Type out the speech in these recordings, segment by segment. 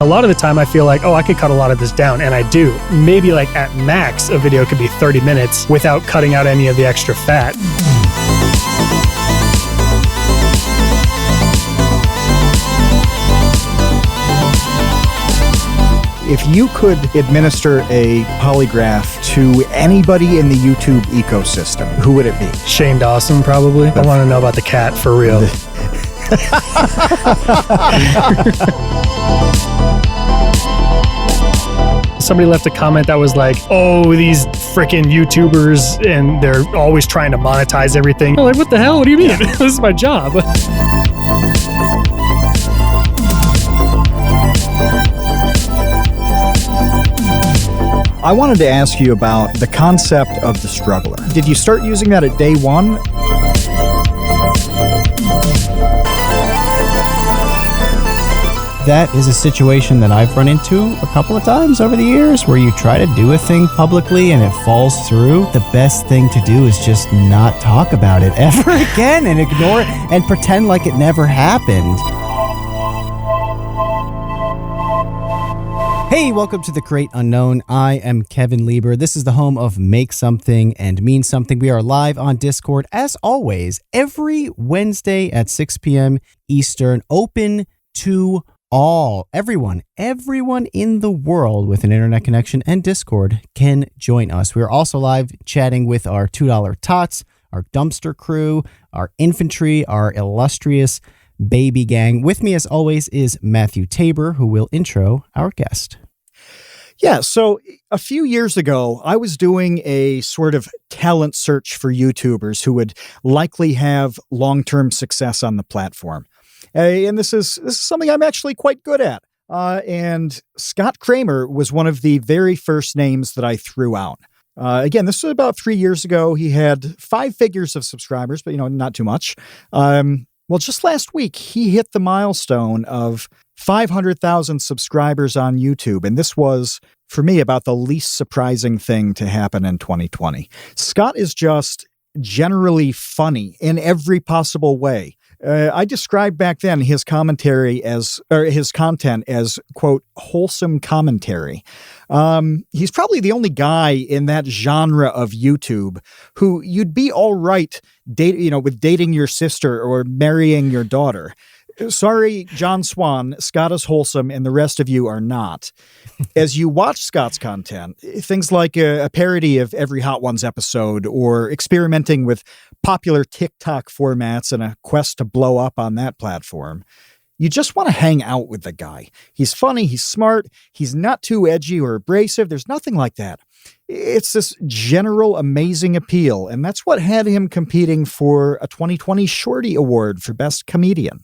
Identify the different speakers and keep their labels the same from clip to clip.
Speaker 1: A lot of the time I feel like, oh, I could cut a lot of this down, and I do. Maybe like at max, a video could be 30 minutes without cutting out any of the extra fat.
Speaker 2: If you could administer a polygraph to anybody in the YouTube ecosystem, who would it be?
Speaker 1: Shane Dawson, probably. I want to know about the cat for real. Somebody left a comment that was like, oh, these freaking YouTubers, and they're always trying to monetize everything. I'm like, what the hell? What do you mean? This is my job.
Speaker 2: I wanted to ask you about the concept of the struggler. Did you start using that at day one?
Speaker 3: That is a situation that I've run into a couple of times over the years where you try to do a thing publicly and it falls through. The best thing to do is just not talk about it ever again and ignore it and pretend like it never happened. Hey, welcome to The Great Unknown. I am Kevin Lieber. This is the home of Make Something and Mean Something. We are live on Discord, as always, every Wednesday at 6 p.m. Eastern, open to everyone in the world with an internet connection and Discord can join us. We're also live chatting with our $2 tots, our dumpster crew, our infantry, our illustrious baby gang. With me, as always, is Matthew Tabor, who will intro our guest.
Speaker 2: Yeah, so a few years ago, I was doing a sort of talent search for YouTubers who would likely have long-term success on the platform. And this is something I'm actually quite good at. And Scott Cramer was one of the very first names that I threw out. Again, this was about 3 years ago. He had 5 figures of subscribers, but, not too much. Well, just last week, he hit the milestone of 500,000 subscribers on YouTube. And this was, for me, about the least surprising thing to happen in 2020. Scott is just generally funny in every possible way. I described back then his content as, quote, wholesome commentary. He's probably the only guy in that genre of YouTube who you'd be all right with dating your sister or marrying your daughter. Sorry, John Swan, Scott is wholesome and the rest of you are not. As you watch Scott's content, things like a parody of every Hot Ones episode or experimenting with popular TikTok formats in a quest to blow up on that platform, you just want to hang out with the guy. He's funny, he's smart, he's not too edgy or abrasive. There's nothing like that. It's this general amazing appeal, and that's what had him competing for a 2020 Shorty Award for Best Comedian.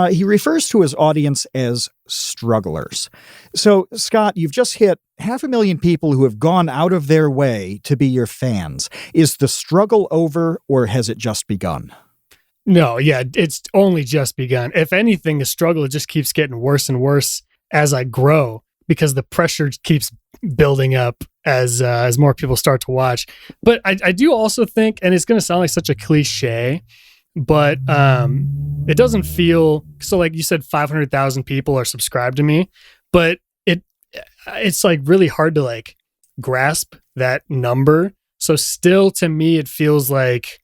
Speaker 2: He refers to his audience as strugglers. So, Scott, you've just hit 500,000 people who have gone out of their way to be your fans. Is the struggle over, or has it just begun?
Speaker 1: No, yeah, it's only just begun. If anything, the struggle just keeps getting worse and worse as I grow because the pressure keeps building up as more people start to watch. But I do also think, and it's going to sound like such a cliche, but it doesn't feel so. Like you said, 500,000 people are subscribed to me, but it's like really hard to like grasp that number. So still, to me, it feels like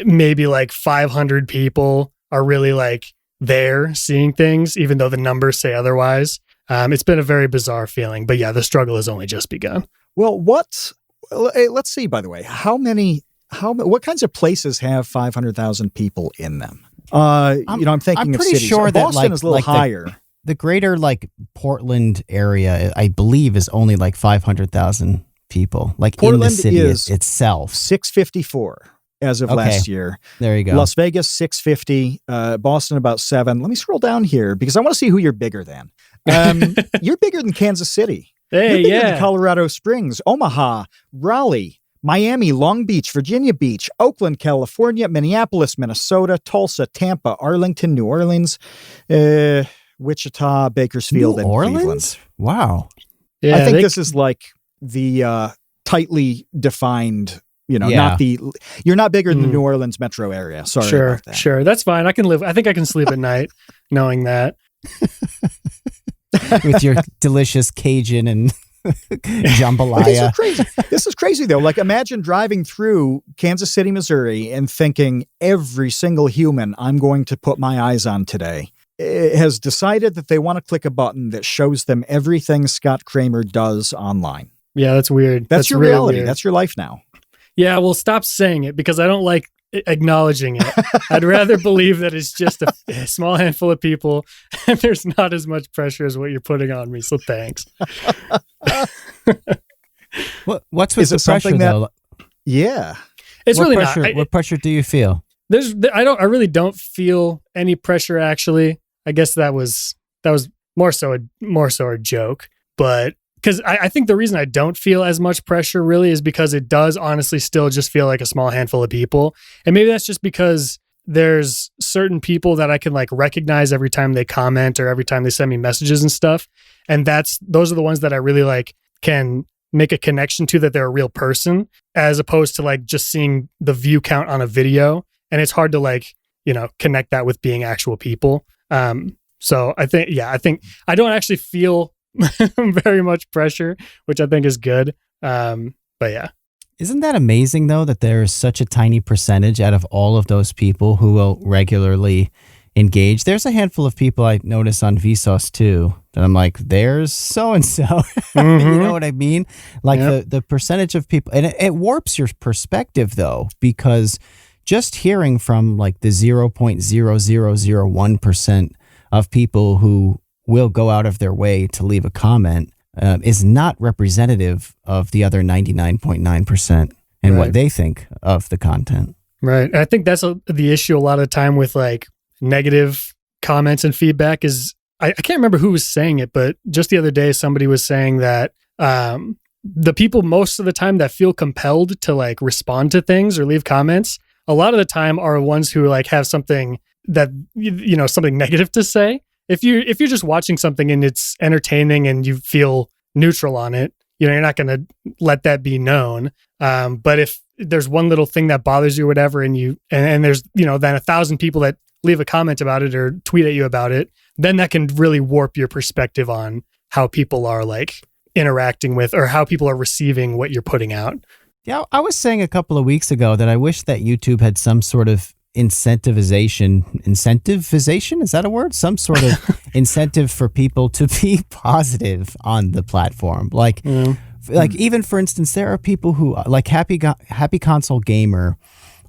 Speaker 1: maybe like 500 people are really like there seeing things, even though the numbers say otherwise. It's been a very bizarre feeling, but yeah, the struggle has only just begun.
Speaker 2: Well, let's see, by the way, what kinds of places have 500,000 people in them? I'm thinking of cities.
Speaker 3: Sure that
Speaker 2: Boston is a little higher.
Speaker 3: The greater Portland area, I believe, is only like 500,000 people. Like Portland in the city itself.
Speaker 2: 654 as of last year.
Speaker 3: There you go.
Speaker 2: Las Vegas, 650. Boston, about 7. Let me scroll down here because I want to see who you're bigger than. You're bigger than Kansas City.
Speaker 1: Hey,
Speaker 2: you're bigger than Colorado Springs, Omaha, Raleigh, Miami, Long Beach, Virginia Beach, Oakland, California, Minneapolis, Minnesota, Tulsa, Tampa, Arlington, New Orleans, Wichita, Bakersfield, and Cleveland.
Speaker 3: Wow.
Speaker 1: Yeah,
Speaker 2: I think this is like the tightly defined, you're not bigger than the New Orleans metro area. Sorry about that.
Speaker 1: Sure. That's fine. I think I can sleep at night knowing that.
Speaker 3: with your delicious Cajun and jambalaya.
Speaker 2: These are crazy. This is crazy, though. Like, imagine driving through Kansas City, Missouri, and thinking every single human I'm going to put my eyes on today has decided that they want to click a button that shows them everything Scott Cramer does online.
Speaker 1: Yeah, that's weird.
Speaker 2: That's your
Speaker 1: really
Speaker 2: reality.
Speaker 1: weird.
Speaker 2: That's your life now.
Speaker 1: Yeah, well, stop saying it because I don't like acknowledging it. I'd rather believe that it's just a small handful of people and there's not as much pressure as what you're putting on me. So thanks.
Speaker 3: What's with
Speaker 2: Is
Speaker 3: the
Speaker 2: it
Speaker 3: pressure,
Speaker 2: something that-
Speaker 3: though?
Speaker 2: Yeah.
Speaker 1: It's
Speaker 3: What
Speaker 1: really
Speaker 3: pressure,
Speaker 1: not.
Speaker 3: what pressure do you feel?
Speaker 1: I really don't feel any pressure, actually. I guess that was more so a joke, but because I think the reason I don't feel as much pressure really is because it does honestly still just feel like a small handful of people. And maybe that's just because there's certain people that I can like recognize every time they comment or every time they send me messages and stuff. And those are the ones that I really like can make a connection to, that they're a real person, as opposed to like just seeing the view count on a video. And it's hard to like, connect that with being actual people. So I think I don't actually feel very much pressure, which I think is good. But yeah.
Speaker 3: Isn't that amazing, though, that there is such a tiny percentage out of all of those people who will regularly engage? There's a handful of people I notice on Vsauce, too, that I'm like, there's so-and-so.
Speaker 1: Mm-hmm.
Speaker 3: You know what I mean? Like the percentage of people, and it warps your perspective, though, because just hearing from like the 0.0001% of people who will go out of their way to leave a comment is not representative of the other 99.9% and what they think of the content.
Speaker 1: Right. And I think that's the issue a lot of the time with like negative comments and feedback is, I can't remember who was saying it, but just the other day, somebody was saying that the people most of the time that feel compelled to like respond to things or leave comments, a lot of the time are ones who like have something that, something negative to say. If you're just watching something and it's entertaining and you feel neutral on it, you're not going to let that be known. But if there's one little thing that bothers you or whatever, and there's, then 1,000 people that leave a comment about it or tweet at you about it, then that can really warp your perspective on how people are like interacting with or how people are receiving what you're putting out.
Speaker 3: Yeah, I was saying a couple of weeks ago that I wish that YouTube had some sort of incentivization, is that a word? Some sort of incentive for people to be positive on the platform. Like even for instance, there are people who like Happy Console Gamer,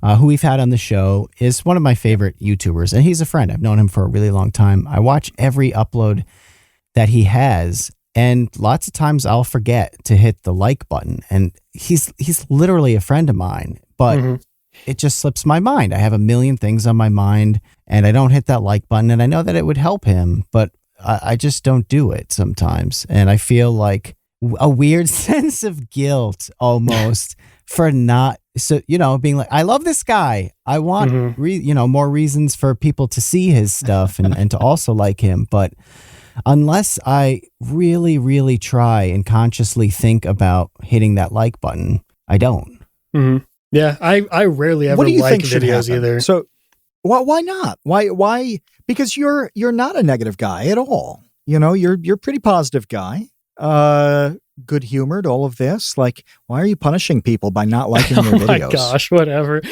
Speaker 3: who we've had on the show, is one of my favorite YouTubers, and he's a friend. I've known him for a really long time. I watch every upload that he has, and lots of times I'll forget to hit the like button, and he's literally a friend of mine, but it just slips my mind. I have a million things on my mind and I don't hit that like button, and I know that it would help him, but I just don't do it sometimes. And I feel like a weird sense of guilt almost for not, being like, I love this guy. I want, more reasons for people to see his stuff and to also like him. But unless I really, really try and consciously think about hitting that like button, I don't.
Speaker 1: Mm-hmm. Yeah, I rarely ever like videos either.
Speaker 2: So, why not? Why? Because you're not a negative guy at all. You're a pretty positive guy. Good humored. All of this. Like, why are you punishing people by not liking their videos?
Speaker 1: Oh my gosh, whatever.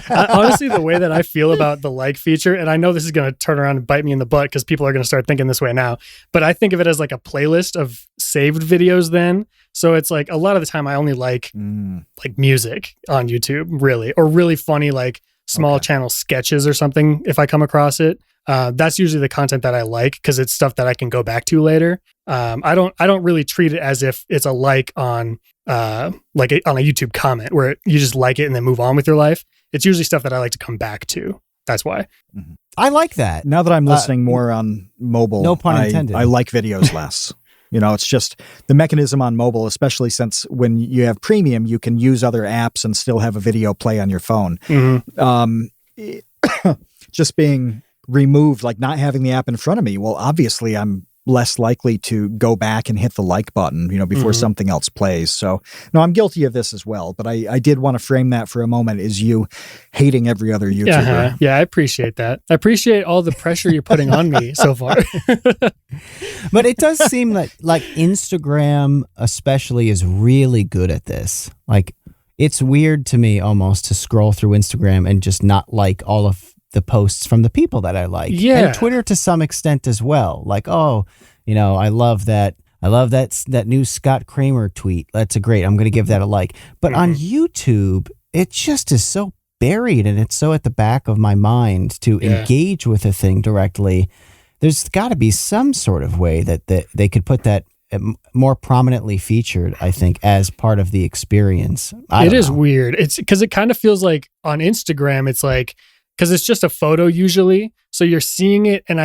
Speaker 1: Honestly, the way that I feel about the like feature, and I know this is going to turn around and bite me in the butt because people are going to start thinking this way now, but I think of it as like a playlist of saved videos then. So it's like a lot of the time I only like music on YouTube, really, or really funny like small channel sketches or something if I come across it. That's usually the content that I like because it's stuff that I can go back to later. I don't really treat it as if it's a like on on a YouTube comment where you just like it and then move on with your life. It's usually stuff that I like to come back to. That's why.
Speaker 3: I like that.
Speaker 2: Now that I'm listening more on mobile,
Speaker 3: no pun intended.
Speaker 2: I like videos less. It's just the mechanism on mobile, especially since when you have premium, you can use other apps and still have a video play on your phone. Just being removed, like not having the app in front of me. Well, obviously I'm less likely to go back and hit the like button, before something else plays. So, no, I'm guilty of this as well. But I did want to frame that for a moment as you hating every other YouTuber.
Speaker 1: Yeah, I appreciate that. I appreciate all the pressure you're putting on me so far.
Speaker 3: But it does seem like Instagram especially is really good at this. Like, it's weird to me almost to scroll through Instagram and just not like all of the posts from the people that I like.
Speaker 1: Yeah.
Speaker 3: And Twitter to some extent as well. Like, oh, I love that new Scott Cramer tweet. That's great. I'm going to give that a like. But on YouTube, it just is so buried and it's so at the back of my mind to engage with a thing directly. There's got to be some sort of way that they could put that more prominently featured, I think, as part of the experience.
Speaker 1: It is weird. It's because it kind of feels like on Instagram, it's like, because it's just a photo usually. So you're seeing it and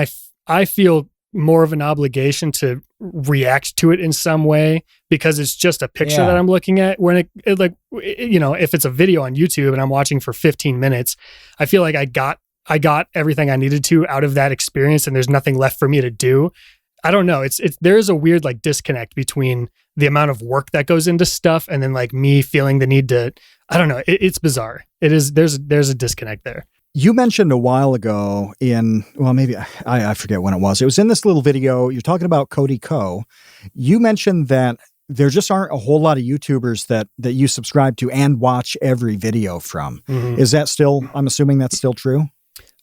Speaker 1: I feel more of an obligation to react to it in some way because it's just a picture that I'm looking at. When if it's a video on YouTube and I'm watching for 15 minutes, I feel like I got everything I needed to out of that experience and there's nothing left for me to do. I don't know. There is a weird like disconnect between the amount of work that goes into stuff and then like me feeling the need to, I don't know. It's bizarre. It is. There's a disconnect there.
Speaker 2: You mentioned a while ago maybe I forget when it was. It was in this little video. You're talking about Cody Ko. You mentioned that there just aren't a whole lot of YouTubers that you subscribe to and watch every video from. Mm-hmm. Is that still, I'm assuming that's still true?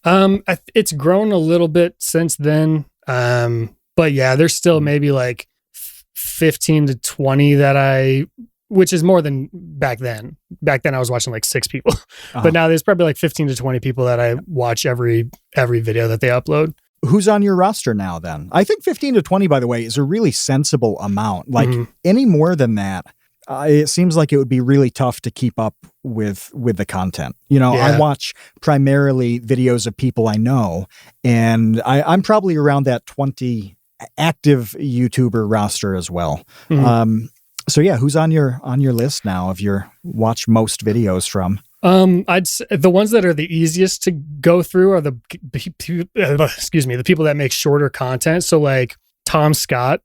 Speaker 1: It's grown a little bit since then. But yeah, there's still maybe like 15 to 20 which is more than back then. Back then I was watching like 6 people, but now there's probably like 15 to 20 people that I watch every video that they upload.
Speaker 2: Who's on your roster now then? I think 15 to 20, by the way, is a really sensible amount. Like any more than that, it seems like it would be really tough to keep up with the content. I watch primarily videos of people I know, and I'm probably around that 20 active YouTuber roster as well. So yeah, who's on your list now of your watch most videos from?
Speaker 1: I'd say the ones that are the easiest to go through are the people that make shorter content. So like Tom Scott,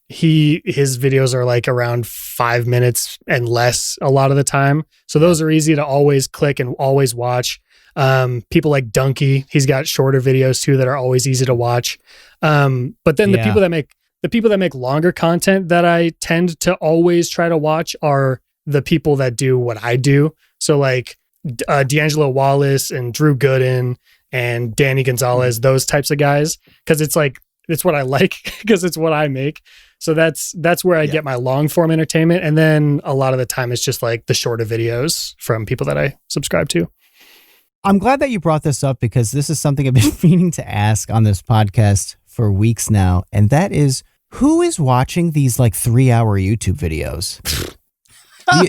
Speaker 1: his videos are like around 5 minutes and less a lot of the time. So those are easy to always click and always watch. People like Donkey, he's got shorter videos too that are always easy to watch. But then the people that make longer content that I tend to always try to watch are the people that do what I do. So like D'Angelo Wallace and Drew Gooden and Danny Gonzalez, those types of guys. Cause it's like, it's what I like because it's what I make. So that's where I get my long form entertainment. And then a lot of the time it's just like the shorter videos from people that I subscribe to.
Speaker 3: I'm glad that you brought this up because this is something I've been meaning to ask on this podcast for weeks now. And that is, who is watching these like 3-hour YouTube videos?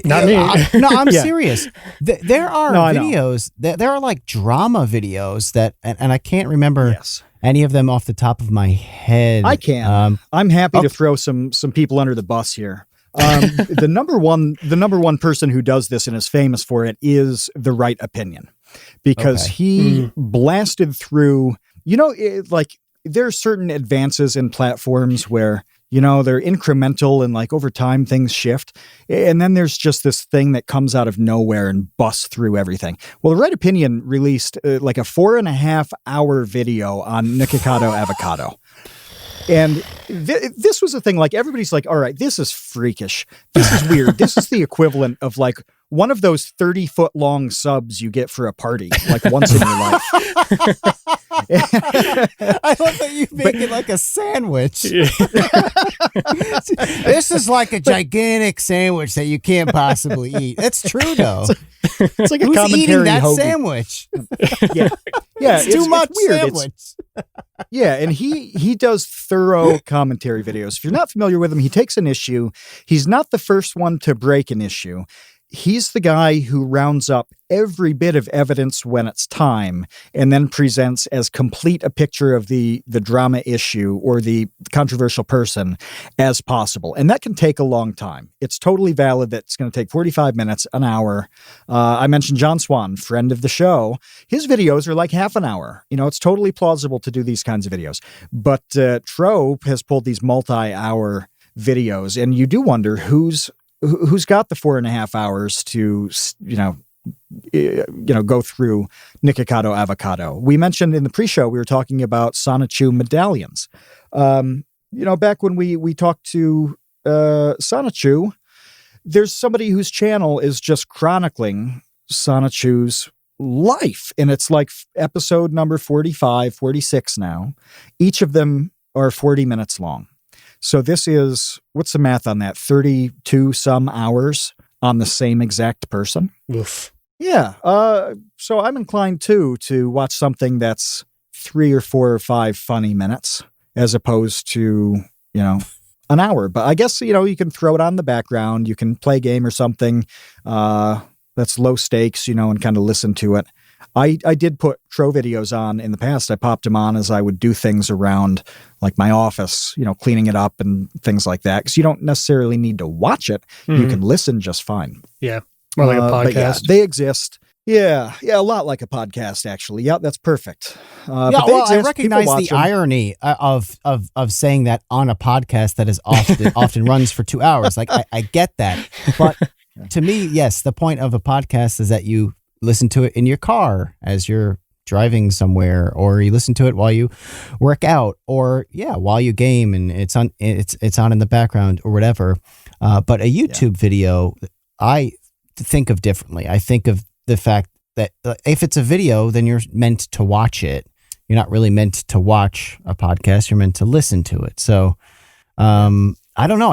Speaker 1: Not me.
Speaker 3: I'm serious. There are videos, there are like drama videos that, and I can't remember any of them off the top of my head.
Speaker 2: I can. I'm happy to throw some people under the bus here. The number one person who does this and is famous for it is The Right Opinion, because he blasted through, like there are certain advances in platforms where, they're incremental and like over time things shift. And then there's just this thing that comes out of nowhere and busts through everything. Well, The Right Opinion released like a 4.5 hour video on Nikocado avocado. And this was a thing, like everybody's like, all right, this is freakish. This is weird. This is the equivalent of like one of those 30-foot long subs you get for a party, like once in your life.
Speaker 3: I love that you make it like a sandwich. This is like a gigantic sandwich that you can't possibly eat. That's true, though.
Speaker 2: It's like a
Speaker 3: Who's
Speaker 2: commentary
Speaker 3: eating that
Speaker 2: hoagie.
Speaker 3: sandwich?
Speaker 2: Yeah,
Speaker 3: it's too much
Speaker 2: weird.
Speaker 3: sandwich.
Speaker 2: And he does thorough commentary videos. If you're not familiar with him, he takes an issue. He's not the first one to break an issue. he's the guy who rounds up every bit of evidence when it's time and then presents as complete a picture of the drama issue or the controversial person as possible. And that can take a long time. It's totally valid that it's going to take 45 minutes, an hour. I mentioned John Swan, friend of the show. His videos are like half an hour. It's totally plausible to do these kinds of videos. But Trope has pulled these multi-hour videos, and you do wonder who's got the 4.5 hours to, go through Nikocado Avocado. We mentioned in the pre-show, we were talking about Sonichu medallions. Back when we talked to Sonichu, there's somebody whose channel is just chronicling Sonichu's life. And it's like episode number 45, 46 now. Each of them are 40 minutes long. So this is, what's the math on that? 32 some hours on the same exact person?
Speaker 1: Oof.
Speaker 2: Yeah. So I'm inclined to watch something that's 3 or 4 or 5 funny minutes as opposed to, an hour. But I guess, you can throw it on the background. You can play a game or something that's low stakes, and kind of listen to it. I did put Tro videos on in the past. I popped them on as I would do things around like my office, cleaning it up and things like that. Because you don't necessarily need to watch it. Mm-hmm. You can listen just fine.
Speaker 1: Yeah. More like a podcast.
Speaker 2: Yeah, they exist. Yeah, a lot like a podcast, actually. Yeah, that's perfect.
Speaker 3: I recognize the irony of saying that on a podcast that is often runs for 2 hours. Like, I get that. But to me, yes, the point of a podcast is that you listen to it in your car as you're driving somewhere, or you listen to it while you work out, or while you game and it's on in the background or whatever. But a YouTube video, I think of differently. I think of the fact that if it's a video, then you're meant to watch it. You're not really meant to watch a podcast. You're meant to listen to it. So, I don't know.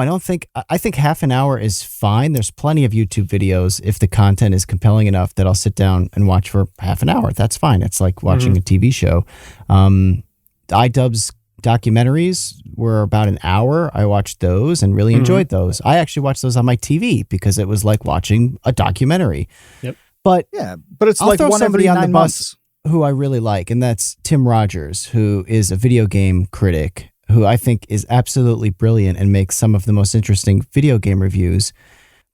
Speaker 3: I think half an hour is fine. There's plenty of YouTube videos if the content is compelling enough that I'll sit down and watch for half an hour. That's fine. It's like watching a TV show. iDubbbz documentaries were about an hour. I watched those and really enjoyed those. I actually watched those on my TV because it was like watching a documentary.
Speaker 1: Yep.
Speaker 2: But it's
Speaker 3: I'll
Speaker 2: like
Speaker 3: throw
Speaker 2: one
Speaker 3: somebody
Speaker 2: every
Speaker 3: on the
Speaker 2: 9
Speaker 3: bus
Speaker 2: months.
Speaker 3: who I really like, and that's Tim Rogers, who is a video game critic who I think is absolutely brilliant and makes some of the most interesting video game reviews.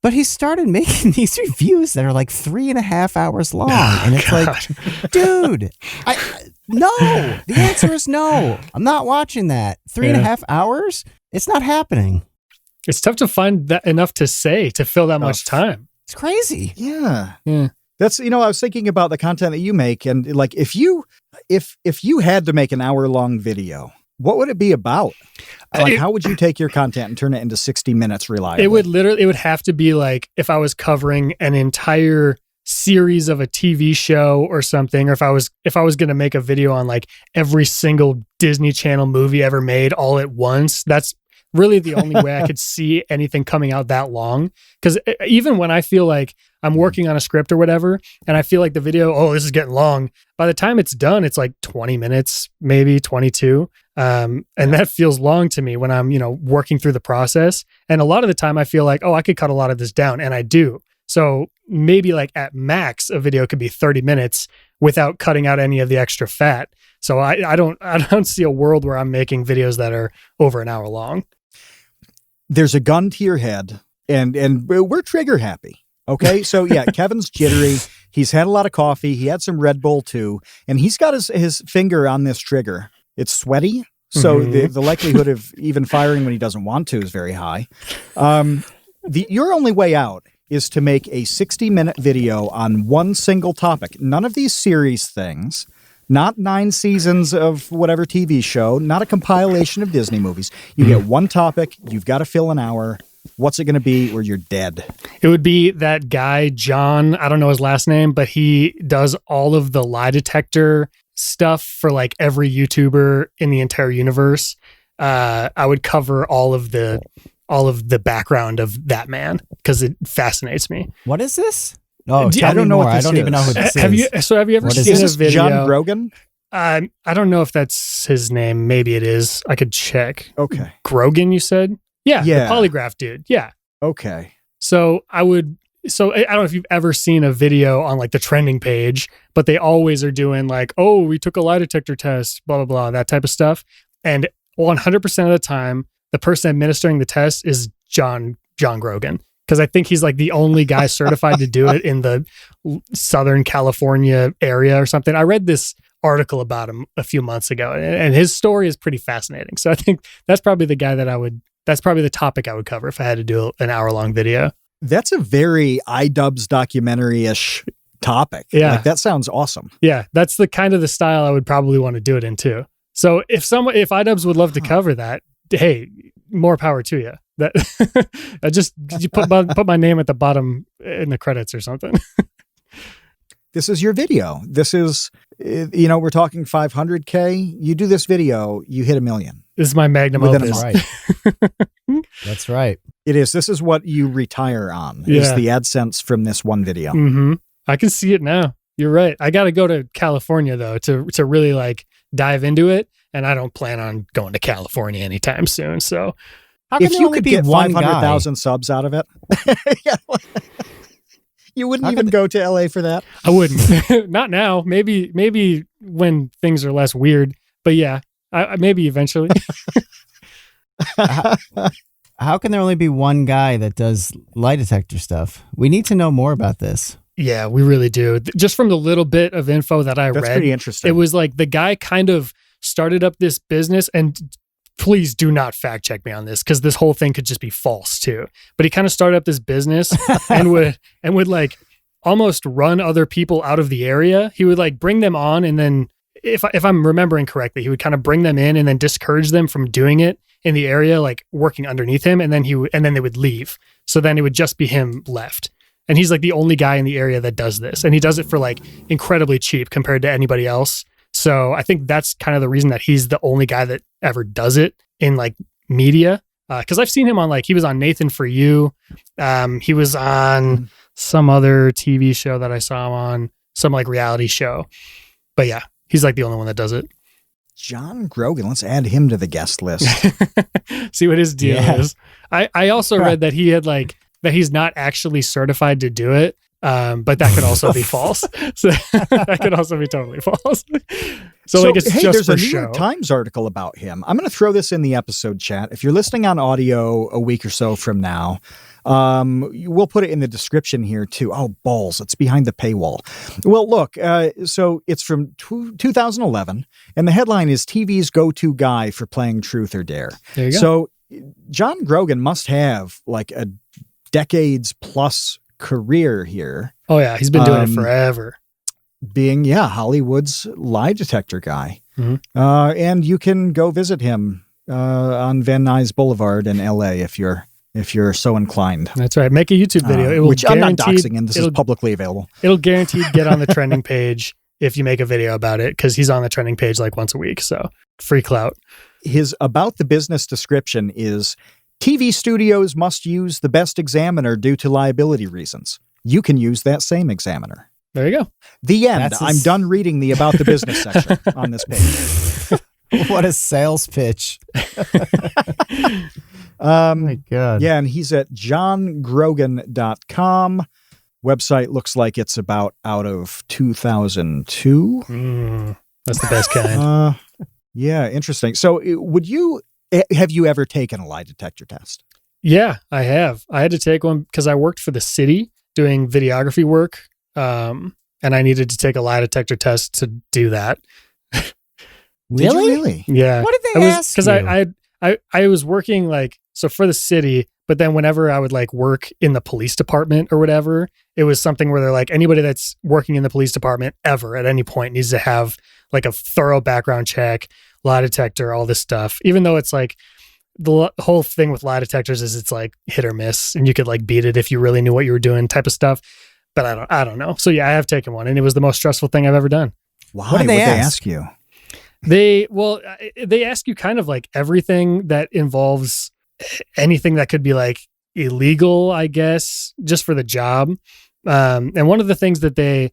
Speaker 3: But he started making these reviews that are like 3.5 hours long. And it's like, dude, no, the answer is no. I'm not watching that. 3.5 hours? It's not happening.
Speaker 1: It's tough to find that enough to say to fill that much time.
Speaker 3: It's crazy.
Speaker 2: Yeah. That's, I was thinking about the content that you make, and like if you had to make an hour-long video, what would it be about? Like, how would you take your content and turn it into 60 minutes reliably?
Speaker 1: It would have to be like if I was covering an entire series of a TV show or something, or if I was going to make a video on like every single Disney Channel movie ever made all at once. That's really the only way I could see anything coming out that long. Because even when I feel like I'm working on a script or whatever, and I feel like the video, this is getting long, by the time it's done, it's like 20 minutes, maybe 22. And that feels long to me when I'm, working through the process. And a lot of the time I feel like, I could cut a lot of this down, and I do. So maybe like at max, a video could be 30 minutes without cutting out any of the extra fat. So I don't see a world where I'm making videos that are over an hour long.
Speaker 2: There's a gun to your head, and we're trigger happy. Okay. So Kevin's jittery. He's had a lot of coffee. He had some Red Bull too, and he's got his finger on this trigger. It's sweaty. So the likelihood of even firing when he doesn't want to is very high. Your only way out is to make a 60-minute video on one single topic. None of these series things, not 9 seasons of whatever TV show, not a compilation of Disney movies. You get one topic. You've got to fill an hour. What's it going to be, or you're dead? It
Speaker 1: would be that guy, John. I don't know his last name, but he does all of the lie detector stuff for like every YouTuber in the entire universe. I would cover all of the background of that man because it fascinates me.
Speaker 3: What is this? Oh,
Speaker 2: I don't know what this
Speaker 3: I don't even know who this is.
Speaker 1: Have you ever seen a video?
Speaker 2: John Grogan?
Speaker 1: I don't know if that's his name. Maybe it is. I could check.
Speaker 2: Okay.
Speaker 1: Grogan, you said? Yeah. The polygraph dude. Yeah.
Speaker 2: Okay.
Speaker 1: So I would so I don't know if you've ever seen a video on like the trending page, but they always are doing like, oh, we took a lie detector test, blah, blah, blah, that type of stuff. And 100% of the time, the person administering the test is John Grogan. Because I think he's like the only guy certified to do it in the Southern California area or something. I read this article about him a few months ago, and his story is pretty fascinating. So I think that's probably the guy that's probably the topic I would cover if I had to do an hour-long video.
Speaker 2: That's a very iDubbbz documentary-ish topic.
Speaker 1: Yeah.
Speaker 2: Like, that sounds awesome.
Speaker 1: Yeah, that's the kind of the style I would probably want to do it in too. So if iDubbbz would love to cover that, hey, more power to you. That you put my name at the bottom in the credits or something.
Speaker 2: This is your video. This is, we're talking 500K. You do this video, you hit 1 million.
Speaker 1: This is my magnum opus.
Speaker 3: Right. That's right.
Speaker 2: It is. This is what you retire on, is the AdSense from this one video.
Speaker 1: Mm-hmm. I can see it now. You're right. I got to go to California though to really like dive into it. And I don't plan on going to California anytime soon. So
Speaker 2: if you could get 500,000 subs out of it, you wouldn't even go to LA for that.
Speaker 1: I wouldn't. Not now. Maybe when things are less weird. But yeah, maybe eventually.
Speaker 3: How can there only be one guy that does lie detector stuff? We need to know more about this.
Speaker 1: Yeah, we really do. Just from the little bit of info that I read,
Speaker 2: that's pretty interesting.
Speaker 1: It was like the guy kind of started up this business, and please do not fact check me on this because this whole thing could just be false too. But he kind of started up this business and would like almost run other people out of the area. He would like bring them on, and then if I'm remembering correctly, he would kind of bring them in and then discourage them from doing it in the area, like working underneath him, and then they would leave. So then it would just be him left. And he's like the only guy in the area that does this. And he does it for like incredibly cheap compared to anybody else. So I think that's kind of the reason that he's the only guy that ever does it in like media. Cause I've seen him on like, he was on Nathan For You. He was on some other TV show that I saw him on, some like reality show. But yeah, he's like the only one that does it.
Speaker 2: John Grogan, let's add him to the guest list.
Speaker 1: See what his deal is. I also read that he had like, that he's not actually certified to do it. But that could also be false. So that could also be totally false. So like it's just
Speaker 2: there's
Speaker 1: for
Speaker 2: a New
Speaker 1: show.
Speaker 2: York Times article about him. I'm going to throw this in the episode chat. If you're listening on audio a week or so from now, we'll put it in the description here too. Oh, balls. It's behind the paywall. Well, look, so it's from 2011 and the headline is TV's go-to guy for playing truth or dare.
Speaker 1: There you go.
Speaker 2: So John Grogan must have like a decades plus career here.
Speaker 1: Oh yeah, he's been doing it forever.
Speaker 2: Being Hollywood's lie detector guy.
Speaker 1: Mm-hmm.
Speaker 2: And you can go visit him on Van Nuys Boulevard in LA if you're so inclined.
Speaker 1: That's right. Make a YouTube video. It will
Speaker 2: which I'm not doxing him. This is publicly available.
Speaker 1: It'll guaranteed get on the trending page if you make a video about it, because he's on the trending page like once a week. So free clout.
Speaker 2: His about the business description is TV studios must use the best examiner due to liability reasons. You can use that same examiner.
Speaker 1: There you go.
Speaker 2: The end. I'm done reading the about the business section on this page.
Speaker 3: What a sales pitch.
Speaker 2: Oh
Speaker 3: my God.
Speaker 2: Yeah, and he's at johngrogan.com. Website looks like it's about out of 2002.
Speaker 1: That's the best kind.
Speaker 2: Yeah, interesting. So have you ever taken a lie detector test?
Speaker 1: Yeah, I have. I had to take one because I worked for the city doing videography work. And I needed to take a lie detector test to do that.
Speaker 2: Really?
Speaker 1: Yeah.
Speaker 3: What did they ask you?
Speaker 1: Because I was working like, so for the city, but then whenever I would like work in the police department or whatever, it was something where they're like, anybody that's working in the police department ever at any point needs to have like a thorough background check, lie detector, all this stuff. Even though it's like the whole thing with lie detectors is it's like hit or miss, and you could like beat it if you really knew what you were doing type of stuff. But I don't know. So yeah, I have taken one, and it was the most stressful thing I've ever done.
Speaker 2: Why? What did they ask you?
Speaker 1: They ask you kind of like everything that involves anything that could be like illegal, I guess, just for the job. And one of the things that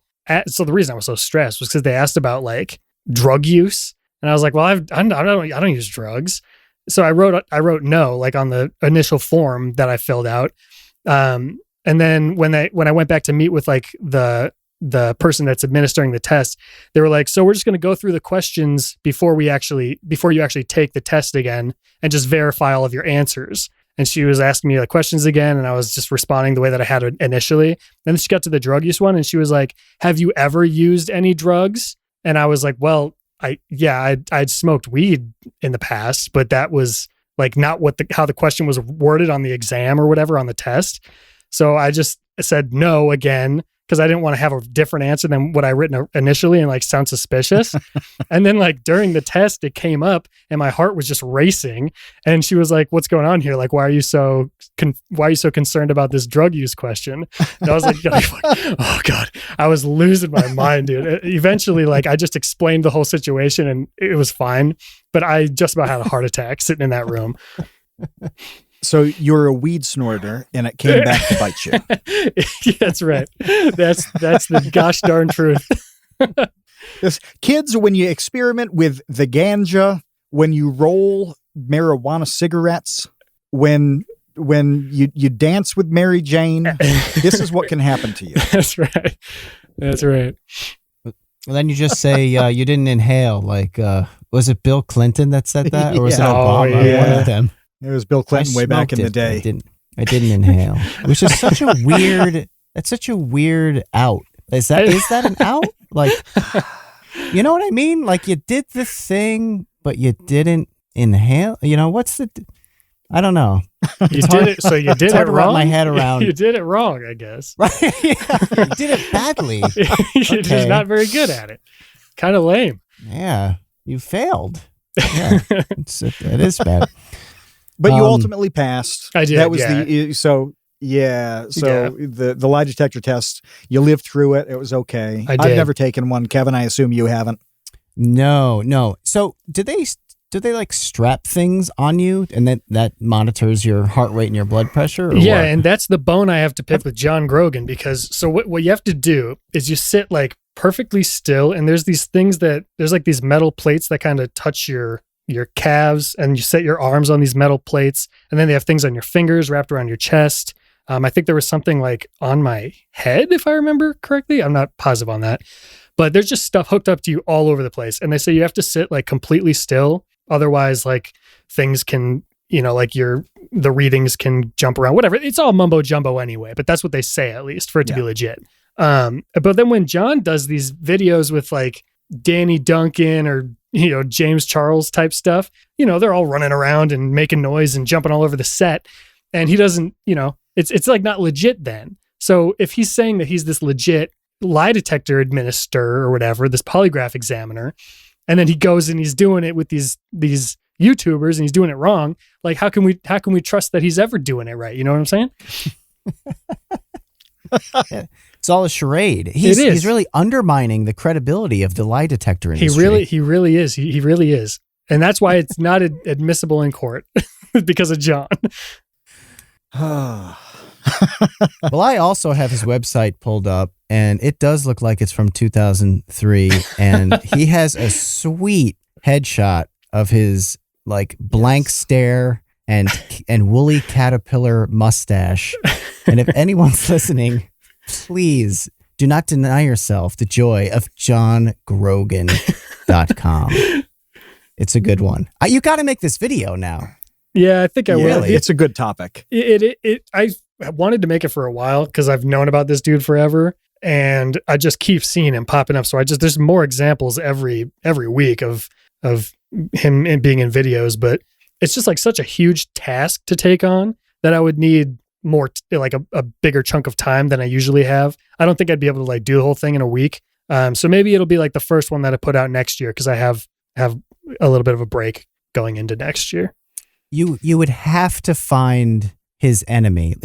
Speaker 1: so the reason I was so stressed was because they asked about like drug use, and I was like, well, I don't use drugs. So I wrote no, like on the initial form that I filled out. And And then when I went back to meet with like the person that's administering the test, they were like, so we're just going to go through the questions before you actually take the test again and just verify all of your answers. And she was asking me like questions again, and I was just responding the way that I had initially. Then she got to the drug use one, and she was like, have you ever used any drugs? And I was like, well, I'd smoked weed in the past, but that was like not how the question was worded on the exam or whatever on the test. So I just said no again, because I didn't want to have a different answer than what I written initially and like sound suspicious. And then like during the test, it came up and my heart was just racing. And she was like, what's going on here? Like, why are you so concerned about this drug use question? And I was like, oh God, I was losing my mind, dude. Eventually, like I just explained the whole situation and it was fine. But I just about had a heart attack sitting in that room.
Speaker 2: So you're a weed snorter, and it came back to bite you.
Speaker 1: That's right. That's the gosh darn truth.
Speaker 2: Kids, when you experiment with the ganja, when you roll marijuana cigarettes, when you dance with Mary Jane, this is what can happen to you.
Speaker 1: That's right. That's right.
Speaker 3: Well, then you just say you didn't inhale. Like, was it Bill Clinton that said that, or was it Obama?
Speaker 1: Yeah.
Speaker 3: One of them.
Speaker 2: It was Bill Clinton way back in the day.
Speaker 3: I didn't inhale. Which is such a weird. That's such a weird out. Is that an out? Like, you know what I mean? Like you did the thing, but you didn't inhale. You know what's the? I don't know.
Speaker 1: You did it. So you did it wrong.
Speaker 3: My head around.
Speaker 1: You did it wrong, I guess.
Speaker 3: Right? Yeah, you did it badly.
Speaker 1: You're just not very good at it. Kind of lame.
Speaker 3: Yeah, you failed. Yeah, it is bad.
Speaker 2: But you ultimately passed.
Speaker 1: I did.
Speaker 2: That was the lie detector test. You lived through it. It was okay.
Speaker 1: I've
Speaker 2: never taken one. Kevin, I assume you haven't.
Speaker 3: No. So do they like strap things on you, and that monitors your heart rate and your blood pressure? Or
Speaker 1: yeah,
Speaker 3: what?
Speaker 1: and that's the bone I have to pick with John Grogan, because so what you have to do is you sit like perfectly still, and there's like these metal plates that kind of touch your calves, and you set your arms on these metal plates, and then they have things on your fingers wrapped around your chest. I think there was something like on my head, if I remember correctly. I'm not positive on that, but there's just stuff hooked up to you all over the place. And they say you have to sit like completely still. Otherwise, like things can, like the readings can jump around, whatever. It's all mumbo jumbo anyway, but that's what they say, at least for it to be legit. But then when John does these videos with like Danny Duncan or James Charles type stuff, they're all running around and making noise and jumping all over the set, and he doesn't, it's like not legit then. So if he's saying that he's this legit lie detector administer or whatever, this polygraph examiner, and then he goes and he's doing it with these YouTubers and he's doing it wrong, like how can we trust that he's ever doing it right? You know what I'm saying?
Speaker 3: It's all a charade. He's really undermining the credibility of the lie detector industry.
Speaker 1: He really is. He really is. And that's why it's not admissible in court because of John.
Speaker 3: Well, I also have his website pulled up, and it does look like it's from 2003, and he has a sweet headshot of his like blank stare and woolly caterpillar mustache. And if anyone's listening, please do not deny yourself the joy of johngrogan.com. It's a good one. You got to make this video now.
Speaker 1: Yeah, I think I will.
Speaker 2: It's a good topic.
Speaker 1: I wanted to make it for a while because I've known about this dude forever, and I just keep seeing him popping up. So there's more examples every week of him being in videos, but it's just like such a huge task to take on that I would need more like a bigger chunk of time than I usually have. I don't think I'd be able to like do the whole thing in a week. So maybe it'll be like the first one that I put out next year, because I have a little bit of a break going into next year.
Speaker 3: You would have to find his enemy.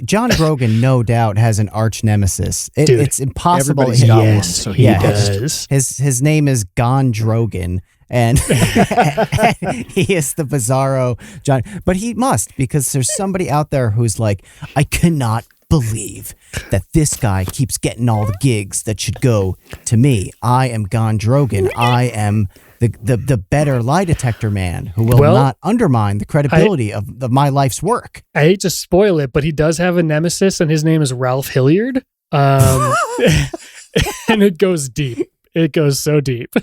Speaker 3: John Grogan, no doubt, has an arch nemesis. It's impossible.
Speaker 2: Everybody's got one, so he does.
Speaker 3: His name is Gon Drogan, and he is the bizarro John. But he must, because there's somebody out there who's like, I cannot believe that this guy keeps getting all the gigs that should go to me. I am Gondrogan. I am the better lie detector man who will not undermine the credibility of my life's work.
Speaker 1: I hate to spoil it, but he does have a nemesis, and his name is Ralph Hilliard. And it goes deep. It goes so deep.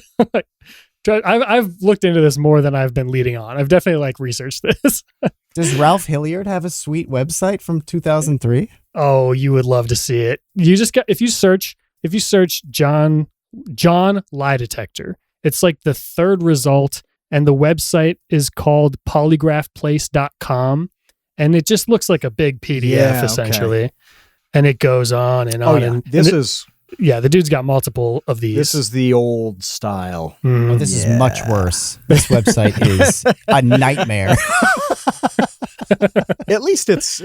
Speaker 1: I've looked into this more than I've been leading on. I've definitely researched this.
Speaker 3: Does Ralph Hilliard have a sweet website from 2003?
Speaker 1: Oh, you would love to see it. You just got if you search John lie detector, it's like the third result, and the website is called polygraphplace.com, and it just looks like a big PDF essentially. Okay. And it goes on and on.
Speaker 2: Yeah.
Speaker 1: And the dude's got multiple of these.
Speaker 2: This is the old style.
Speaker 3: Oh, this is much worse. This website is a nightmare.
Speaker 2: At least it's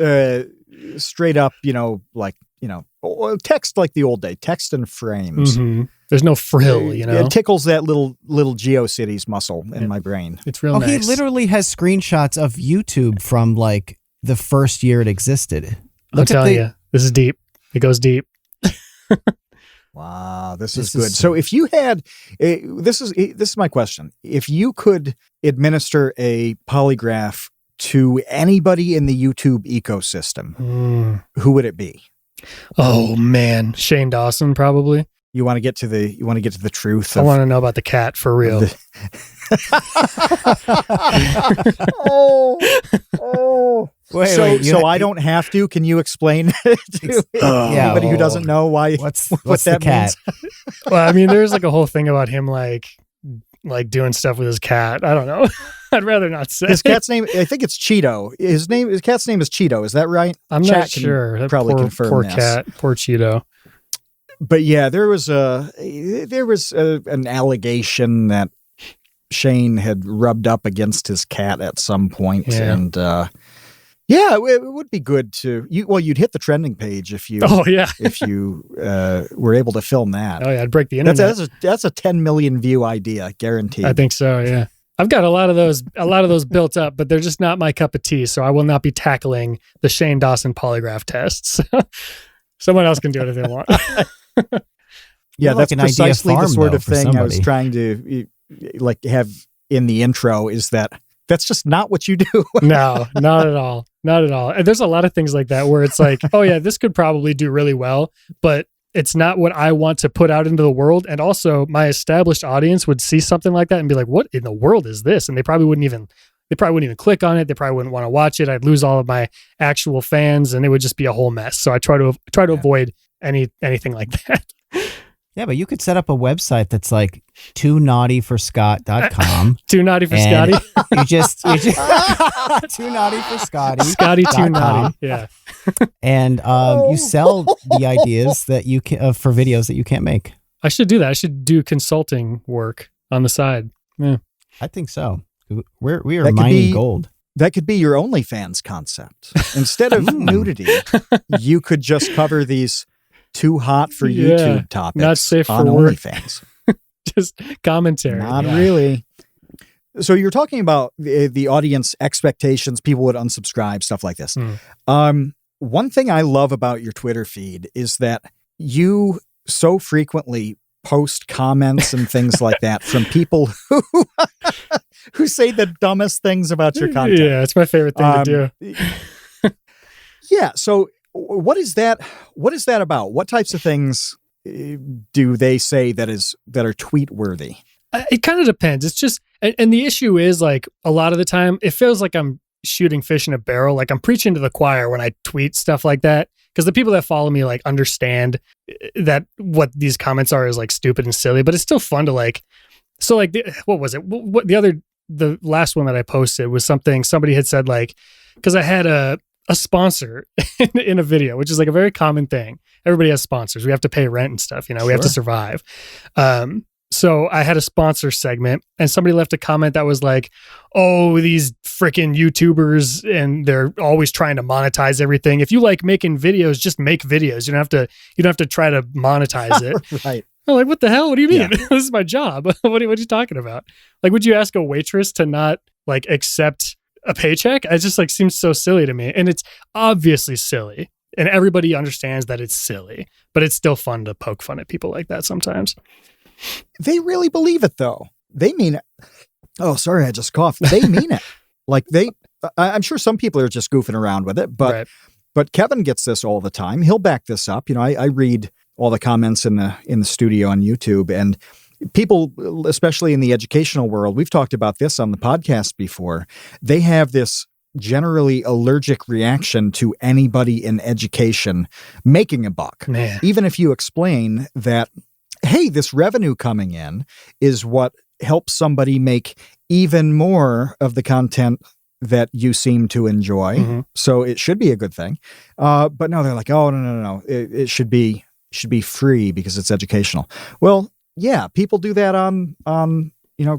Speaker 2: straight up, text like the old day, text and frames.
Speaker 1: Mm-hmm. There's no frill,
Speaker 2: It tickles that little GeoCities muscle in my brain.
Speaker 1: It's real nice.
Speaker 3: He literally has screenshots of YouTube from the first year it existed.
Speaker 1: I'm telling you, this is deep. It goes deep.
Speaker 2: Wow, this is good. So if you had, this is my question. If you could administer a polygraph to anybody in the YouTube ecosystem, who would it be?
Speaker 1: Oh man, Shane Dawson probably.
Speaker 2: You want to get to the truth.
Speaker 1: I want to know about the cat for real.
Speaker 2: Wait, so I don't have to. Can you explain to anybody who doesn't know why?
Speaker 3: What's
Speaker 2: what that
Speaker 3: the cat?
Speaker 1: Means? Well, I mean, there's a whole thing about him doing stuff with his cat. I don't know. I'd rather not say.
Speaker 2: His cat's name, I think it's Cheeto. His cat's name is Cheeto. Is that right?
Speaker 1: I'm not sure.
Speaker 2: Probably confirm
Speaker 1: poor
Speaker 2: this.
Speaker 1: Cat, poor Cheeto.
Speaker 2: But yeah, there was an allegation that Shane had rubbed up against his cat at some point, and it would be good to you'd hit the trending page if you if you were able to film that.
Speaker 1: Oh yeah, I'd break the internet.
Speaker 2: That's a 10 million view idea, guaranteed.
Speaker 1: I think so. Yeah, I've got a lot of those built up, but they're just not my cup of tea. So I will not be tackling the Shane Dawson polygraph tests. Someone else can do it if they want.
Speaker 2: Yeah, that's precisely the sort of thing I was trying to have in the intro. Is that's just not what you do?
Speaker 1: No, not at all. Not at all. And there's a lot of things like that where it's like, oh yeah, this could probably do really well, but it's not what I want to put out into the world. And also my established audience would see something like that and be like, what in the world is this? And they probably wouldn't even click on it. They probably wouldn't want to watch it. I'd lose all of my actual fans and it would just be a whole mess. So I try to avoid anything like that.
Speaker 3: Yeah, but you could set up a website that's like toonaughtyforscott.com.
Speaker 1: Too naughty for Scotty.
Speaker 3: You just too naughty for Scotty.
Speaker 1: Scotty too naughty. Yeah.
Speaker 3: And you sell the ideas that you can for videos that you can't make.
Speaker 1: I should do that. I should do consulting work on the side. Yeah.
Speaker 3: I think so. We are mining gold.
Speaker 2: That could be your OnlyFans concept. Instead of nudity, you could just cover these too hot for YouTube topics.
Speaker 1: Not safe for
Speaker 2: on OnlyFans.
Speaker 1: Just commentary.
Speaker 2: Not really. So you're talking about the audience expectations. People would unsubscribe, stuff like this. One thing I love about your Twitter feed is that you so frequently post comments and things like that from people who say the dumbest things about your content.
Speaker 1: Yeah, it's my favorite thing to do.
Speaker 2: Yeah. So what is that about? What types of things do they say that are tweet worthy?
Speaker 1: It kind of depends. It's just, and the issue is like a lot of the time it feels like I'm shooting fish in a barrel. Like I'm preaching to the choir when I tweet stuff like that. Because the people that follow me like understand that what these comments are is like stupid and silly, but it's still fun to like. So like, what was it? What the last one that I posted was somebody had said like, because I had a sponsor in a video, which is like a very common thing. Everybody has sponsors. We have to pay rent and stuff. We have to survive. So I had a sponsor segment and somebody left a comment that was like, oh, these freaking YouTubers and they're always trying to monetize everything. If you like making videos, just make videos. You don't have to try to monetize it.
Speaker 2: Right.
Speaker 1: I'm like, what the hell? What do you mean? Yeah. This is my job. What are you talking about? Like, would you ask a waitress to not like accept a paycheck? It just like seems so silly to me. And it's obviously silly. and everybody understands that it's silly, but it's still fun to poke fun at people like that sometimes.
Speaker 2: They really believe it, though. They mean it. Oh, sorry, I just coughed. They mean it. Like I'm sure some people are just goofing around with it, but
Speaker 1: Right.
Speaker 2: but Kevin gets this all the time. He'll back this up. I read all the comments in the studio on YouTube, and people, especially in the educational world, we've talked about this on the podcast before. They have this generally allergic reaction to anybody in education making a buck.
Speaker 1: Man.
Speaker 2: Even if you explain that, hey, this revenue coming in is what helps somebody make even more of the content that you seem to enjoy.
Speaker 1: Mm-hmm.
Speaker 2: So it should be a good thing. But no, they're like, oh, no. It should be free because it's educational. Well, yeah, people do that on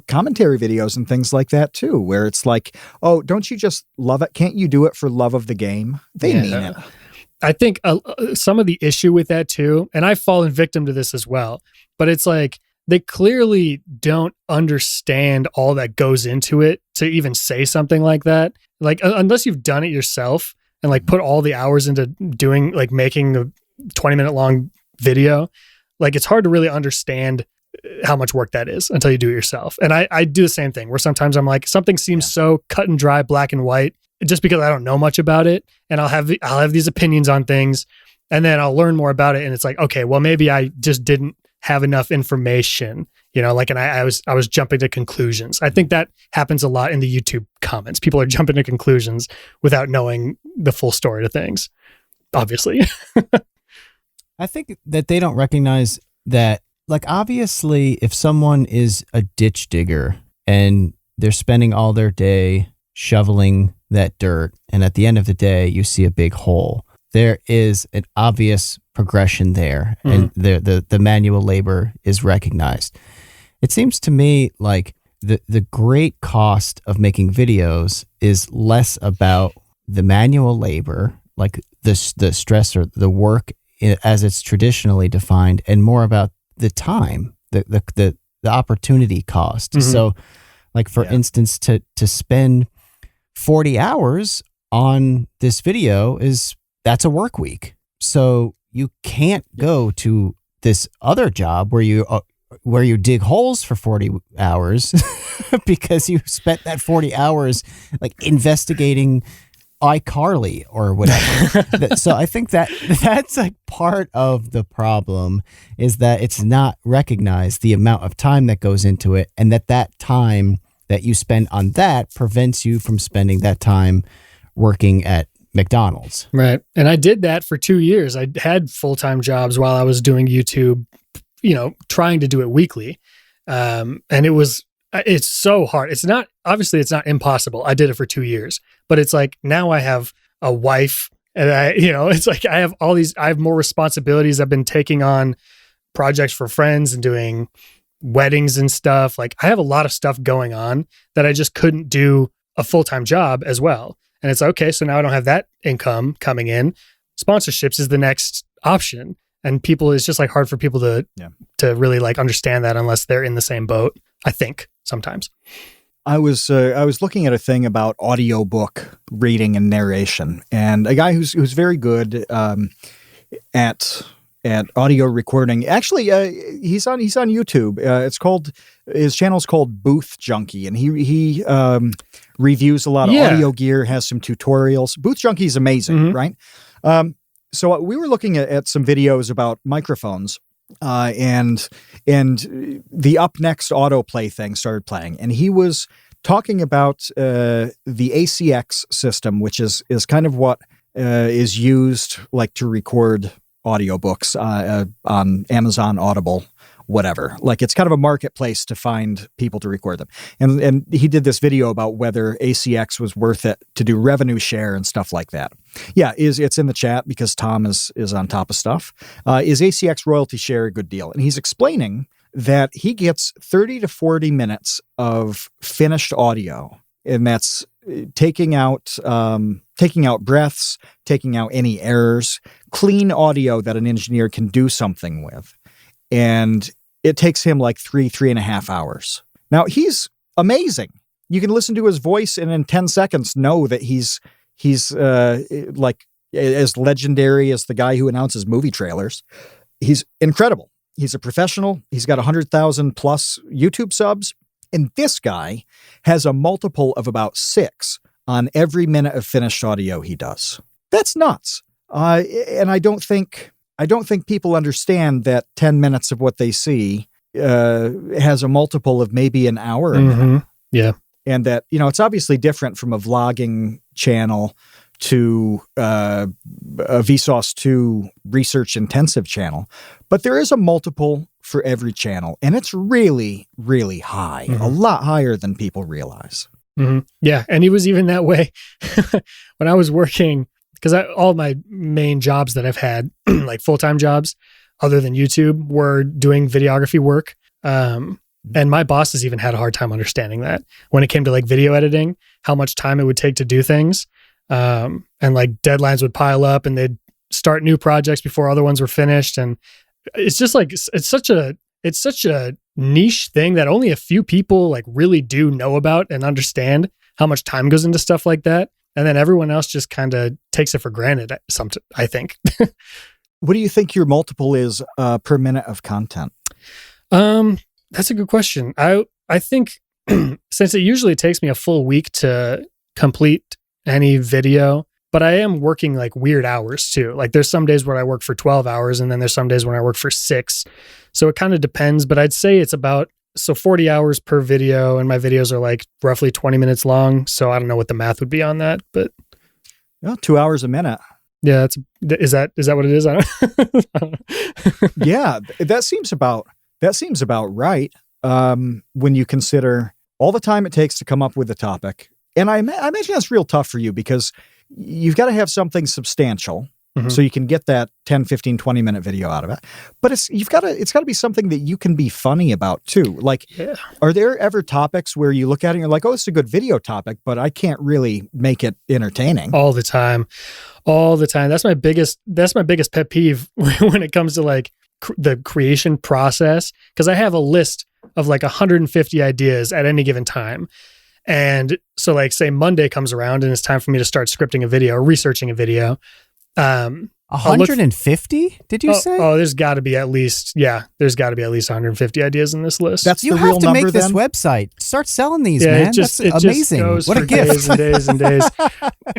Speaker 2: commentary videos and things like that too, where it's like, oh, don't you just love it? Can't you do it for love of the game? They mean it.
Speaker 1: I think some of the issue with that too, and I've fallen victim to this as well, but it's like they clearly don't understand all that goes into it to even say something like that. Like unless you've done it yourself and like put all the hours into doing, like making a 20-minute long video, like it's hard to really understand how much work that is until you do it yourself. And I do the same thing where sometimes I'm like, something seems so cut and dry, black and white, just because I don't know much about it. And I'll have these opinions on things, and then I'll learn more about it. And it's like, okay, well, maybe I just didn't have enough information, and I was jumping to conclusions. I think that happens a lot in the YouTube comments. People are jumping to conclusions without knowing the full story to things, obviously.
Speaker 3: I think that they don't recognize that, like, obviously, if someone is a ditch digger and they're spending all their day shoveling that dirt, and at the end of the day, you see a big hole, there is an obvious progression there, and the manual labor is recognized. It seems to me like the great cost of making videos is less about the manual labor, like the stress or the work as it's traditionally defined, and more about the time, the opportunity cost.
Speaker 1: Mm-hmm.
Speaker 3: So, like for instance, to spend 40 hours on this video that's a work week. So you can't go to this other job where you dig holes for 40 hours because you spent that 40 hours like investigating iCarly or whatever. So I think that's like part of the problem, is that it's not recognized the amount of time that goes into it, and that time that you spend on that prevents you from spending that time working at McDonald's. Right.
Speaker 1: And I did that for 2 years. I had full-time jobs while I was doing YouTube, trying to do it weekly. And it's so hard. It's not impossible. I did it for 2 years, but it's like, now I have a wife, and it's like I have more responsibilities. I've been taking on projects for friends and doing weddings and stuff. Like I have a lot of stuff going on that I just couldn't do a full-time job as well. And it's okay, so now I don't have that income coming in. Sponsorships is the next option. And it's just like hard for people to really like understand that unless they're in the same boat, I think, sometimes.
Speaker 2: I was looking at a thing about audiobook reading and narration, and a guy who's very good at audio recording. Actually, he's on YouTube. His channel's called Booth Junkie, and he reviews a lot of audio gear, has some tutorials. Booth Junkie is amazing, right? So we were looking at some videos about microphones, and the Up Next autoplay thing started playing, and he was talking about the ACX system, which is kind of what is used like to record audiobooks on Amazon Audible, whatever. Like it's kind of a marketplace to find people to record them. And he did this video about whether ACX was worth it to do revenue share and stuff like that. Yeah, it's in the chat because Tom is on top of stuff. Is ACX royalty share a good deal? And he's explaining that he gets 30 to 40 minutes of finished audio, and that's taking out breaths, taking out any errors, clean audio that an engineer can do something with. And it takes him like 3.5 hours. Now he's amazing. You can listen to his voice and in 10 seconds know that he's like as legendary as the guy who announces movie trailers. He's incredible. He's a professional. He's got 100,000 plus YouTube subs. And this guy has a multiple of about 6 on every minute of finished audio he does. That's nuts. And I don't think people understand that 10 minutes of what they see has a multiple of maybe an hour a minute.
Speaker 1: Yeah.
Speaker 2: And that, it's obviously different from a vlogging channel to a Vsauce 2 research intensive channel. But there is a multiple for every channel. And it's really, really high, a lot higher than people realize.
Speaker 1: Yeah. And he was even that way when I was working, because all my main jobs that I've had, like full-time jobs, other than YouTube, were doing videography work. And my bosses even had a hard time understanding that when it came to like video editing, how much time it would take to do things. And like deadlines would pile up and they'd start new projects before other ones were finished. And it's just like, it's such a niche thing that only a few people like really do know about and understand how much time goes into stuff like that. And then everyone else just kind of takes it for granted, I think.
Speaker 2: What do you think your multiple is per minute of content?
Speaker 1: That's a good question. I think since it usually takes me a full week to complete any video, but I am working like weird hours too. Like there's some days where I work for 12 hours and then there's some days when I work for 6. So it kind of depends, but I'd say it's about 40 hours per video, and my videos are like roughly 20 minutes long. So I don't know what the math would be on that, but
Speaker 2: 2 hours a minute.
Speaker 1: Yeah, is that what it is? I don't
Speaker 2: Yeah, that seems about right. When you consider all the time it takes to come up with a topic. And I imagine that's real tough for you because you've got to have something substantial so you can get that 10, 15, 20 minute video out of it. But it's got to be something that you can be funny about too. Like, are there ever topics where you look at it and you're like, oh, it's a good video topic, but I can't really make it entertaining?
Speaker 1: All the time. That's my biggest pet peeve when it comes to like the creation process. Cause I have a list of like 150 ideas at any given time. And so like say Monday comes around and it's time for me to start scripting a video or researching a video.
Speaker 3: 150? Did you say?
Speaker 1: Oh, there's got to be at least 150 ideas in this list.
Speaker 2: That's
Speaker 3: you
Speaker 2: the real
Speaker 3: have to
Speaker 2: number
Speaker 3: make
Speaker 2: then?
Speaker 3: this website. Start selling these,
Speaker 1: yeah,
Speaker 3: man. That's amazing. What a gift.
Speaker 1: Days and days and days.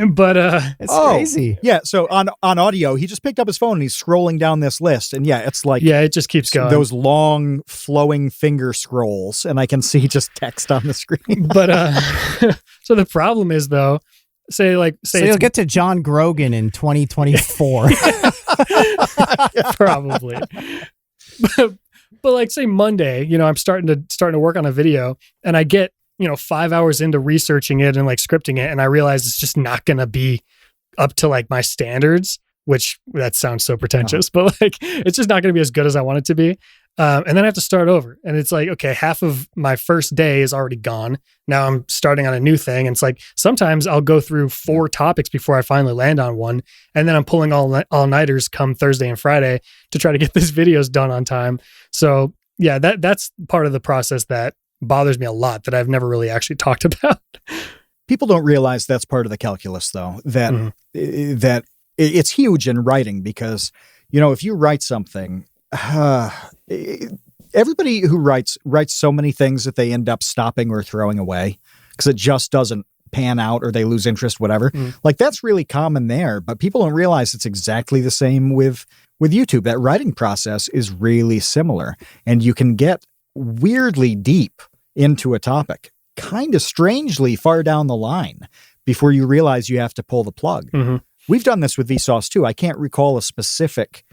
Speaker 1: But
Speaker 3: it's crazy.
Speaker 2: Yeah, so on audio, he just picked up his phone and he's scrolling down this list. And yeah, it's like
Speaker 1: it just keeps going.
Speaker 2: Those long flowing finger scrolls, and I can see just text on the screen.
Speaker 1: But so the problem is though, say
Speaker 3: you'll get to John Grogan in 2024.
Speaker 1: Probably. But like say Monday, I'm starting to work on a video and I get, 5 hours into researching it and like scripting it. And I realize it's just not going to be up to like my standards, which that sounds so pretentious, but like, it's just not going to be as good as I want it to be. And then I have to start over. And it's like, okay, half of my first day is already gone. Now I'm starting on a new thing. And it's like, sometimes I'll go through 4 topics before I finally land on one. And then I'm pulling all-nighters come Thursday and Friday to try to get these videos done on time. So yeah, that's part of the process that bothers me a lot that I've never really actually talked about.
Speaker 2: People don't realize that's part of the calculus though, that it's huge in writing because, if you write something, everybody who writes so many things that they end up stopping or throwing away because it just doesn't pan out or they lose interest, whatever. Like that's really common there, but people don't realize it's exactly the same with YouTube. That writing process is really similar and you can get weirdly deep into a topic, kind of strangely far down the line before you realize you have to pull the plug. We've done this with Vsauce too. I can't recall a specific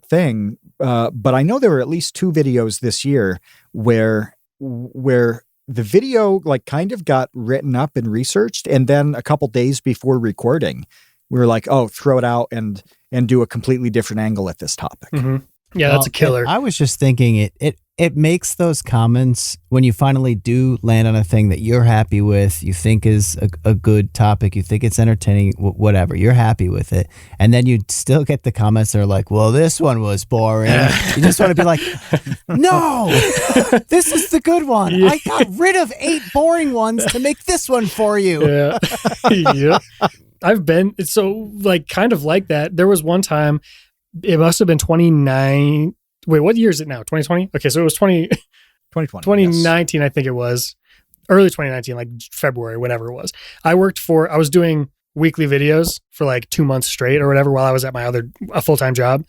Speaker 2: thing, but I know there were at least 2 videos this year where the video like kind of got written up and researched, and then a couple days before recording, we were like, "Oh, throw it out and do a completely different angle at this topic."
Speaker 1: Yeah, that's a killer.
Speaker 3: I was just thinking it makes those comments when you finally do land on a thing that you're happy with, you think is a good topic, you think it's entertaining, whatever, you're happy with it. And then you still get the comments that are like, well, this one was boring. You just want to be like, no, this is the good one. Yeah. I got rid of 8 boring ones to make this one for you.
Speaker 1: Yeah. I've been, it's so like kind of like that. There was one time, it must have been 29. Wait, what year is it now? 2020? Okay, so it was
Speaker 2: 2020.
Speaker 1: 2019,
Speaker 2: Yes.
Speaker 1: I think it was. Early 2019, like February, whenever it was. I was doing weekly videos for like 2 months straight or whatever while I was at my a full-time job.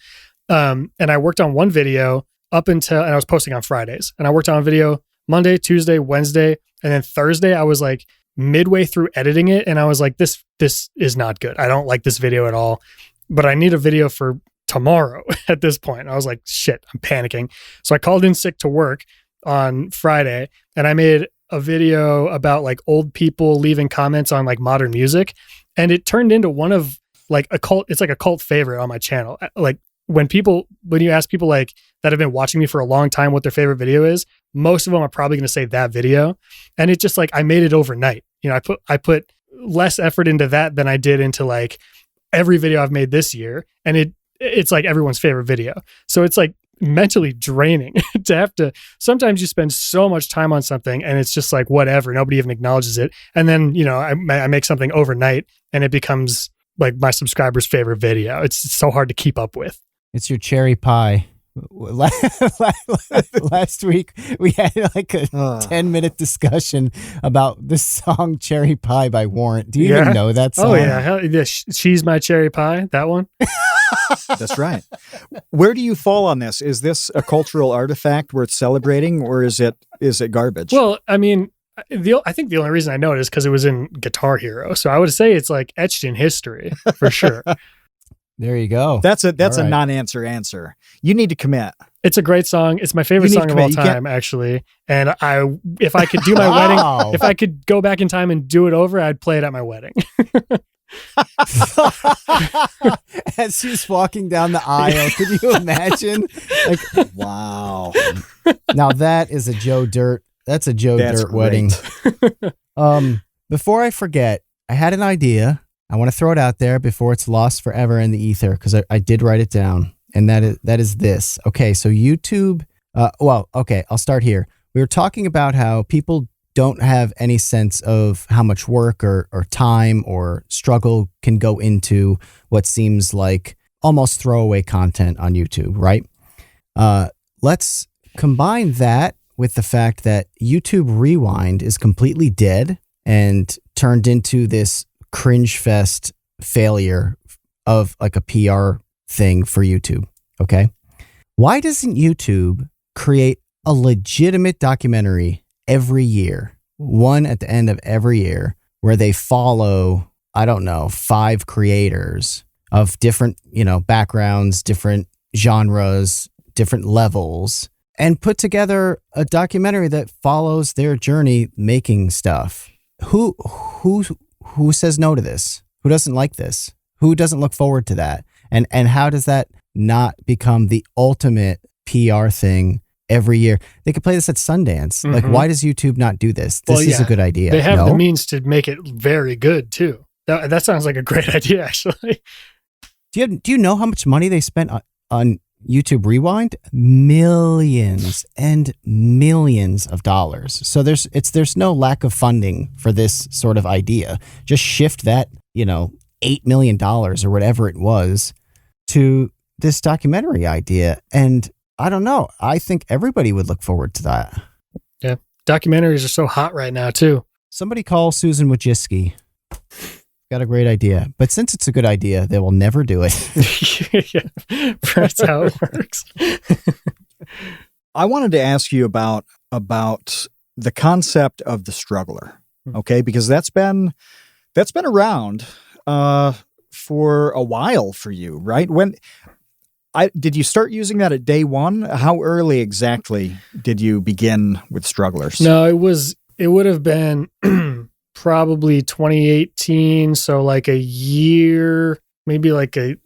Speaker 1: And I worked on one video and I was posting on Fridays. And I worked on a video Monday, Tuesday, Wednesday, and then Thursday I was like midway through editing it. And I was like, this is not good. I don't like this video at all, but I need a video for tomorrow at this point. And I was like, shit, I'm panicking. So I called in sick to work on Friday and I made a video about like old people leaving comments on like modern music. And it turned into one of like it's like a cult favorite on my channel. Like when you ask people like that have been watching me for a long time what their favorite video is, most of them are probably going to say that video. And it just like, I made it overnight. You know, I put less effort into that than I did into like every video I've made this year. And it's like everyone's favorite video. So it's like mentally draining to have to, sometimes you spend so much time on something and it's just like, whatever, nobody even acknowledges it. And then, you know, I make something overnight and it becomes like my subscribers' favorite video. It's so hard to keep up with.
Speaker 3: It's your cherry pie. Last week we had like a 10-minute discussion about the song Cherry Pie by Warrant. Do you even know that song?
Speaker 1: Oh yeah. She's My Cherry Pie, that one.
Speaker 2: That's right. Where do you fall on this? Is this a cultural artifact worth celebrating, or is it garbage?
Speaker 1: Well, I mean, I think the only reason I know it is because it was in Guitar Hero. So I would say it's like etched in history for sure.
Speaker 3: There you go.
Speaker 2: That's a non-answer answer. You need to commit.
Speaker 1: It's a great song. It's my favorite song of all time, actually. And if I could do my wedding, if I could go back in time and do it over, I'd play it at my wedding.
Speaker 3: As she's walking down the aisle, could you imagine? Like,
Speaker 2: wow.
Speaker 3: Now that is a Joe Dirt. That's a Joe Dirt wedding. Before I forget, I had an idea. I want to throw it out there before it's lost forever in the ether, because I did write it down, and that is this. Okay, so YouTube. I'll start here. We were talking about how people don't have any sense of how much work or time or struggle can go into what seems like almost throwaway content on YouTube, right? Let's combine that with the fact that YouTube Rewind is completely dead and turned into this cringe fest failure of like a PR thing for YouTube. Okay. Why doesn't YouTube create a legitimate documentary every year, one at the end of every year, where they follow, I don't know, 5 creators of different, backgrounds, different genres, different levels, and put together a documentary that follows their journey making stuff? Who says no to this? Who doesn't like this? Who doesn't look forward to that? And how does that not become the ultimate PR thing every year? They could play this at Sundance. Mm-hmm. Like, why does YouTube not do this? This is a good idea.
Speaker 1: They have the means to make it very good too. That sounds like a great idea, actually.
Speaker 3: Do you know how much money they spent on YouTube Rewind? Millions and millions of dollars. So there's no lack of funding for this sort of idea. Just shift that, $8 million or whatever it was to this documentary idea. And I don't know. I think everybody would look forward to that.
Speaker 1: Yeah. Documentaries are so hot right now too.
Speaker 3: Somebody call Susan Wojcicki. Got a great idea. But since it's a good idea, they will never do it.
Speaker 1: Yeah, that's how it works.
Speaker 2: I wanted to ask you about the concept of the struggler. Okay, because that's been around for a while for you, right? Did you start using that at day one? How early exactly did you begin with strugglers?
Speaker 1: No, it would have been probably 2018. So like a year, maybe like a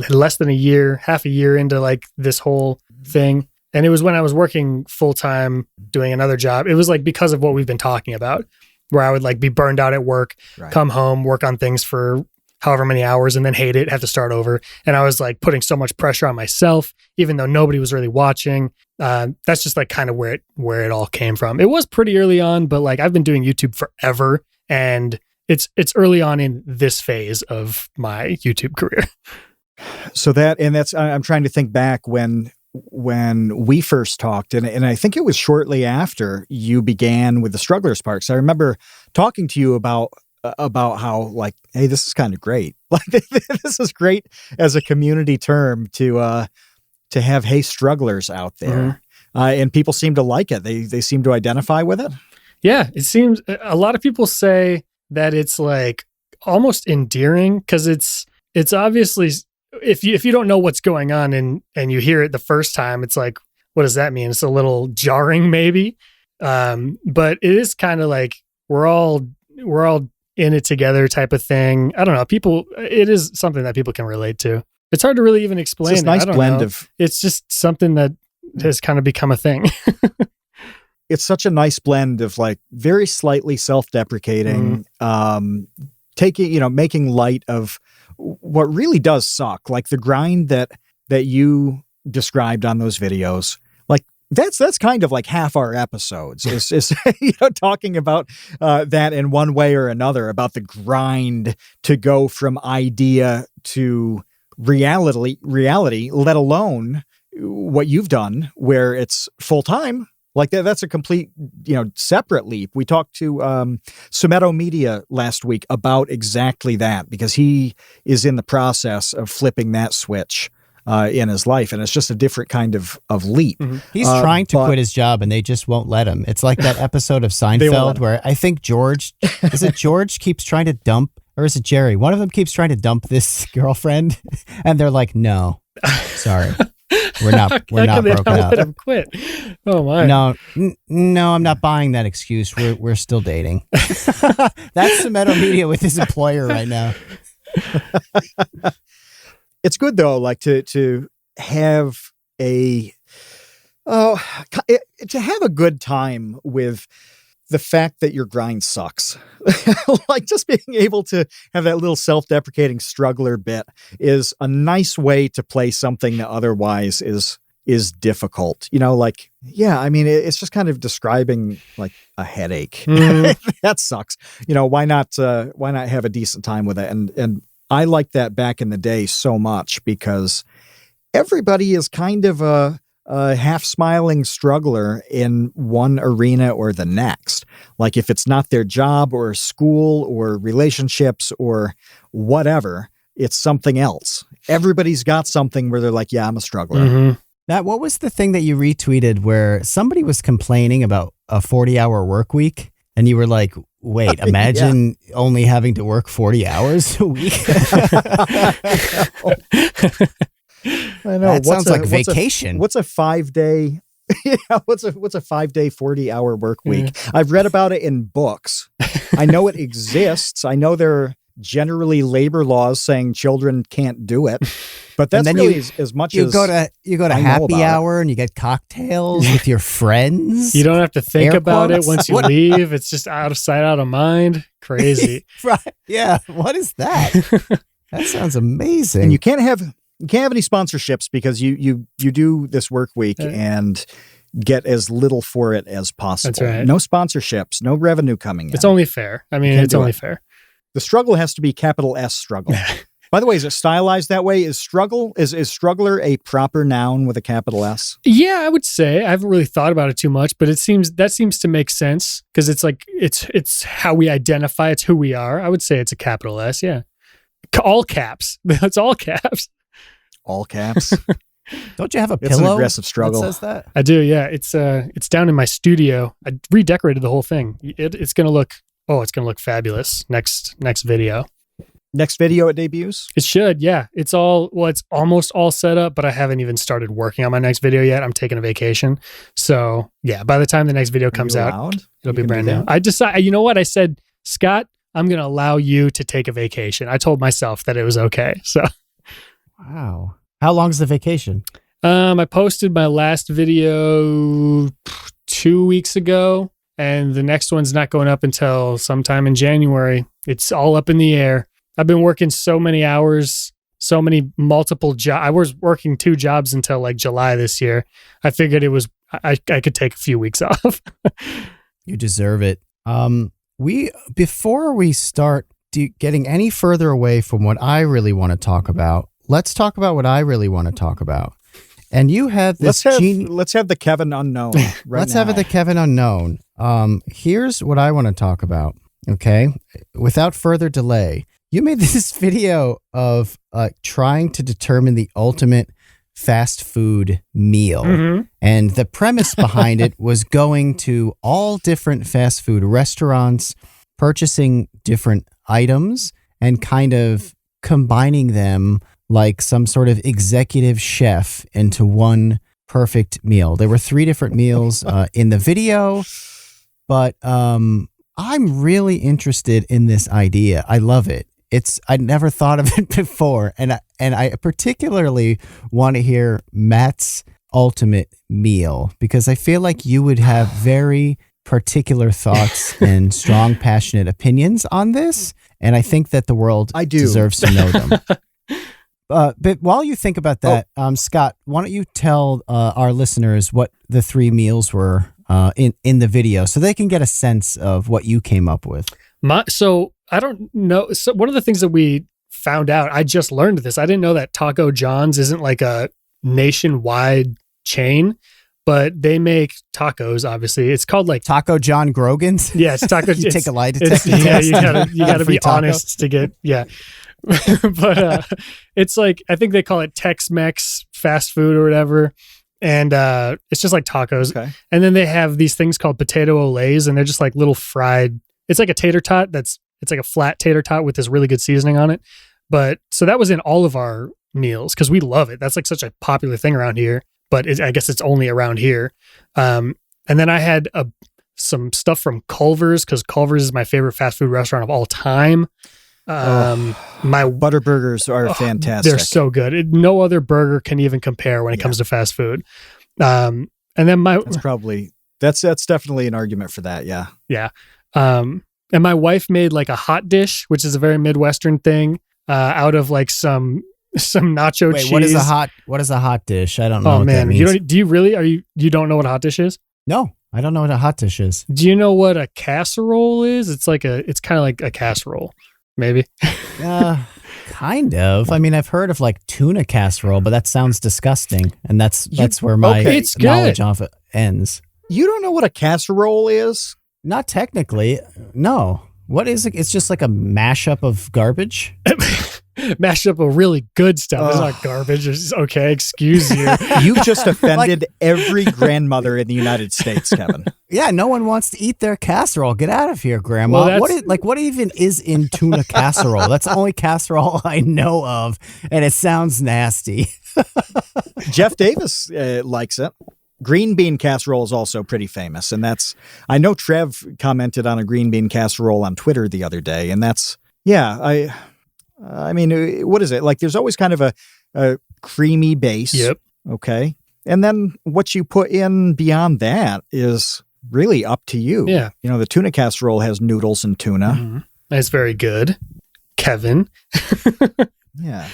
Speaker 1: less than a year, half a year into like this whole thing. And it was when I was working full time doing another job. It was like because of what we've been talking about, where I would like be burned out at work, come home, work on things for however many hours and then hate it, have to start over. And I was like putting so much pressure on myself, even though nobody was really watching. That's just like kind of where it all came from. It was pretty early on, but like I've been doing YouTube forever and it's early on in this phase of my YouTube career.
Speaker 2: So I'm trying to think back when we first talked, and I think it was shortly after you began with the Struggler Sparks. I remember talking to you about how, like, hey, this is kind of great. Like, this is great as a community term to have hey strugglers out there, and people seem to like it. They seem to identify with it.
Speaker 1: Yeah, it seems a lot of people say that it's like almost endearing because it's obviously, if you don't know what's going on and you hear it the first time, it's like, what does that mean? It's a little jarring maybe. But it is kind of like we're all in it together type of thing. I don't know. It is something that people can relate to. It's hard to really even explain.
Speaker 2: It's a nice blend of.
Speaker 1: It's just something that has kind of become a thing.
Speaker 2: It's such a nice blend of like very slightly self-deprecating, making light of what really does suck. Like the grind that you described on those videos. Like that's kind of like half our episodes is talking about that in one way or another, about the grind to go from idea to reality, let alone what you've done where it's full time. Like that's a complete, separate leap. We talked to SumitoMedia last week about exactly that, because he is in the process of flipping that switch in his life, and it's just a different kind of leap.
Speaker 3: Mm-hmm. He's trying to quit his job, and they just won't let him. It's like that episode of Seinfeld where I think George keeps trying to dump, or is it Jerry? One of them keeps trying to dump this girlfriend, and they're like, "No, sorry." We're not broken up.
Speaker 1: Let him quit. Oh my!
Speaker 3: No, I'm not buying that excuse. We're still dating. That's SumitoMedia with his employer right now.
Speaker 2: It's good though, like to have a good time with the fact that your grind sucks. Like just being able to have that little self-deprecating struggler bit is a nice way to play something that otherwise is difficult. It's just kind of describing like a headache. That sucks. Why not have a decent time with it? And I liked that back in the day so much, because everybody is kind of a half smiling struggler in one arena or the next. Like if it's not their job or school or relationships or whatever, it's something else. Everybody's got something where they're like, yeah, I'm a struggler.
Speaker 3: Mm-hmm. What was the thing that you retweeted where somebody was complaining about a 40-hour work week? And you were like, wait, imagine only having to work 40 hours a week.
Speaker 2: I know.
Speaker 3: That sounds like vacation.
Speaker 2: What's a 5-day? What's a 5-day 40-hour work week? I've read about it in books. I know it exists. I know there are generally labor laws saying children can't do it. But that's really as much as
Speaker 3: you go to happy hour and you get cocktails with your friends.
Speaker 1: You don't have to think about it once you leave. It's just out of sight, out of mind. Crazy.
Speaker 3: Right. Yeah. What is that? That sounds amazing.
Speaker 2: And you can't have any sponsorships because you do this work week and get as little for it as possible.
Speaker 1: That's right.
Speaker 2: No sponsorships, no revenue coming in.
Speaker 1: It's only fair. I mean, it's only fair.
Speaker 2: The struggle has to be capital S struggle. By the way, is it stylized that way? Is struggler a proper noun with a capital S?
Speaker 1: Yeah, I would say. I haven't really thought about it too much, but that seems to make sense, because it's like it's how we identify. It's who we are. I would say it's a capital S. Yeah, all caps. That's all caps.
Speaker 2: All caps.
Speaker 3: Don't you have a pillow?
Speaker 2: It's an aggressive struggle.
Speaker 3: That says that?
Speaker 1: I do. Yeah, it's down in my studio. I redecorated the whole thing. It's gonna look fabulous next video.
Speaker 2: Next video it debuts?
Speaker 1: It should, yeah. It's almost all set up, but I haven't even started working on my next video yet. I'm taking a vacation. So yeah, by the time the next video comes out, it'll be brand new. I decided, you know what? I said, Scott, I'm going to allow you to take a vacation. I told myself that it was okay. So.
Speaker 3: Wow. How long is the vacation?
Speaker 1: I posted my last video 2 weeks ago, and the next one's not going up until sometime in January. It's all up in the air. I've been working so many hours, so many multiple jobs. I was working 2 jobs until like July this year. I figured I could take a few weeks off.
Speaker 3: You deserve it. before we start getting any further away from what I really want to talk about, let's talk about what I really want to talk about. And you have this.
Speaker 2: Let's have the Kevin unknown.
Speaker 3: Let's have the Kevin unknown. Here's what I want to talk about. Okay, without further delay, you made this video of trying to determine the ultimate fast food meal, and the premise behind it was going to all different fast food restaurants, purchasing different items, and kind of combining them like some sort of executive chef into one perfect meal. There were 3 different meals in the video, but I'm really interested in this idea. I love it. I'd never thought of it before, and I particularly want to hear Matt's ultimate meal, because I feel like you would have very particular thoughts and strong, passionate opinions on this, and I think that the world deserves to know them. But while you think about that, Scott, why don't you tell our listeners what the 3 meals were in the video, so they can get a sense of what you came up with.
Speaker 1: So I don't know. So one of the things that we found out, I just learned this. I didn't know that Taco John's isn't like a nationwide chain, but they make tacos. Obviously, it's called like
Speaker 3: Taco John Grogan's.
Speaker 1: Yeah, it's taco.
Speaker 3: You take a lie detector test.
Speaker 1: Yeah, you gotta be
Speaker 3: taco.
Speaker 1: honest to get but it's like, I think they call it Tex-Mex fast food or whatever. And it's just like tacos. Okay. And then they have these things called potato olays, and they're just like little fried. It's like a tater tot. It's like a flat tater tot with this really good seasoning on it. But so that was in all of our meals because we love it. That's like such a popular thing around here. But I guess it's only around here. And then I had some stuff from Culver's, because Culver's is my favorite fast food restaurant of all time.
Speaker 2: My Butterburgers are fantastic.
Speaker 1: They're so good. No other burger can even compare when it comes to fast food. And then
Speaker 2: that's definitely an argument for that. Yeah.
Speaker 1: Yeah. And my wife made like a hot dish, which is a very Midwestern thing, out of like some nacho cheese.
Speaker 3: What is a hot dish? I don't know.
Speaker 1: Oh man, you don't know what a hot dish is?
Speaker 3: No, I don't know what a hot dish is.
Speaker 1: Do you know what a casserole is? It's kind of like a casserole. Maybe.
Speaker 3: Kind of. I mean, I've heard of like tuna casserole, but that sounds disgusting. And that's where my knowledge of it ends.
Speaker 2: You don't know what a casserole is?
Speaker 3: Not technically. No. What is it? It's just like a mashup of garbage.
Speaker 1: Mashup of really good stuff. It's not garbage. It's okay. Excuse you.
Speaker 2: You just offended every grandmother in the United States, Kevin.
Speaker 3: Yeah, no one wants to eat their casserole. Get out of here, Grandma.
Speaker 1: Well,
Speaker 3: what even is in tuna casserole? That's the only casserole I know of, and it sounds nasty.
Speaker 2: Jeff Davis likes it. Green bean casserole is also pretty famous, and I know Trev commented on a green bean casserole on Twitter the other day, and I mean, what is it? Like, there's always kind of a creamy base.
Speaker 1: Yep.
Speaker 2: Okay. And then what you put in beyond that is really up to you.
Speaker 1: Yeah.
Speaker 2: You know, the tuna casserole has noodles and tuna.
Speaker 1: Mm-hmm. That's very good. Kevin.
Speaker 2: Yeah.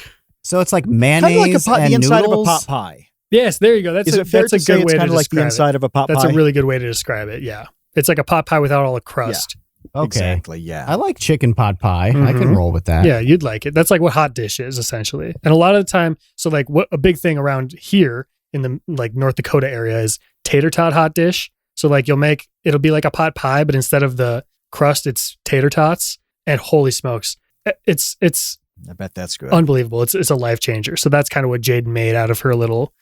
Speaker 3: So it's like mayonnaise
Speaker 2: kind of like
Speaker 3: and
Speaker 2: the inside
Speaker 3: noodles?
Speaker 2: of a pot pie.
Speaker 1: Yes, there you go. That's a good way to describe it.
Speaker 2: Kind of like the inside of a pot pie?
Speaker 1: That's a really good way to describe it. Yeah. It's like a pot pie without all the crust.
Speaker 2: Yeah.
Speaker 3: Okay.
Speaker 2: Exactly, yeah.
Speaker 3: I like chicken pot pie. I can roll with that.
Speaker 1: Yeah, you'd like it. That's like what hot dish is, essentially. And a lot of the time, so like what a big thing around here in the like North Dakota area is tater tot hot dish. So like it'll be like a pot pie, but instead of the crust, it's tater tots. And holy smokes, it's
Speaker 2: I bet that's good.
Speaker 1: Unbelievable. It's a life changer. So that's kind of what Jaden made out of her little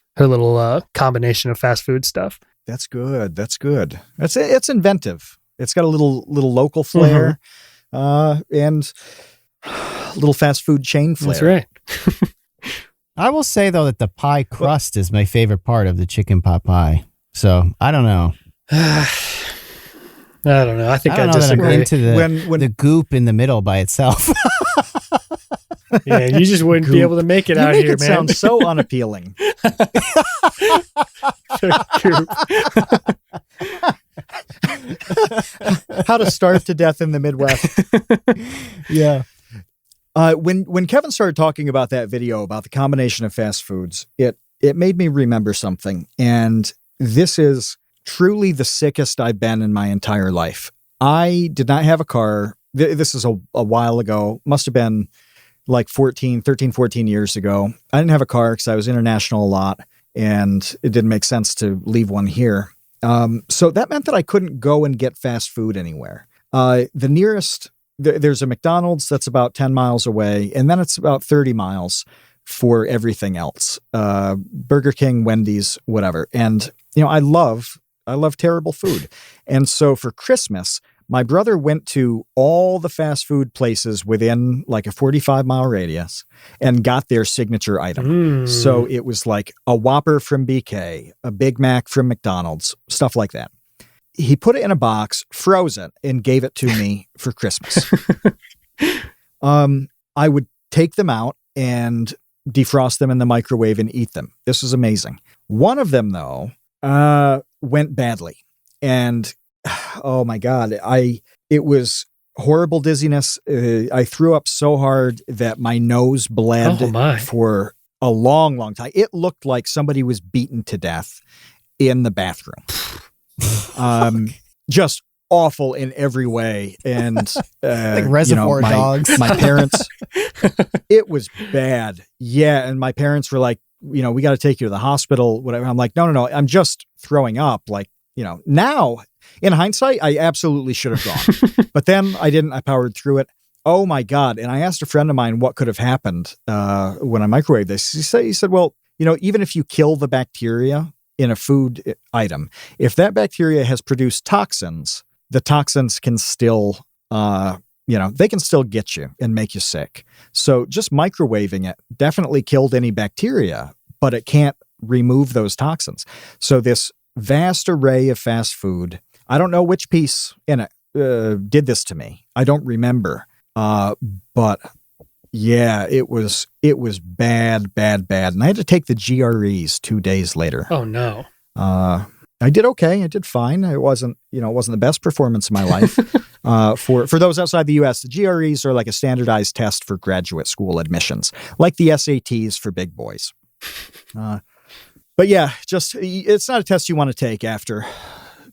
Speaker 1: combination of fast food stuff.
Speaker 2: That's good. It's inventive. It's got a little local flair, and a little fast food chain flair.
Speaker 1: That's right.
Speaker 3: I will say though that the pie crust is my favorite part of the chicken pot pie. So I don't know.
Speaker 1: I don't know. I think I disagree.
Speaker 3: I'm into the goop in the middle by itself.
Speaker 1: Yeah, you just wouldn't be able to make it out here, man.
Speaker 2: It sounds so unappealing. How to starve to death in the Midwest.
Speaker 3: Yeah.
Speaker 2: When Kevin started talking about that video about the combination of fast foods, it made me remember something. And this is truly the sickest I've been in my entire life. I did not have a car. This is a while ago. Must have been like 13, 14 years ago. I didn't have a car because I was international a lot, and it didn't make sense to leave one here. So that meant that I couldn't go and get fast food anywhere. The nearest, there's a McDonald's that's about 10 miles away, and then it's about 30 miles for everything else. Burger King, Wendy's, whatever. And, I love terrible food. And so for Christmas, my brother went to all the fast food places within like a 45-mile radius and got their signature item. So it was like a Whopper from BK, a Big Mac from McDonald's, stuff like that. He put it in a box, froze it, and gave it to me for Christmas. I would take them out and defrost them in the microwave and eat them. This was amazing. One of them, though, went badly. And oh my God, it was horrible dizziness. I threw up so hard that my nose bled for a long, long time. It looked like somebody was beaten to death in the bathroom. Just awful in every way. And
Speaker 3: like Reservoir Dogs.
Speaker 2: My parents, it was bad. Yeah. And my parents were like, we got to take you to the hospital, whatever. I'm like, no, I'm just throwing up. Like, now in hindsight, I absolutely should have gone, but then I didn't. I powered through it. Oh my God. And I asked a friend of mine what could have happened when I microwaved this. He said, well, even if you kill the bacteria in a food item, if that bacteria has produced toxins, the toxins can still, they can still get you and make you sick. So just microwaving it definitely killed any bacteria, but it can't remove those toxins. So this vast array of fast food, I don't know which piece in it did this to me. I don't remember. But yeah, it was bad. And I had to take the GREs 2 days later.
Speaker 1: Oh no.
Speaker 2: I did okay. I did fine. It wasn't the best performance of my life. For those outside the U.S., the GREs are like a standardized test for graduate school admissions, like the SATs for big boys. But yeah, it's not a test you want to take after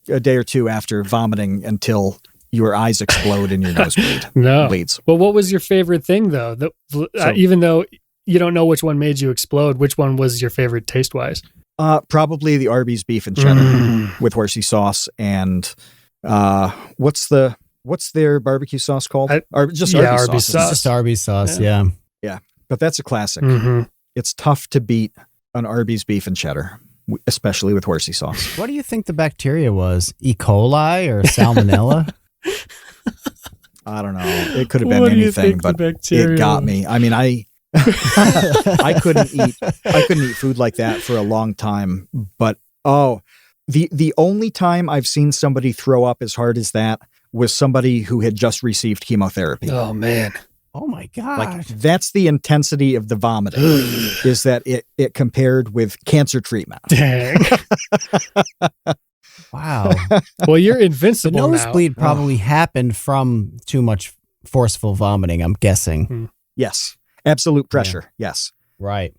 Speaker 2: a day or two after vomiting until your eyes explode and your nose bleeds.
Speaker 1: Well, what was your favorite thing though? Even though you don't know which one made you explode, which one was your favorite taste-wise?
Speaker 2: Probably the Arby's beef and cheddar with horsey sauce and what's their barbecue sauce called? Arby's sauce.
Speaker 3: It's just Arby's sauce, yeah.
Speaker 2: Yeah, but that's a classic.
Speaker 1: Mm-hmm.
Speaker 2: It's tough to beat an Arby's beef and cheddar, especially with horsey sauce.
Speaker 3: What do you think the bacteria was? E. coli or salmonella?
Speaker 2: I don't know. It could have been anything, but it got me. I mean, I couldn't eat food like that for a long time. But the only time I've seen somebody throw up as hard as that was somebody who had just received chemotherapy.
Speaker 1: Oh man.
Speaker 3: Oh my God.
Speaker 2: Like that's the intensity of the vomiting is that it compared with cancer treatment.
Speaker 1: Dang.
Speaker 3: Wow.
Speaker 1: Well, you're invincible
Speaker 3: now. The nosebleed probably happened from too much forceful vomiting, I'm guessing.
Speaker 2: Yes. Absolute pressure. Yeah. Yes.
Speaker 3: Right.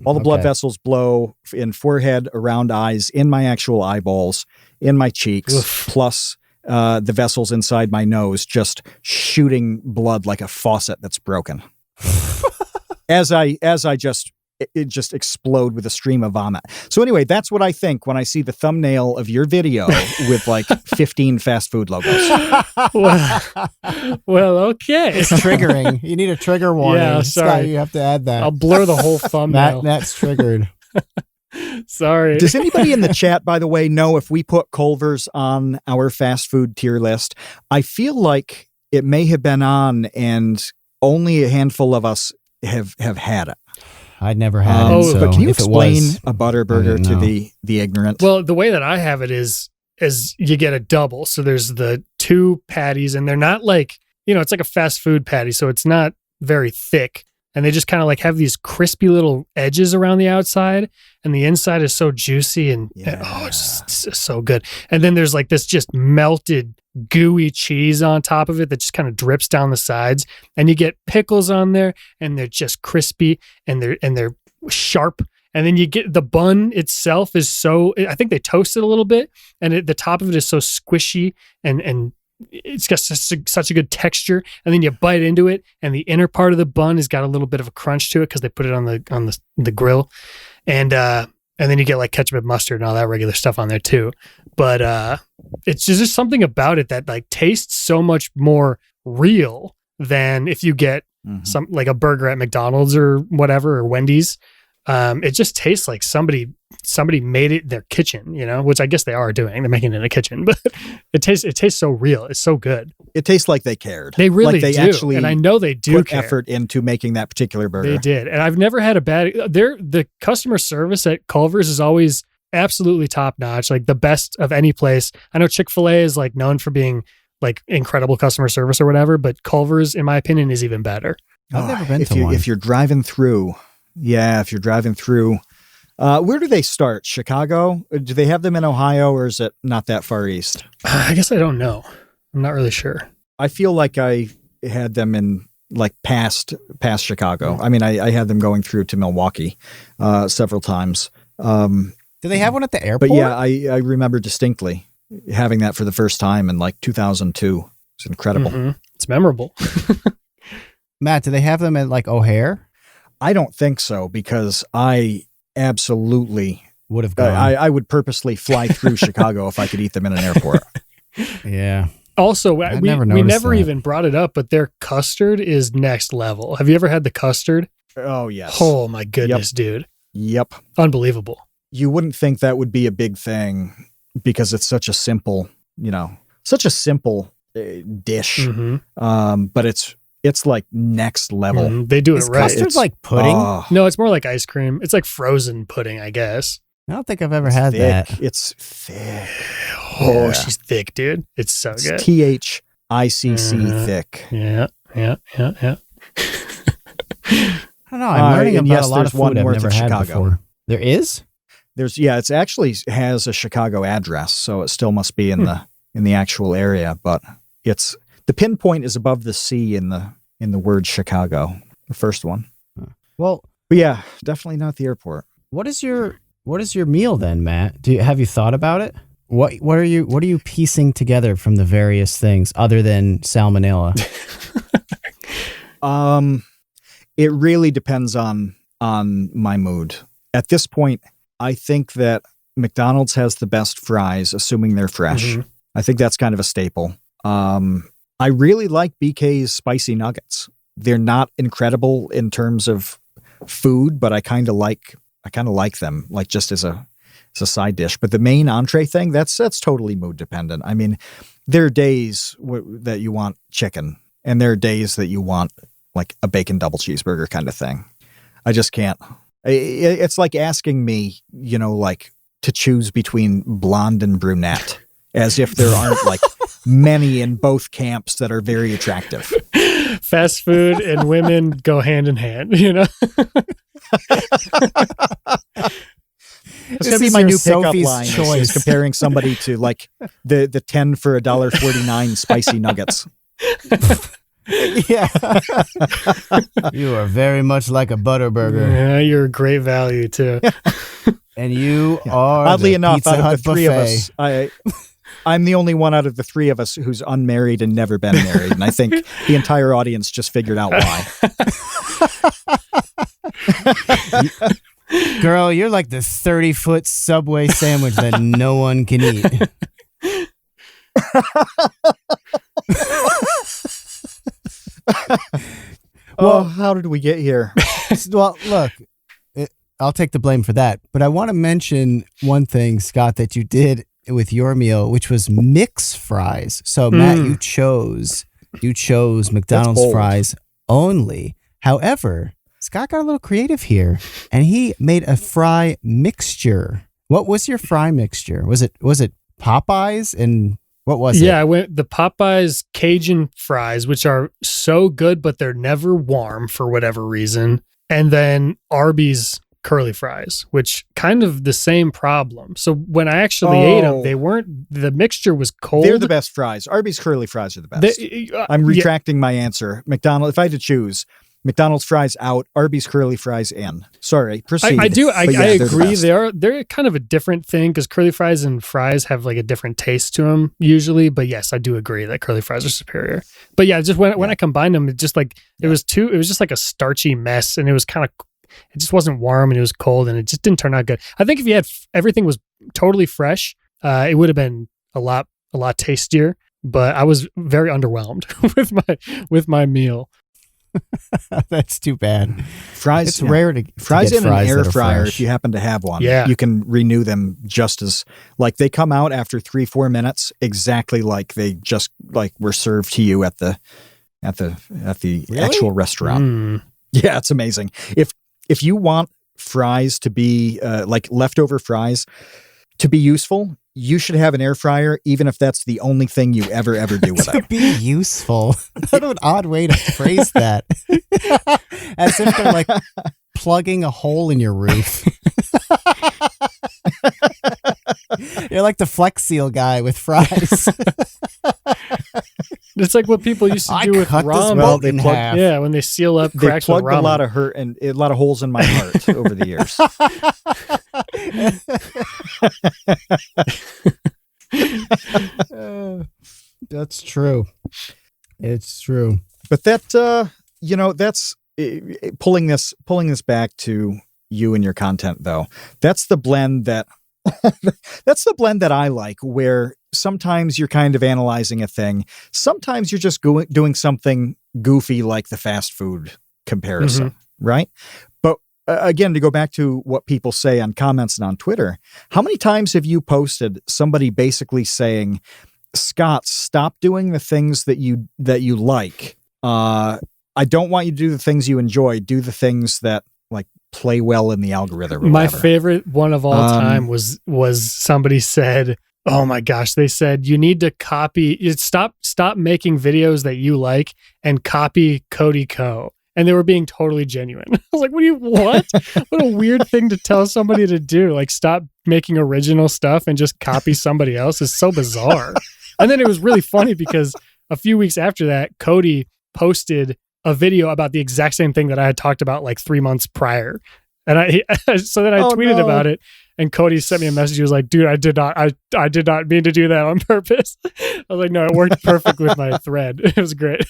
Speaker 2: All the blood vessels blow in forehead, around eyes, in my actual eyeballs, in my cheeks, plus the vessels inside my nose just shooting blood like a faucet that's broken. as I just explode with a stream of vomit. So anyway, that's what I think when I see the thumbnail of your video with like 15 fast food logos.
Speaker 1: Well, okay.
Speaker 3: It's triggering. You need a trigger warning.
Speaker 1: Yeah, sorry.
Speaker 3: Scott, you have to add that.
Speaker 1: I'll blur the whole thumbnail.
Speaker 3: That's triggered.
Speaker 1: Sorry.
Speaker 2: Does anybody in the chat, by the way, know if we put Culver's on our fast food tier list? I feel like it may have been on and only a handful of us have had it.
Speaker 3: I'd never had it. So
Speaker 2: but can you explain a Butterburger to the ignorant?
Speaker 1: Well, the way that I have it is you get a double. So there's the two patties and they're not like, it's like a fast food patty. So it's not very thick. And they just kind of like have these crispy little edges around the outside and the inside is so juicy and it's just so good. And then there's like this just melted gooey cheese on top of it that just kind of drips down the sides and you get pickles on there and they're just crispy and they're sharp. And then you get the bun itself is I think they toast it a little bit and the top of it is so squishy and it's got such a good texture, and then you bite into it, and the inner part of the bun has got a little bit of a crunch to it because they put it on the grill, and then you get like ketchup and mustard and all that regular stuff on there too. But it's just something about it that like tastes so much more real than if you get some like a burger at McDonald's or whatever, or Wendy's. It just tastes like somebody made it in their kitchen, which I guess they are doing. They're making it in a kitchen, but it tastes so real. It's so good.
Speaker 2: It tastes like they cared.
Speaker 1: They really
Speaker 2: do.
Speaker 1: Actually, and I know they do
Speaker 2: put effort into making that particular burger.
Speaker 1: They did. And I've never had the customer service at Culver's is always absolutely top notch, like the best of any place. I know Chick-fil-A is like known for being like incredible customer service or whatever, but Culver's, in my opinion, is even better.
Speaker 3: I've never been to one.
Speaker 2: If you're driving through, where do they start? Chicago? Do they have them in Ohio, or is it not that far east?
Speaker 1: I guess I don't know. I'm not really sure.
Speaker 2: I feel like I had them in like past Chicago. I mean, I had them going through to Milwaukee several times.
Speaker 3: Do they have one at the airport?
Speaker 2: But yeah, I remember distinctly having that for the first time in like 2002. It's incredible.
Speaker 1: Mm-hmm. It's memorable.
Speaker 3: Matt, do they have them at like O'Hare?
Speaker 2: I don't think so, because I absolutely
Speaker 3: would have gone.
Speaker 2: I would purposely fly through Chicago if I could eat them in an airport.
Speaker 3: Yeah.
Speaker 1: Also, we never even brought it up, but their custard is next level. Have you ever had the custard?
Speaker 2: Oh, yes.
Speaker 1: Oh, my goodness, dude.
Speaker 2: Yep.
Speaker 1: Unbelievable.
Speaker 2: You wouldn't think that would be a big thing because it's such a simple, dish.
Speaker 1: Mm-hmm.
Speaker 2: But it's like next level.
Speaker 1: Mm-hmm. They do it right.
Speaker 3: Custard like pudding?
Speaker 1: No, it's more like ice cream. It's like frozen pudding, I guess.
Speaker 3: I don't think I've ever had that.
Speaker 2: It's thick.
Speaker 1: Oh, she's thick, dude. It's so good.
Speaker 2: THICC thick.
Speaker 1: Yeah.
Speaker 3: I don't know. I'm learning about a lot of food I've never had before. There is?
Speaker 2: It actually has a Chicago address, so it still must be in the actual area, but it's the pinpoint is above the C in the word Chicago, the first one.
Speaker 3: Well,
Speaker 2: but yeah, definitely not the airport.
Speaker 3: What is your meal then, Matt? Have you thought about it? What are you piecing together from the various things other than salmonella?
Speaker 2: It really depends on my mood. At this point, I think that McDonald's has the best fries, assuming they're fresh.
Speaker 1: Mm-hmm.
Speaker 2: I think that's kind of a staple. I really like BK's spicy nuggets. They're not incredible in terms of food, but I kind of like them, like just as a side dish. But the main entree thing, that's totally mood dependent. I mean, there are days that you want chicken, and there are days that you want like a bacon double cheeseburger kind of thing. I just can't. It's like asking me, like to choose between blonde and brunette, as if there aren't like many in both camps that are very attractive.
Speaker 1: Fast food and women go hand in hand,
Speaker 2: It's going to be my new pickup line is comparing somebody to like the 10 for $1.49 spicy nuggets.
Speaker 3: Yeah. You are very much like a Butterburger.
Speaker 1: Yeah, you're a great value too.
Speaker 3: And you are
Speaker 2: oddly enough,
Speaker 3: Pizza
Speaker 2: out of
Speaker 3: Hut
Speaker 2: the three
Speaker 3: buffet.
Speaker 2: of us, I'm the only one out of the three of us who's unmarried and never been married. And I think the entire audience just figured out why.
Speaker 3: Girl, you're like the 30-foot Subway sandwich that no one can eat.
Speaker 2: Well, how did we get here?
Speaker 3: Well, look, I'll take the blame for that. But I want to mention one thing, Scott, that you did with your meal, which was mix fries. So, Matt, you chose McDonald's fries only. However, Scott got a little creative here, and he made a fry mixture. What was your fry mixture? Was it Popeyes, and what was it?
Speaker 1: Yeah, I went the Popeyes Cajun fries, which are so good, but they're never warm for whatever reason. And then Arby's curly fries, which kind of the same problem. So when I actually ate them, the mixture was cold.
Speaker 2: They're the best fries. Arby's curly fries are the best. I'm retracting my answer. McDonald's, if I had to choose, McDonald's fries out, Arby's curly fries in. Sorry, proceed.
Speaker 1: I do. I
Speaker 2: They're the
Speaker 1: agree.
Speaker 2: best.
Speaker 1: They're kind of a different thing because curly fries and fries have like a different taste to them usually. But yes, I do agree that curly fries are superior. But yeah, just when I combined them, it just like it was just like a starchy mess, and it was kind of, it just wasn't warm and it was cold, and it just didn't turn out good. I think if you had everything was totally fresh, it would have been a lot tastier. But I was very underwhelmed with my meal.
Speaker 3: That's too bad.
Speaker 2: Fries.
Speaker 3: It's rare to
Speaker 2: fries
Speaker 3: get
Speaker 2: in an
Speaker 3: fries
Speaker 2: air
Speaker 3: that are
Speaker 2: fryer
Speaker 3: fresh.
Speaker 2: if you happen to have one.
Speaker 1: Yeah.
Speaker 2: You can renew them just as like they come out after 3-4 minutes, exactly like they just like were served to you at the
Speaker 3: Really?
Speaker 2: actual restaurant. Yeah, it's amazing. If you want fries to be like leftover fries to be useful, you should have an air fryer, even if that's the only thing you ever do with
Speaker 3: To
Speaker 2: it.
Speaker 3: be useful. What an odd way to phrase that. As if they're like plugging a hole in your roof. You're like the Flex Seal guy with fries.
Speaker 1: It's like what people used to
Speaker 3: I
Speaker 1: do with
Speaker 3: cut this
Speaker 1: ramen.
Speaker 3: boat in half.
Speaker 1: Yeah, when they seal up
Speaker 2: They
Speaker 1: cracks with
Speaker 2: plugged a
Speaker 1: ramen.
Speaker 2: lot of hurt and a lot of holes in my heart over the years.
Speaker 3: That's true. It's true.
Speaker 2: But that that's pulling this back to you and your content though. That's the blend that I like, where sometimes you're kind of analyzing a thing. Sometimes you're just doing something goofy like the fast food comparison, right? But again, to go back to what people say on comments and on Twitter, how many times have you posted somebody basically saying, Scott, stop doing the things that you like. I don't want you to do the things you enjoy. Do the things that like play well in the algorithm. Or
Speaker 1: My
Speaker 2: whatever.
Speaker 1: favorite one of all time was somebody said, "Oh my gosh!" They said you need to stop making videos that you like and copy Cody Ko. And they were being totally genuine. I was like, what? What a weird thing to tell somebody to do. Like, stop making original stuff and just copy somebody else is so bizarre. And then it was really funny because a few weeks after that, Cody posted a video about the exact same thing that I had talked about like 3 months prior. And so then I tweeted about it, and Cody sent me a message. He was like, dude, I did not mean to do that on purpose. I was like, no, it worked perfect with my thread. It was great.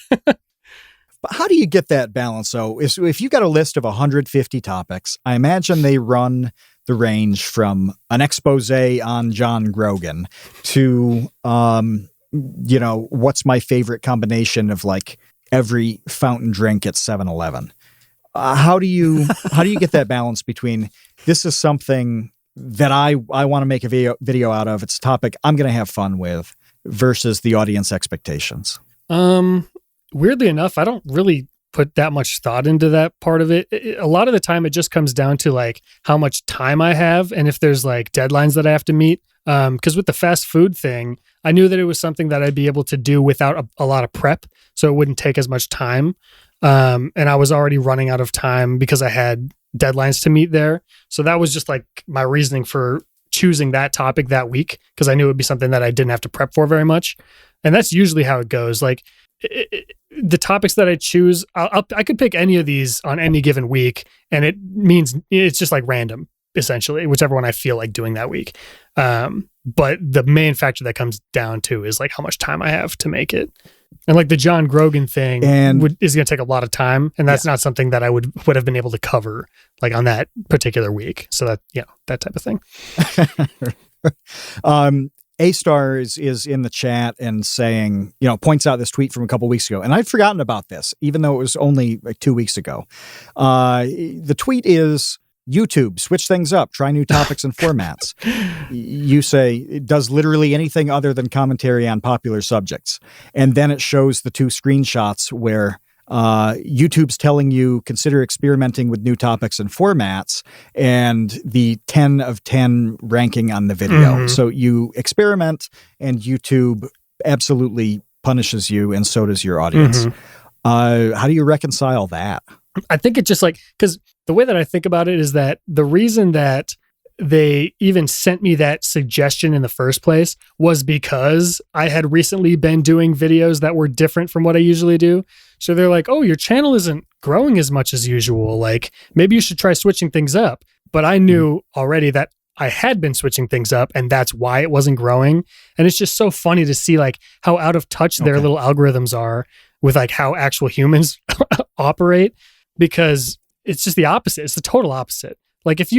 Speaker 2: But how do you get that balance? So if you got a list of 150 topics, I imagine they run the range from an expose on John Grogan to, what's my favorite combination of like every fountain drink at 7-Eleven. How do you get that balance between this is something that I want to make a video out of, it's a topic I'm going to have fun with, versus the audience expectations?
Speaker 1: Weirdly enough, I don't really put that much thought into that part of it. A lot of the time, it just comes down to like how much time I have and if there's like deadlines that I have to meet. Because with the fast food thing, I knew that it was something that I'd be able to do without a lot of prep, so it wouldn't take as much time. And I was already running out of time because I had deadlines to meet there. So that was just like my reasoning for choosing that topic that week, because I knew it would be something that I didn't have to prep for very much. And that's usually how it goes. Like the topics that I choose, I could pick any of these on any given week, and it means it's just like random, essentially, whichever one I feel like doing that week. But the main factor that comes down to is like how much time I have to make it. And like the John Grogan thing is going to take a lot of time, and that's not something that I would have been able to cover like on that particular week. So that, that type of thing.
Speaker 2: A-Star is in the chat and saying, points out this tweet from a couple weeks ago. And I'd forgotten about this, even though it was only like 2 weeks ago. The tweet is, YouTube, switch things up, try new topics and formats. You say it does literally anything other than commentary on popular subjects. And then it shows the 2 screenshots where YouTube's telling you consider experimenting with new topics and formats, and the 10 of 10 ranking on the video. So you experiment and YouTube absolutely punishes you, and so does your audience. How do you reconcile that?
Speaker 1: I think it's just like, because the way that I think about it is that the reason that they even sent me that suggestion in the first place was because I had recently been doing videos that were different from what I usually do. So they're like, oh, your channel isn't growing as much as usual. Like, maybe you should try switching things up. But I knew already that I had been switching things up, and that's why it wasn't growing. And it's just so funny to see like how out of touch their little algorithms are with like how actual humans operate, because it's just the opposite. It's the total opposite. Like if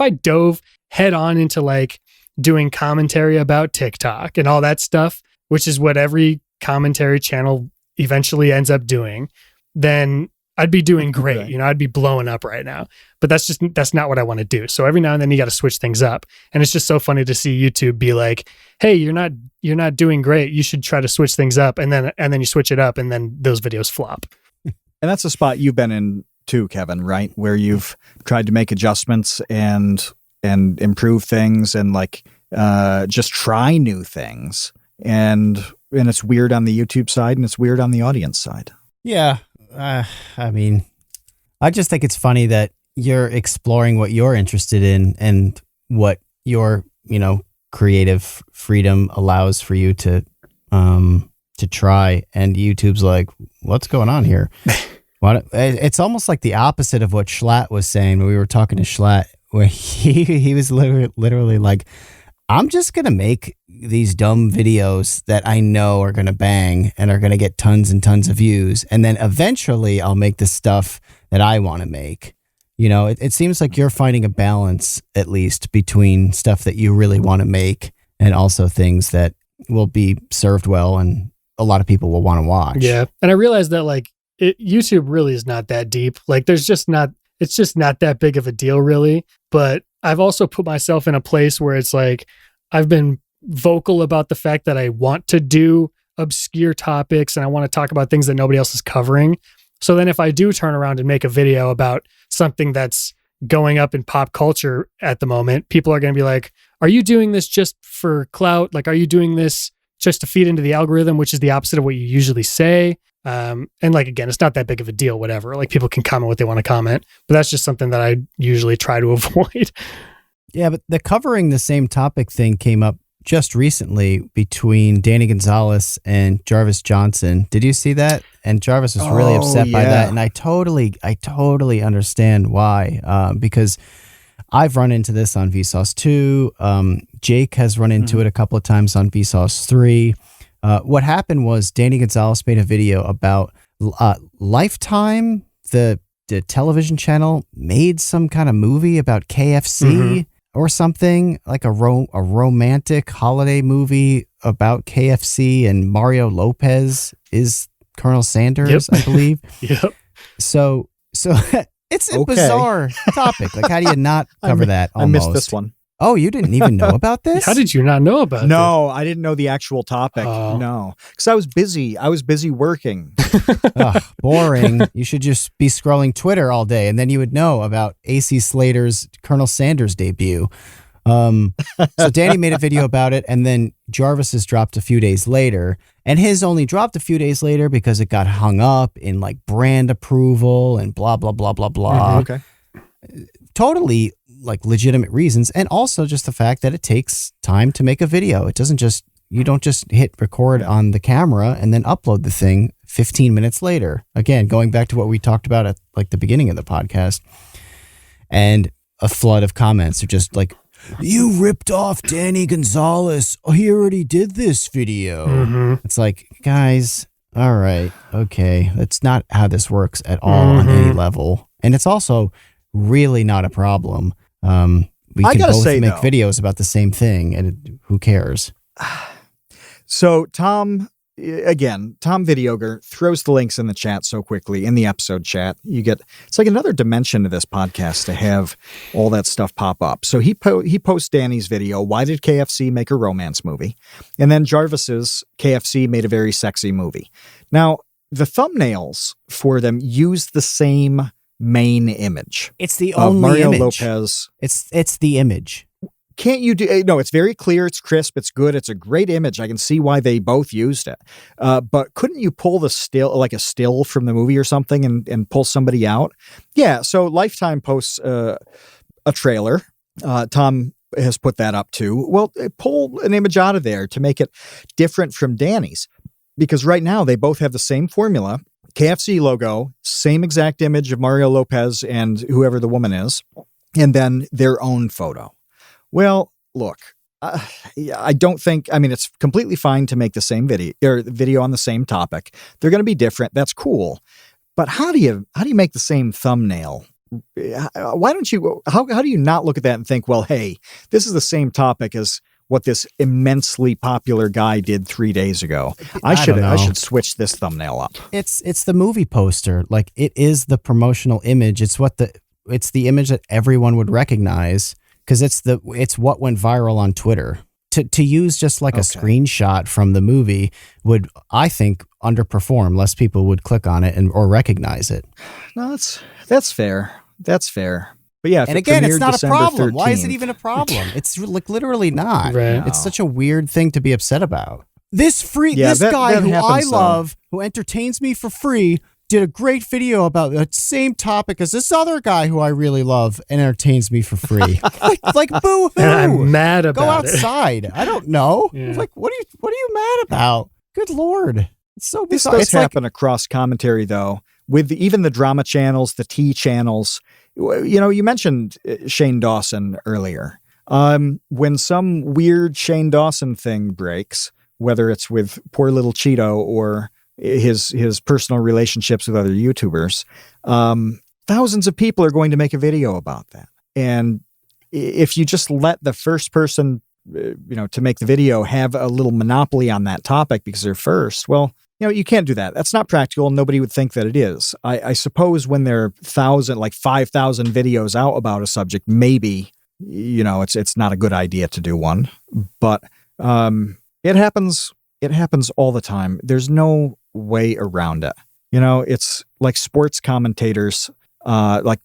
Speaker 1: I dove head on into like doing commentary about TikTok and all that stuff, which is what every commentary channel eventually ends up doing, then I'd be doing great. You know, I'd be blowing up right now, but that's not what I want to do. So every now and then you got to switch things up. And it's just so funny to see YouTube be like, hey, you're not doing great. You should try to switch things up. And then you switch it up, and then those videos flop.
Speaker 2: And that's a spot you've been in too, Kevin, right? Where you've tried to make adjustments and improve things and like just try new things. And it's weird on the YouTube side and it's weird on the audience side.
Speaker 3: Yeah. I mean, I just think it's funny that you're exploring what you're interested in and what your, creative freedom allows for you to try. And YouTube's like, what's going on here? It's almost like the opposite of what Schlatt was saying when we were talking to Schlatt, where he was literally like, I'm just going to make these dumb videos that I know are going to bang and are going to get tons and tons of views. And then eventually I'll make the stuff that I want to make. It seems like you're finding a balance, at least, between stuff that you really want to make and also things that will be served well and a lot of people will want to watch.
Speaker 1: Yeah. And I realized that like YouTube really is not that deep. Like it's just not that big of a deal really. But I've also put myself in a place where it's like, I've been vocal about the fact that I want to do obscure topics and I want to talk about things that nobody else is covering. So then if I do turn around and make a video about something that's going up in pop culture at the moment, people are going to be like, are you doing this just for clout? Like, are you doing this just to feed into the algorithm, which is the opposite of what you usually say? And like, again, it's not that big of a deal, whatever. Like people can comment what they want to comment, but that's just something that I usually try to avoid.
Speaker 3: Yeah, but the covering the same topic thing came up just recently between Danny Gonzalez and Jarvis Johnson. Did you see that? And Jarvis was really upset by that. And I totally understand why, because I've run into this on Vsauce 2. Jake has run into it a couple of times on Vsauce 3. What happened was Danny Gonzalez made a video about Lifetime, the television channel, made some kind of movie about KFC or something, like a romantic holiday movie about KFC, and Mario Lopez is Colonel Sanders, I believe.
Speaker 1: Yep.
Speaker 3: So it's a bizarre topic. Like, how do you not cover that? Almost?
Speaker 2: I missed this one.
Speaker 3: Oh, you didn't even know about this?
Speaker 1: How did you not know about this?
Speaker 2: No, I didn't know the actual topic. No, because I was busy. I was busy working.
Speaker 3: Boring. You should just be scrolling Twitter all day, and then you would know about AC Slater's Colonel Sanders debut. So Danny made a video about it, and then Jarvis's dropped a few days later, and his only dropped a few days later because it got hung up in like brand approval and blah, blah, blah, blah, blah.
Speaker 2: Okay.
Speaker 3: Totally like legitimate reasons, and also just the fact that it takes time to make a video. It doesn't just, you don't just hit record on the camera and then upload the thing 15 minutes later. Again, going back to what we talked about at like the beginning of the podcast, and a flood of comments are just like, you ripped off Danny Gonzalez. Oh, he already did this video. It's like, guys, all right, okay. That's not how this works at all on any level. And it's also really not a problem. We can both make videos about the same thing, and who cares?
Speaker 2: So Tom Videoger throws the links in the chat so quickly, in the episode chat. It's like another dimension to this podcast to have all that stuff pop up. So he posts Danny's video, why did KFC make a romance movie? And then Jarvis's KFC made a very sexy movie. Now, the thumbnails for them use the same main image.
Speaker 3: It's the only
Speaker 2: Mario
Speaker 3: image.
Speaker 2: Lopez.
Speaker 3: It's the image.
Speaker 2: Can't you do? No, it's very clear. It's crisp. It's good. It's a great image. I can see why they both used it. But couldn't you pull the still, like a still from the movie or something, and pull somebody out? Yeah. So Lifetime posts a trailer. Tom has put that up too. Well, pull an image out of there to make it different from Danny's, because right now they both have the same formula, KFC logo, same exact image of Mario Lopez and whoever the woman is, and then their own photo. Well, look, I don't think, I mean, it's completely fine to make the same video on the same topic. They're going to be different. That's cool. But how do you make the same thumbnail? Why don't you, how do you not look at that and think, well, hey, this is the same topic as what this immensely popular guy did 3 days ago. I should switch this thumbnail up.
Speaker 3: It's the movie poster. Like, it is the promotional image. It's the image that everyone would recognize, because it's what went viral on Twitter. To use just like a screenshot from the movie would, I think, underperform. Less people would click on it or recognize it.
Speaker 2: No, that's fair. That's fair. But yeah,
Speaker 3: and again, it's not December a problem. 13th. Why is it even a problem? It's like literally not.
Speaker 1: Right.
Speaker 3: No. It's such a weird thing to be upset about. This guy who I love, who entertains me for free, did a great video about the same topic as this other guy who I really love and entertains me for free. like boo-hoo.
Speaker 1: And I'm mad about it.
Speaker 3: Go outside. I don't know.
Speaker 1: Yeah.
Speaker 3: Like, what are you mad about? Good Lord. It's so bizarre.
Speaker 2: This does happen across commentary, though, with even the drama channels, the T channels. You know, you mentioned Shane Dawson earlier. When some weird Shane Dawson thing breaks, whether it's with poor little Cheeto or his personal relationships with other YouTubers, thousands of people are going to make a video about that. And if you just let the first person, to make the video have a little monopoly on that topic because they're first, well, you can't do that. That's not practical. And nobody would think that it is. I suppose when there are 5,000 videos out about a subject, maybe, it's not a good idea to do one, but it happens all the time. There's no way around it. It's like sports commentators, like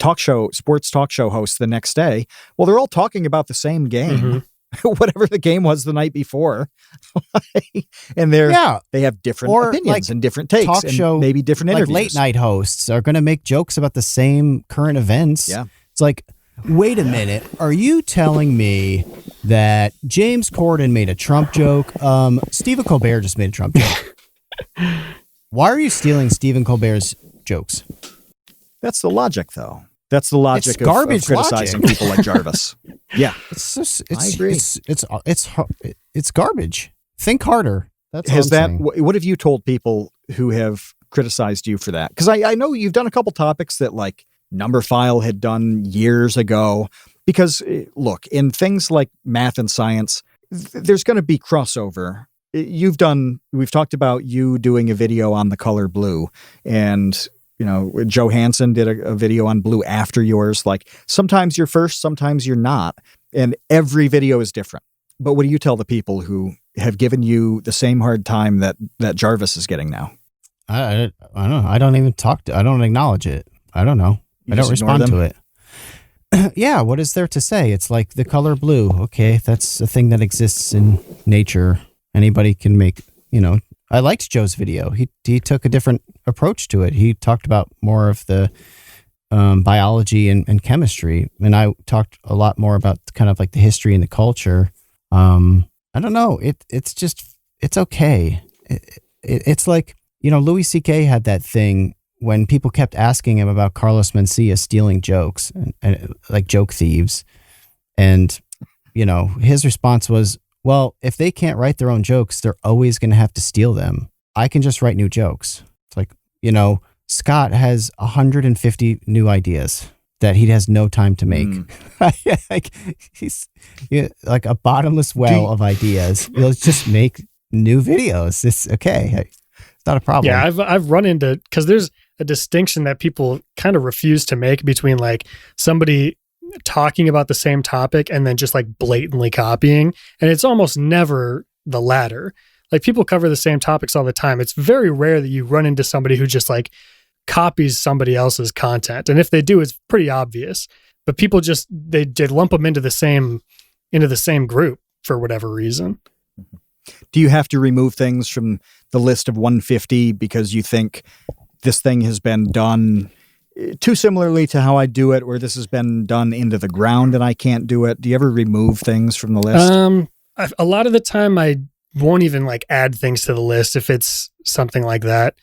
Speaker 2: sports talk show hosts the next day. Well, they're all talking about the same game. Mm-hmm. Whatever the game was the night before. And they have different opinions and different takes
Speaker 3: talk show,
Speaker 2: and maybe different interviews.
Speaker 3: Like late night hosts are going to make jokes about the same current events.
Speaker 2: Yeah.
Speaker 3: It's like, wait a minute. Are you telling me that James Corden made a Trump joke? Stephen Colbert just made a Trump joke. Why are you stealing Stephen Colbert's jokes?
Speaker 2: That's the logic, though. That's the logic
Speaker 3: of
Speaker 2: criticizing people like Jarvis. Yeah,
Speaker 3: I agree. It's garbage. Think harder. That's
Speaker 2: what have you told people who have criticized you for that? Because I know you've done a couple topics that like Numberphile had done years ago. Because look, in things like math and science, there's going to be crossover. We've talked about you doing a video on the color blue, and Joe Hansen did a video on blue after yours. Like, sometimes you're first, sometimes you're not. And every video is different. But what do you tell the people who have given you the same hard time that Jarvis is getting now?
Speaker 3: I don't know. I don't even I don't acknowledge it. I don't know. I don't respond to it. Yeah. What is there to say? It's like the color blue. Okay. That's a thing that exists in nature. Anybody can make, I liked Joe's video. He took a different approach to it. He talked about more of the biology and chemistry, and I talked a lot more about kind of like the history and the culture. I don't know. It's okay. It's like, Louis C.K. had that thing when people kept asking him about Carlos Mencia stealing jokes and like joke thieves, and his response was, well, if they can't write their own jokes, they're always going to have to steal them. I can just write new jokes. It's like, Scott has 150 new ideas that he has no time to make. Like, he's like a bottomless well of ideas. He'll just make new videos. It's okay. It's not a problem.
Speaker 1: Yeah, I've run into, because there's a distinction that people kind of refuse to make between like somebody talking about the same topic and then just like blatantly copying. And it's almost never the latter. Like, people cover the same topics all the time. It's very rare that you run into somebody who just like copies somebody else's content. And if they do, it's pretty obvious. But people just, they lump them into the same group for whatever reason.
Speaker 2: Do you have to remove things from the list of 150 because you think this thing has been done too similarly to how I do it, where this has been done into the ground and I can't do it? Do you ever remove things from the list?
Speaker 1: A lot of the time I won't even like add things to the list if it's something like that.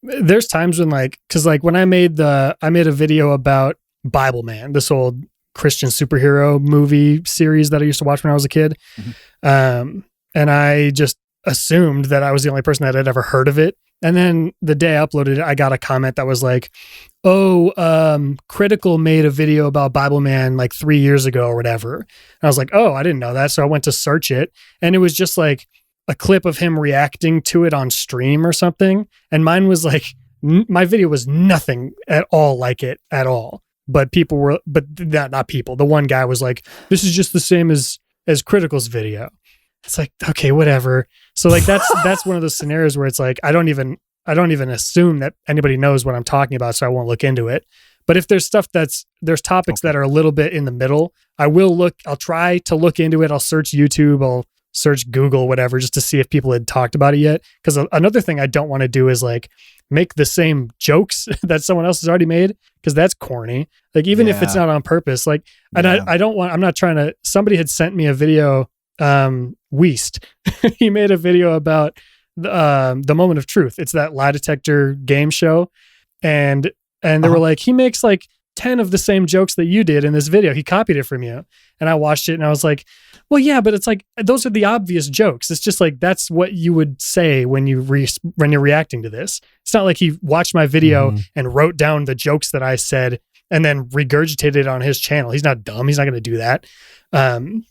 Speaker 1: There's times when cause when I made a video about Bible Man, this old Christian superhero movie series that I used to watch when I was a kid. Mm-hmm. And I just assumed that I was the only person that had ever heard of it. And then the day I uploaded it, I got a comment that was like, Critical made a video about Bible Man 3 years ago or whatever. And I was like, oh, I didn't know that. So I went to search it, and it was just like a clip of him reacting to it on stream or something. And mine was my video was nothing at all like it at all. But not people. The one guy was like, this is just the same as Critical's video. It's like, okay, whatever. So that's one of those scenarios where it's like, I don't even assume that anybody knows what I'm talking about, so I won't look into it. But if there's stuff there's topics that are a little bit in the middle, I'll try to look into it. I'll search YouTube, I'll search Google, whatever, just to see if people had talked about it yet. Because another thing I don't want to do is make the same jokes that someone else has already made, because that's corny. Even if it's not on purpose, and I'm not trying to, somebody had sent me a video, Weast. He made a video about the Moment of Truth. It's that lie detector game show. And they were like, he makes 10 of the same jokes that you did in this video. He copied it from you. And I watched it and I was like, well, yeah, but it's those are the obvious jokes. It's just that's what you would say when you're reacting to this. It's not like he watched my video and wrote down the jokes that I said and then regurgitated it on his channel. He's not dumb. He's not going to do that.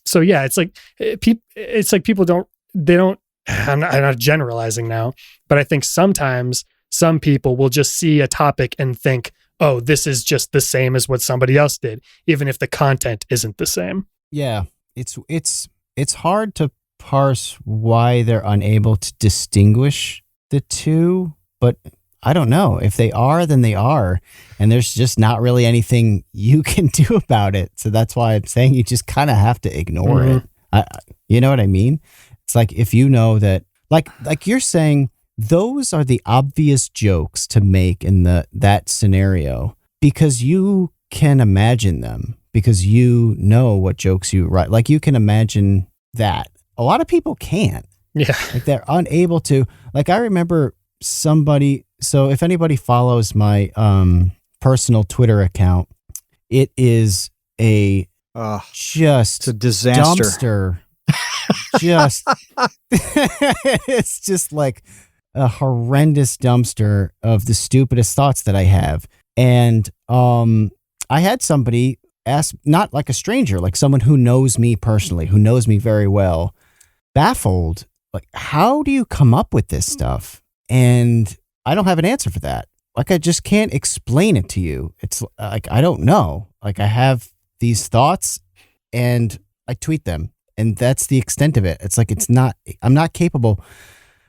Speaker 1: So yeah, people don't, I'm not generalizing now, but I think sometimes some people will just see a topic and think, oh, this is just the same as what somebody else did, even if the content isn't the same.
Speaker 3: Yeah. It's hard to parse why they're unable to distinguish the two, but I don't know. If they are, then they are. And there's just not really anything you can do about it. So that's why I'm saying you just kind of have to ignore it. You know what I mean? It's if you know that, like you're saying, those are the obvious jokes to make in that scenario because you can imagine them, because you know what jokes you write. You can imagine that. A lot of people can't.
Speaker 1: Yeah.
Speaker 3: They're unable to. I remember somebody. So if anybody follows my personal Twitter account, it is just
Speaker 2: it's a disaster.
Speaker 3: Dumpster. It's just a horrendous dumpster of the stupidest thoughts that I have. And I had somebody ask, not a stranger, someone who knows me personally, who knows me very well, baffled, how do you come up with this stuff? And I don't have an answer for that. I just can't explain it to you. It's I don't know. I have these thoughts and I tweet them, and that's the extent of it. It's I'm not capable.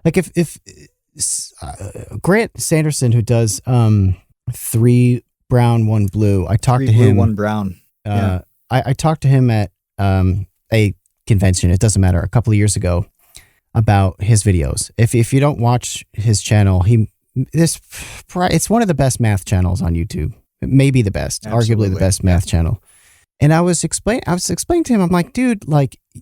Speaker 3: If Grant Sanderson, who does 3 brown, 1 blue, I talked to him. 3 blue,
Speaker 2: 1 brown. Yeah.
Speaker 3: I talked to him at a convention. It doesn't matter. A couple of years ago, about his videos. If you don't watch his channel, it's one of the best math channels on YouTube. Maybe the best, arguably the best math channel. And I was explaining to him, I'm like, dude,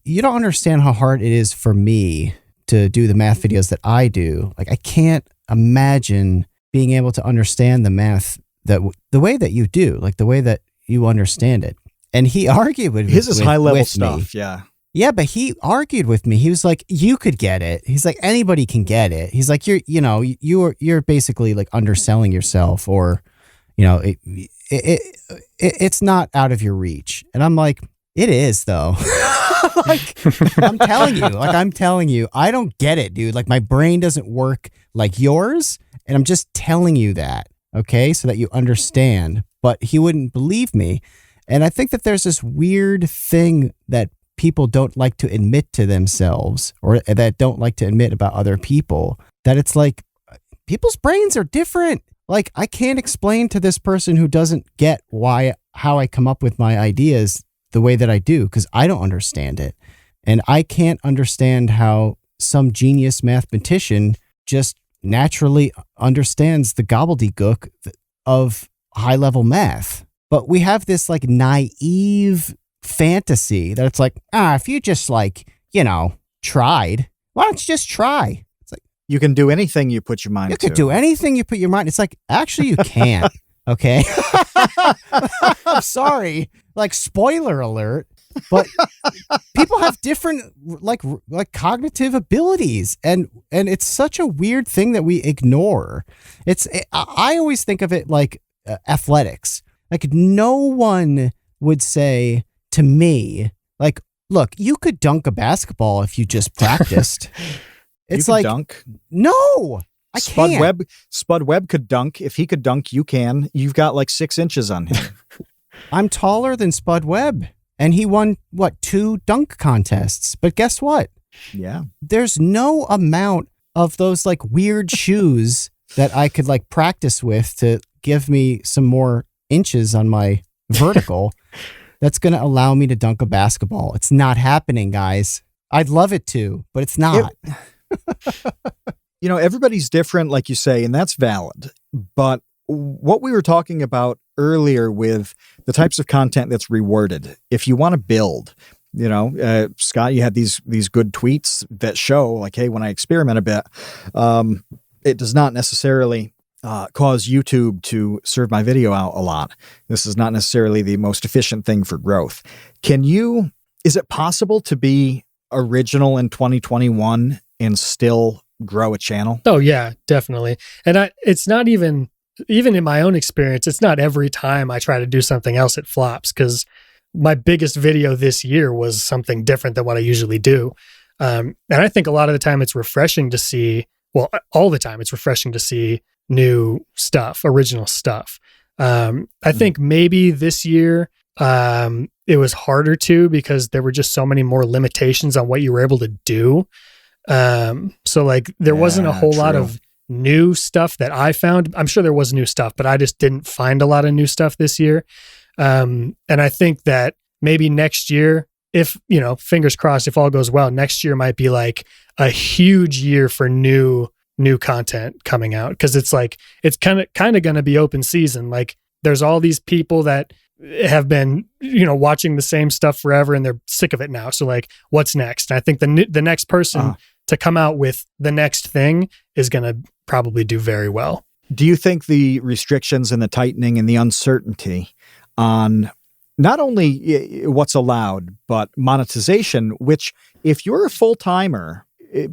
Speaker 3: you don't understand how hard it is for me to do the math videos that I do. I can't imagine being able to understand the math the way that you do, the way that you understand it. And he argued with me.
Speaker 2: His is high level stuff. Yeah.
Speaker 3: Yeah, but he argued with me. He was like, you could get it. He's like, anybody can get it. He's like, you're basically underselling yourself, or, it's not out of your reach. And I'm like, it is though. I'm telling you, I don't get it, dude. My brain doesn't work like yours. And I'm just telling you that, okay? So that you understand. But he wouldn't believe me. And I think that there's this weird thing that people don't like to admit to themselves, or that don't like to admit about other people, that it's people's brains are different. I can't explain to this person who doesn't get how I come up with my ideas the way that I do, because I don't understand it. And I can't understand how some genius mathematician just naturally understands the gobbledygook of high level math. But we have this like naive fantasy that it's like, if you just like, tried, why don't you just try? It's like,
Speaker 2: You can do anything you put your mind to.
Speaker 3: you could do anything you put your mind. It's like, actually you can't. Okay. I'm sorry. Like, spoiler alert. But people have different like cognitive abilities, and it's such a weird thing that we ignore. I always think of it like athletics. Like, no one would say to me, like, look, you could dunk a basketball if you just practiced. It's
Speaker 2: you
Speaker 3: like,
Speaker 2: dunk.
Speaker 3: No, I can't.
Speaker 2: Spud Webb could dunk. If he could dunk, you can. You've got like 6 inches on him.
Speaker 3: I'm taller than Spud Webb. And he won, 2 dunk contests. But guess what?
Speaker 2: Yeah.
Speaker 3: There's no amount of those like weird shoes that I could like practice with to give me some more inches on my vertical that's going to allow me to dunk a basketball. It's not happening, guys. I'd love it to, but it's not.
Speaker 2: Everybody's different, like you say, and that's valid. But what we were talking about earlier with the types of content that's rewarded, if you want to build, Scott, you had these good tweets that show like, hey, when I experiment a bit, it does not necessarily cause YouTube to serve my video out a lot. This is not necessarily the most efficient thing for growth. Is it possible to be original in 2021 and still grow a channel?
Speaker 1: Oh yeah, definitely. And it's not even in my own experience, it's not every time I try to do something else it flops, because my biggest video this year was something different than what I usually do. And I think a lot of the time it's refreshing to see, all the time it's refreshing to see new stuff, original stuff. I think maybe this year it was harder to, because there were just so many more limitations on what you were able to do. So like there wasn't a whole lot of new stuff that I found. I'm sure there was new stuff, but I just didn't find a lot of new stuff this year. And I think that maybe next year, if, fingers crossed, if all goes well, next year might be like a huge year for new content coming out. Cause it's like, it's kind of going to be open season. Like there's all these people that have been, watching the same stuff forever and they're sick of it now. So like, what's next? And I think the next person to come out with the next thing is going to probably do very well.
Speaker 2: Do you think the restrictions and the tightening and the uncertainty on not only what's allowed, but monetization, which if you're a full-timer,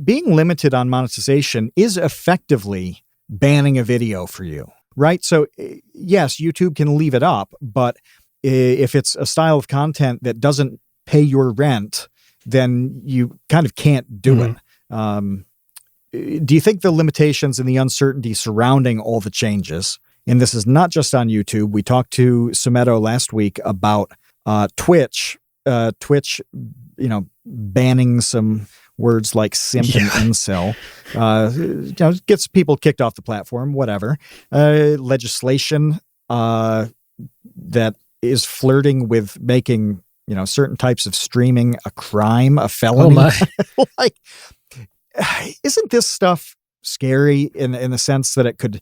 Speaker 2: being limited on monetization is effectively banning a video for you, right? So yes, YouTube can leave it up, but if it's a style of content that doesn't pay your rent, then you kind of can't do it. Do you think the limitations and the uncertainty surrounding all the changes, and this is not just on YouTube, we talked to Sumito last week about Twitch, banning some words like simp and incel, gets people kicked off the platform, whatever. Legislation that is flirting with making, certain types of streaming a crime, a felony.
Speaker 1: Oh my.
Speaker 2: Isn't this stuff scary in the sense that it could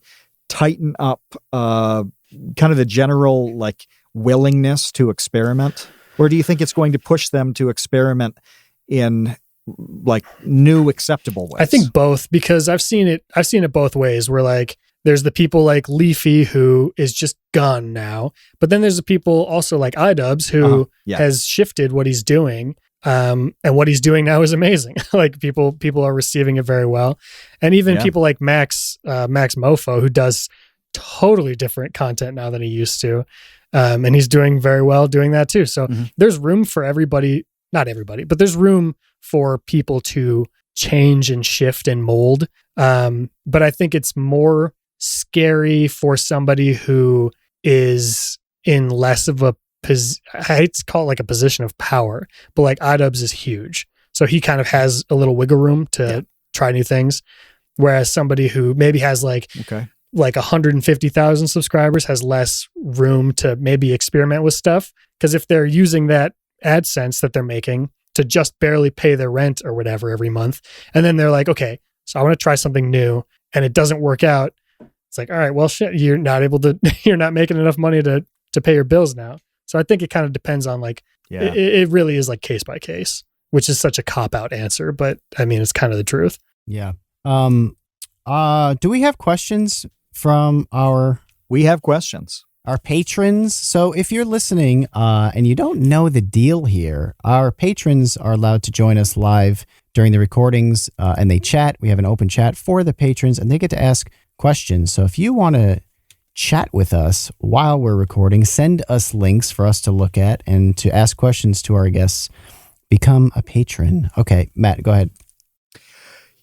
Speaker 2: tighten up kind of the general like willingness to experiment? Or do you think it's going to push them to experiment in like new acceptable ways?
Speaker 1: I think both, because I've seen it both ways, where like there's the people like Leafy who is just gone now, but then there's the people also like iDubbbz who has shifted what he's doing. And what he's doing now is amazing. Like people are receiving it very well. And even people like Max Mofo, who does totally different content now than he used to. And he's doing very well doing that too. So there's room for everybody, not everybody, but there's room for people to change and shift and mold. But I think it's more scary for somebody who is in less of a I hate to call it like a position of power, but like iDubbbz is huge. So he kind of has a little wiggle room to try new things. Whereas somebody who maybe has like 150,000 subscribers has less room to maybe experiment with stuff. Because if they're using that AdSense that they're making to just barely pay their rent or whatever every month, and then they're like, okay, so I want to try something new and it doesn't work out, it's like, all right, well, shit, you're not making enough money to pay your bills now. So I think it kind of depends on like, it really is like case by case, which is such a cop out answer, but I mean, it's kind of the truth.
Speaker 3: Yeah. Do we have questions from
Speaker 2: We have questions.
Speaker 3: Our patrons? So if you're listening and you don't know the deal here, our patrons are allowed to join us live during the recordings and they chat. We have an open chat for the patrons and they get to ask questions. So if you want to chat with us while we're recording, send us links for us to look at and to ask questions to our guests. Become a patron. Okay, Matt, go ahead.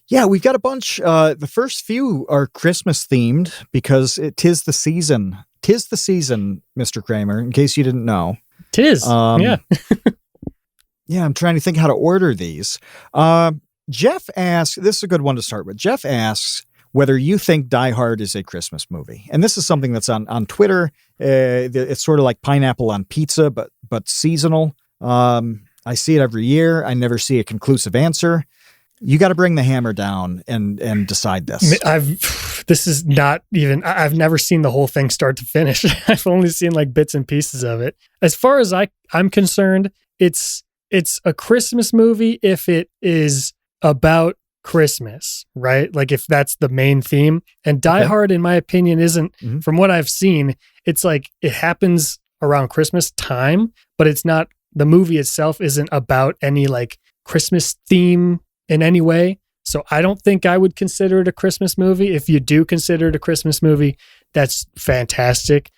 Speaker 2: Yeah, we've got a bunch. The first few are Christmas themed because tis the season. Tis the season, Mr. Cramer, in case you didn't know.
Speaker 1: Tis, yeah.
Speaker 2: Yeah, I'm trying to think how to order these. Jeff asks, this is a good one to start with. Jeff asks whether you think Die Hard is a Christmas movie. And this is something that's on Twitter. It's sort of like pineapple on pizza, but seasonal. I see it every year. I never see a conclusive answer. You got to bring the hammer down and decide this. I've never seen the whole thing start to finish. I've only seen like bits and pieces of it. As far as I'm concerned, it's a Christmas movie if it is about Christmas, right? Like if that's the main theme. And Die Hard, in my opinion, isn't, from what I've seen, it's like it happens around Christmas time, but it's not, the movie itself isn't about any like Christmas theme in any way. So I don't think I would consider it a Christmas movie. If you do consider it a Christmas movie, that's fantastic.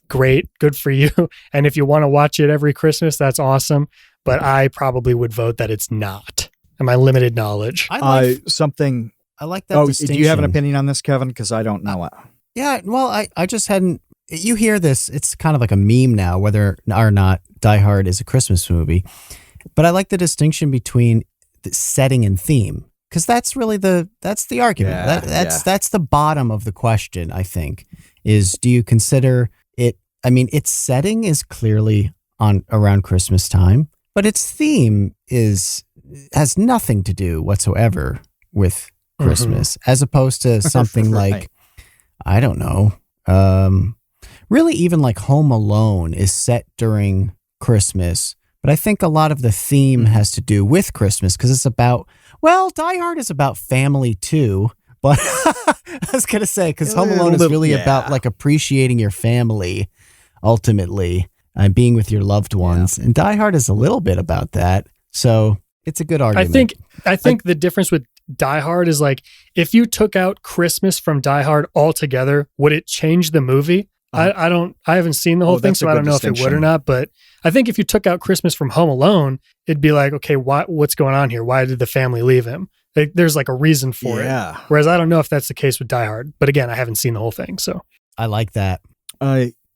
Speaker 2: Great. Good for you. And if you want to watch it every Christmas, that's awesome. But I probably would vote that it's not. In my limited knowledge.
Speaker 3: I like that distinction.
Speaker 2: Do you have an opinion on this, Kevin? Because I don't know it.
Speaker 3: Yeah, well, I just hadn't. You hear this, it's kind of like a meme now, whether or not Die Hard is a Christmas movie. But I like the distinction between the setting and theme, because that's really that's the argument.
Speaker 2: Yeah,
Speaker 3: that's the bottom of the question, I think, is do you consider it, I mean, its setting is clearly around Christmas time, but its theme has nothing to do whatsoever with Christmas, as opposed to something
Speaker 2: Right.
Speaker 3: like, I don't know, really even like Home Alone is set during Christmas, but I think a lot of the theme has to do with Christmas because it's about, well, Die Hard is about family too, but I was going to say, because Home Alone is really about like appreciating your family ultimately and being with your loved ones. And Die Hard is a little bit about that. So it's a good argument.
Speaker 1: I think the difference with Die Hard is like, if you took out Christmas from Die Hard altogether, would it change the movie? I haven't seen the whole thing, so I don't know if it would or not. But I think if you took out Christmas from Home Alone, it'd be like, okay, what's going on here? Why did the family leave him? There's like a reason for it. Whereas I don't know if that's the case with Die Hard. But again, I haven't seen the whole thing, so
Speaker 3: I like that.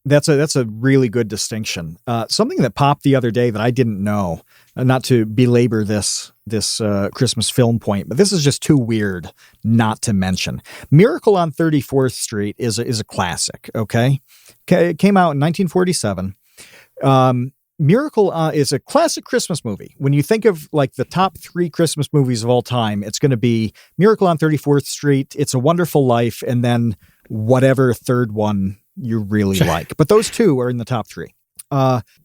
Speaker 2: That's a really good distinction. Something that popped the other day that I didn't know, not to belabor this Christmas film point, but this is just too weird not to mention. Miracle on 34th Street is a classic. Okay, it came out in 1947. Miracle is a classic Christmas movie. When you think of like the top 3 Christmas movies of all time, it's going to be Miracle on 34th Street, It's a Wonderful Life, and then whatever third one you really like. But those 2 are in the top 3.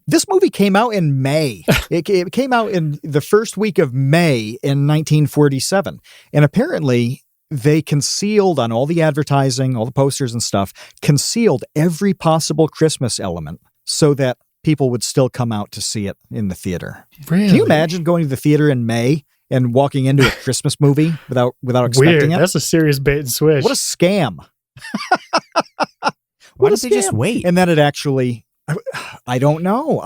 Speaker 2: This movie came out in May. It came out in the first week of May in 1947. And apparently they concealed on all the advertising, all the posters and stuff, concealed every possible Christmas element so that people would still come out to see it in the theater.
Speaker 1: Really?
Speaker 2: Can you imagine going to the theater in May and walking into a Christmas movie without expecting it?
Speaker 1: That's a serious bait and switch.
Speaker 2: What a scam.
Speaker 3: Why don't they just wait?
Speaker 2: And then it actually, I don't know.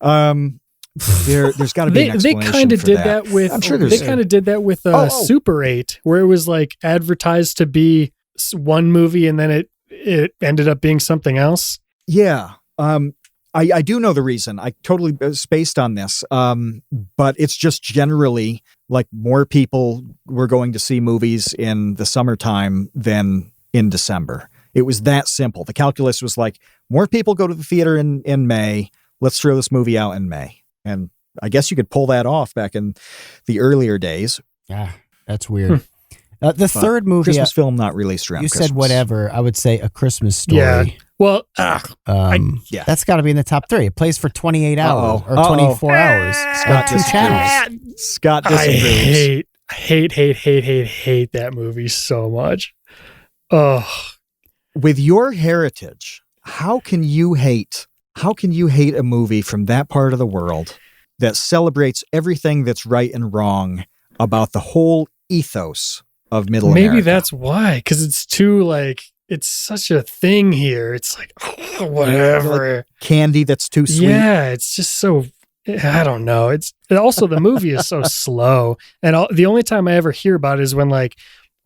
Speaker 2: There's got to be an explanation.
Speaker 1: They kind of did that with.
Speaker 2: I'm sure
Speaker 1: they kind of did that with Super 8, where it was like advertised to be one movie and then it ended up being something else.
Speaker 2: Yeah. I do know the reason. I totally spaced on this. But it's just generally like more people were going to see movies in the summertime than in December. It was that simple. The calculus was like, more people go to the theater in May. Let's throw this movie out in May. And I guess you could pull that off back in the earlier days.
Speaker 3: Yeah, that's weird. The third movie,
Speaker 2: Christmas film not released around
Speaker 3: you
Speaker 2: Christmas.
Speaker 3: said whatever. I would say A Christmas Story.
Speaker 1: Yeah. Well,
Speaker 3: that's got to be in the top 3. It plays for 28 hours or 24 hours.
Speaker 2: Scott
Speaker 3: on 2 channels.
Speaker 2: Scott
Speaker 1: I
Speaker 2: disapproves.
Speaker 1: hate that movie so much. Oh,
Speaker 2: With your heritage, how can you hate a movie from that part of the world that celebrates everything that's right and wrong about the whole ethos of Middle America?
Speaker 1: maybe that's why, because it's too like it's such a thing here. It's like whatever
Speaker 2: candy that's too sweet.
Speaker 1: Yeah, it's just so. I don't know. It's also the movie is so slow, and the only time I ever hear about it is when like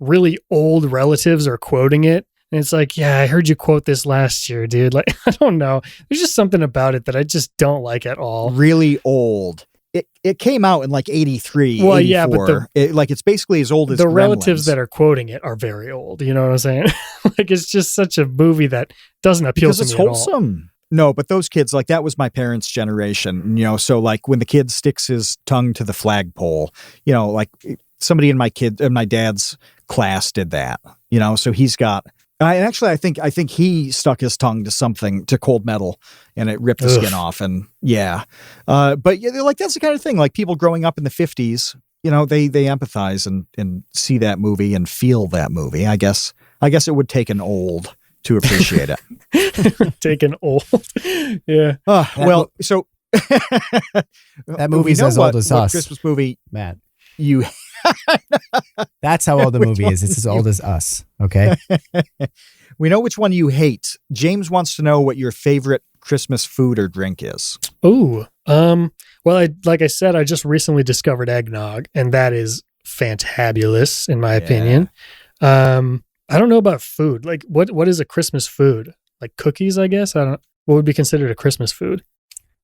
Speaker 1: really old relatives are quoting it. And it's like, yeah, I heard you quote this last year, dude. Like, I don't know. There's just something about it that I just don't like at all.
Speaker 2: Really old. It came out in like 83,
Speaker 1: Well,
Speaker 2: 84.
Speaker 1: yeah, but
Speaker 2: it's basically as old as
Speaker 1: the
Speaker 2: Gremlins.
Speaker 1: relatives that are quoting it are very old. You know what I'm saying? Like, it's just such a movie that doesn't appeal
Speaker 2: because
Speaker 1: to
Speaker 2: it's
Speaker 1: me at all.
Speaker 2: wholesome. No, but those kids, like that was my parents' generation, so like when the kid sticks his tongue to the flagpole, like somebody in my dad's class did that, so he's got, and actually I think he stuck his tongue to cold metal and it ripped the skin off. And but like, that's the kind of thing, like people growing up in the 50s, they empathize and see that movie and feel that movie. I guess it would take an old to appreciate it.
Speaker 1: Taken old. Yeah.
Speaker 2: So
Speaker 3: that movie's as old as us.
Speaker 2: Christmas movie,
Speaker 3: Matt.
Speaker 2: You.
Speaker 3: That's how old the movie is. It's as old as us. Okay.
Speaker 2: We know which one you hate. James wants to know what your favorite Christmas food or drink is.
Speaker 1: Ooh. Well, like I said, I just recently discovered eggnog, and that is fantabulous in my opinion. I don't know about food. Like what is a Christmas food? Like cookies, I guess. What would be considered a Christmas food?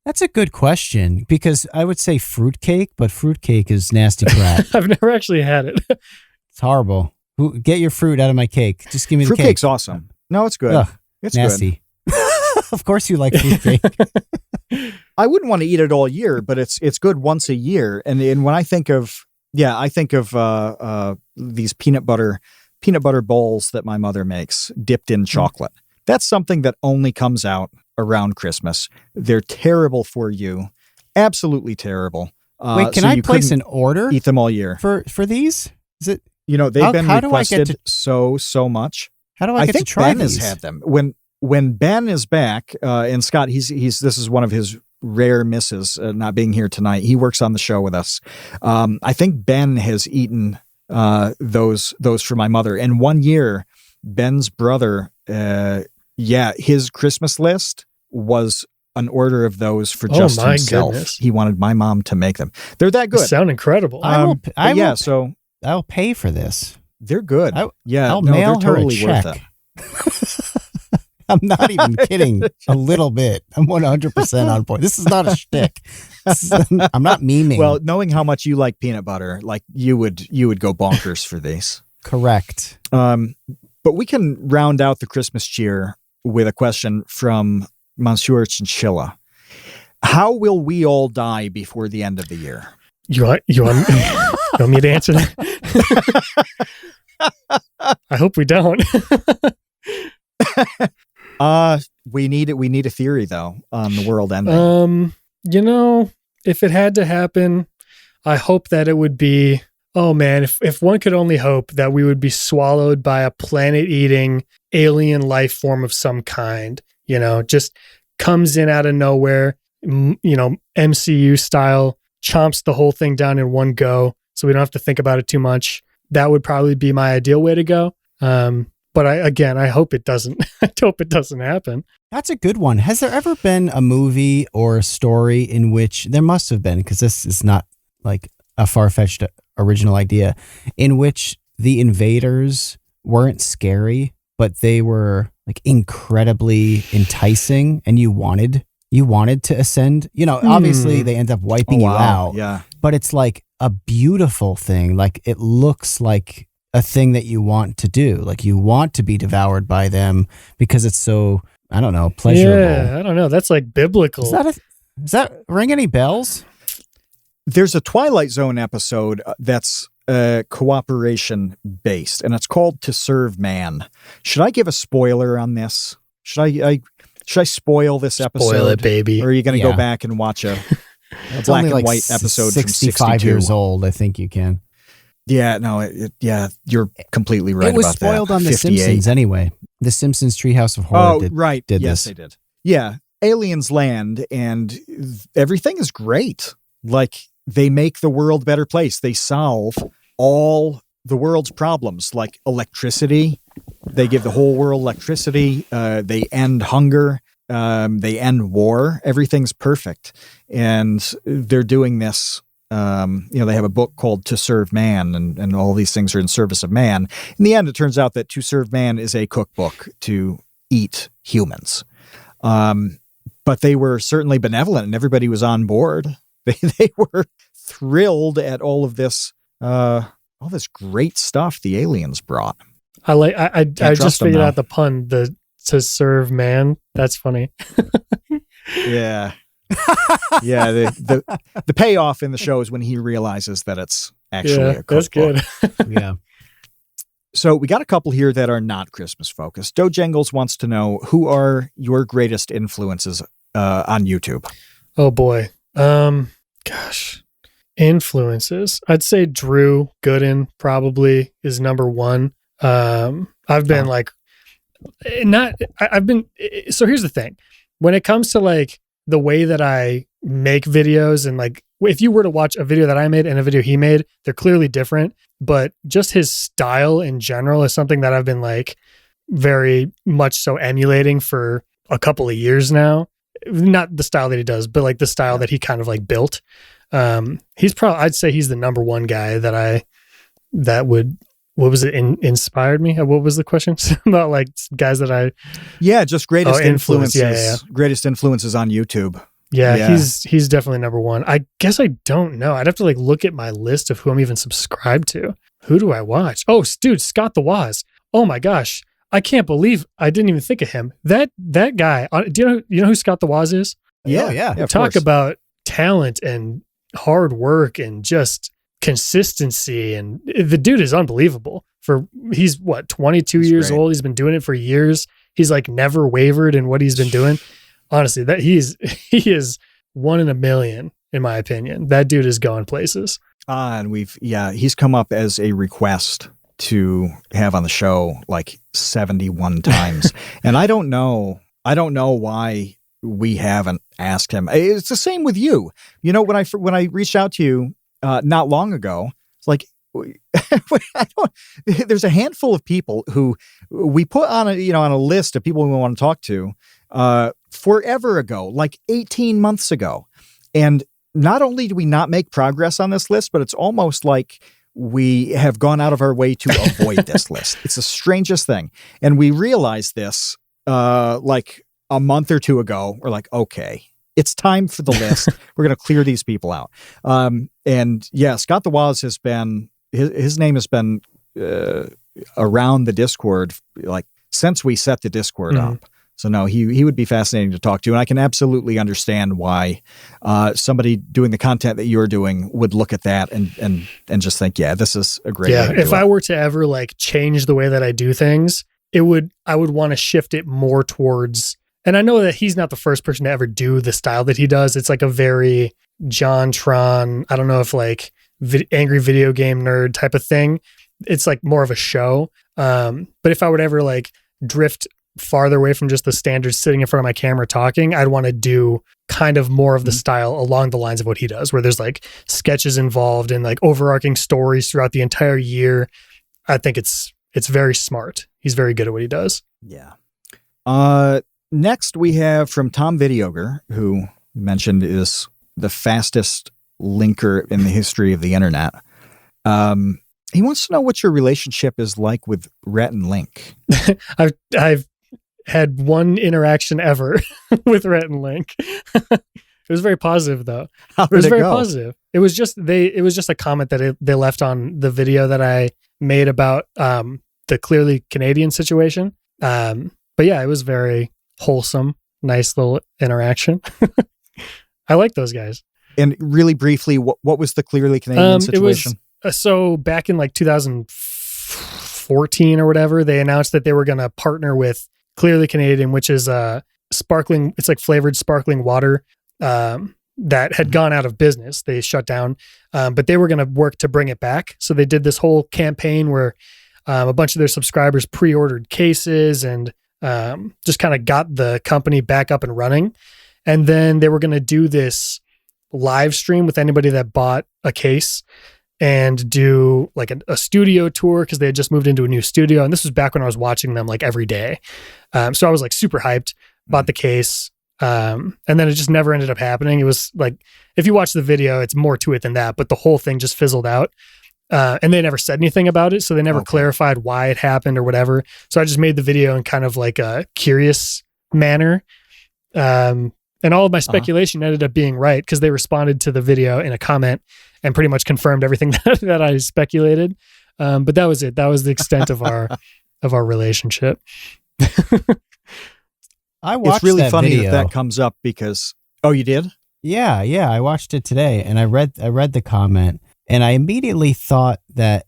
Speaker 3: That's a good question, because I would say fruitcake, but fruitcake is nasty crap.
Speaker 1: I've never actually had it.
Speaker 3: It's horrible. Get your fruit out of my cake. Just give me the cake.
Speaker 2: Fruitcake's awesome. No, it's good.
Speaker 3: Ugh,
Speaker 2: it's
Speaker 3: nasty. Of course you like fruitcake.
Speaker 2: I wouldn't want to eat it all year, but it's good once a year. And when I think of these peanut butter bowls that my mother makes dipped in chocolate. That's something that only comes out around Christmas. They're terrible for you. Absolutely terrible.
Speaker 3: Wait, can I place an order?
Speaker 2: Eat them all year.
Speaker 3: For these? Is it?
Speaker 2: They've been requested so much.
Speaker 3: How do I get to try
Speaker 2: Ben
Speaker 3: these?
Speaker 2: has had them. When Ben is back, and Scott, this is one of his rare misses, not being here tonight. He works on the show with us. I think Ben has eaten those for my mother. And one year, Ben's brother, his Christmas list was an order of those for just himself.
Speaker 1: Goodness.
Speaker 2: He wanted my mom to make them. They're that good.
Speaker 1: They sound incredible.
Speaker 3: I'll pay for this.
Speaker 2: They're good.
Speaker 3: I'll
Speaker 2: they're
Speaker 3: mail her
Speaker 2: totally
Speaker 3: a
Speaker 2: worth
Speaker 3: check.
Speaker 2: it.
Speaker 3: I'm not even kidding a little bit. I'm 100% on point. This is not a shtick. I'm not memeing.
Speaker 2: Well, knowing how much you like peanut butter, like you would go bonkers for these.
Speaker 3: Correct.
Speaker 2: But we can round out the Christmas cheer with a question from Monsieur Chinchilla. How will we all die before the end of the year?
Speaker 1: You want me to answer that? I hope we don't.
Speaker 2: We need a theory though on the world ending.
Speaker 1: If it had to happen, I hope that it would be, oh man, if one could only hope that we would be swallowed by a planet-eating alien life form of some kind, just comes in out of nowhere, MCU style, chomps the whole thing down in one go so we don't have to think about it too much. That would probably be my ideal way to go. But I hope it doesn't. I hope it doesn't happen.
Speaker 3: That's a good one. Has there ever been a movie or a story in which, there must have been, because this is not like a far-fetched original idea, in which the invaders weren't scary, but they were like incredibly enticing, and you wanted to ascend. Obviously they end up wiping you out.
Speaker 2: Yeah.
Speaker 3: But it's like a beautiful thing. Like it looks like a thing that you want to do. Like you want to be devoured by them because it's so, I don't know, pleasurable.
Speaker 1: Yeah, I don't know. That's like biblical.
Speaker 3: Does that ring any bells?
Speaker 2: There's a Twilight Zone episode that's cooperation based, and it's called To Serve Man. Should I give a spoiler on this? Should I spoil this episode?
Speaker 1: Spoil it, baby.
Speaker 2: Or are you going to go back and watch a black and white episode
Speaker 3: 65
Speaker 2: from 62
Speaker 3: years old? I think you can.
Speaker 2: Yeah, no, you're completely right.
Speaker 3: It was
Speaker 2: about
Speaker 3: spoiled
Speaker 2: that.
Speaker 3: on The
Speaker 2: 58.
Speaker 3: Simpsons anyway. The Simpsons Treehouse of Horror.
Speaker 2: Right.
Speaker 3: Did
Speaker 2: yes,
Speaker 3: this.
Speaker 2: they did. Yeah, aliens land and everything is great. Like, they make the world a better place. They solve all the world's problems, like electricity. They give the whole world electricity. They end hunger. They end war. Everything's perfect. And they're doing this. They have a book called To Serve Man, and all these things are in service of man. In the end, it turns out that To Serve Man is a cookbook to eat humans. But they were certainly benevolent, and everybody was on board. They were thrilled at all this great stuff the aliens brought.
Speaker 1: I just figured out the pun, the To Serve Man. That's funny.
Speaker 2: Yeah. Yeah, the payoff in the show is when he realizes that it's actually a cookbook.
Speaker 1: That's good.
Speaker 3: Yeah.
Speaker 2: So we got a couple here that are not Christmas focused. Dojangles wants to know, who are your greatest influences on YouTube?
Speaker 1: Oh boy. Gosh. Influences. I'd say Drew Gooden probably is number one. I've been so here's the thing. When it comes to like the way that I make videos, and like, if you were to watch a video that I made and a video he made, they're clearly different, but just his style in general is something that I've been like very much so emulating for a couple of years now. Not the style that he does, but like the style that he kind of like built. I'd say he's the number one guy what was it? Inspired me? What was the question about like guys that
Speaker 2: just greatest influences.
Speaker 1: Yeah.
Speaker 2: Greatest influences on YouTube.
Speaker 1: Yeah, he's definitely number one. I guess I don't know. I'd have to like look at my list of who I'm even subscribed to. Who do I watch? Oh, dude, Scott the Woz. Oh my gosh. I can't believe I didn't even think of him. That guy. Do you know who Scott the Woz is?
Speaker 2: Yeah.
Speaker 1: Talk about talent and hard work and just consistency, and the dude is unbelievable. He's 22 years old. He's been doing it for years. He's like never wavered in what he's been doing. Honestly, that he is one in a million in my opinion. That dude is going places.
Speaker 2: And he's come up as a request to have on the show like 71 times. And I don't know why we haven't asked him. It's the same with you. You know, when I reached out to you not long ago, it's like there's a handful of people who we put on a list of people we want to talk to forever ago, like 18 months ago. And not only do we not make progress on this list, but it's almost like we have gone out of our way to avoid this list. It's the strangest thing. And we realized this like a month or two ago. We're like, okay, it's time for the list. We're going to clear these people out. And yeah, Scott the Woz has been, his name has been around the Discord like since we set the Discord up. So no, he would be fascinating to talk to. And I can absolutely understand why somebody doing the content that you're doing would look at that and just think, yeah, this is a great way to
Speaker 1: if I were to ever like change the way that I do things, I would want to shift it more towards, and I know that he's not the first person to ever do the style that he does. It's like a very John Tron, I don't know if like angry video game nerd type of thing. It's like more of a show. But if I would ever like drift farther away from just the standard sitting in front of my camera talking, I'd want to do kind of more of the style along the lines of what he does, where there's like sketches involved and like overarching stories throughout the entire year. I think it's very smart. He's very good at what he does.
Speaker 2: Yeah. Next we have from Tom Videoger, who we mentioned is the fastest linker in the history of the internet. He wants to know what your relationship is like with Rhett and Link.
Speaker 1: I've had one interaction ever with Rhett and Link. It was very positive though.
Speaker 2: How did it was
Speaker 1: very
Speaker 2: go?
Speaker 1: Positive. It was just a comment that they left on the video that I made about the clearly Canadian situation. But yeah, it was very wholesome, nice little interaction. I like those guys.
Speaker 2: And really briefly, what was the clearly Canadian situation?
Speaker 1: So back in like 2014 or whatever, they announced that they were going to partner with Clearly Canadian, which is sparkling. It's like flavored sparkling water that had gone out of business. They shut down, but they were going to work to bring it back. So they did this whole campaign where a bunch of their subscribers pre-ordered cases and just kind of got the company back up and running. And then they were going to do this live stream with anybody that bought a case and do like a studio tour because they had just moved into a new studio. And this was back when I was watching them like every day. So I was like super hyped, bought the case. And then it just never ended up happening. It was like, if you watch the video, it's more to it than that, but the whole thing just fizzled out. And they never said anything about it. So they never clarified why it happened or whatever. So I just made the video in kind of like a curious manner. And all of my speculation ended up being right because they responded to the video in a comment and pretty much confirmed everything that I speculated. But that was it. That was the extent of our relationship.
Speaker 3: I watched
Speaker 2: It's really
Speaker 3: that
Speaker 2: funny
Speaker 3: video.
Speaker 2: that comes up because you did?
Speaker 3: Yeah, I watched it today and I read the comment and I immediately thought that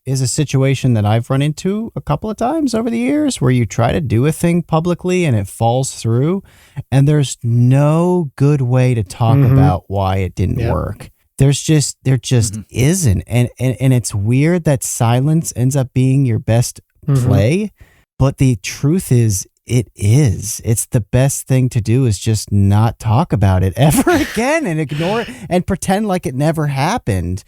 Speaker 3: is a situation that I've run into a couple of times over the years where you try to do a thing publicly and it falls through and there's no good way to talk about why it didn't work. There just isn't. And it's weird that silence ends up being your best play, but the truth is it's the best thing to do is just not talk about it ever again and ignore it and pretend like it never happened.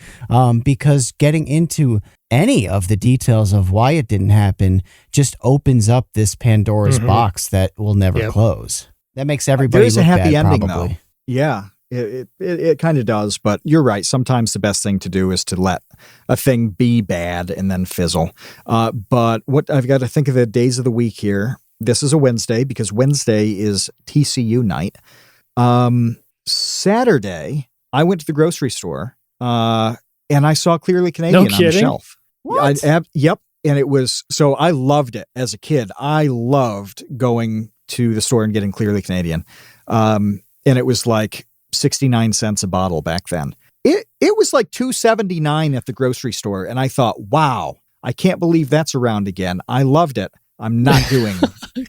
Speaker 3: Because getting into any of the details of why it didn't happen just opens up this Pandora's box that will never close. That makes everybody
Speaker 2: There's
Speaker 3: look
Speaker 2: a happy
Speaker 3: bad,
Speaker 2: ending
Speaker 3: probably.
Speaker 2: though. Yeah. It kind of does, but you're right. Sometimes the best thing to do is to let a thing be bad and then fizzle. But what I've got to think of the days of the week here. This is a Wednesday because Wednesday is TCU night. Saturday, I went to the grocery store and I saw Clearly Canadian on the shelf.
Speaker 3: What?
Speaker 2: Yep. And it was, so I loved it as a kid. I loved going to the store and getting Clearly Canadian. And it was like 69 cents a bottle back then. It was like $2.79 at the grocery store. And I thought, wow, I can't believe that's around again. I loved it. I'm not doing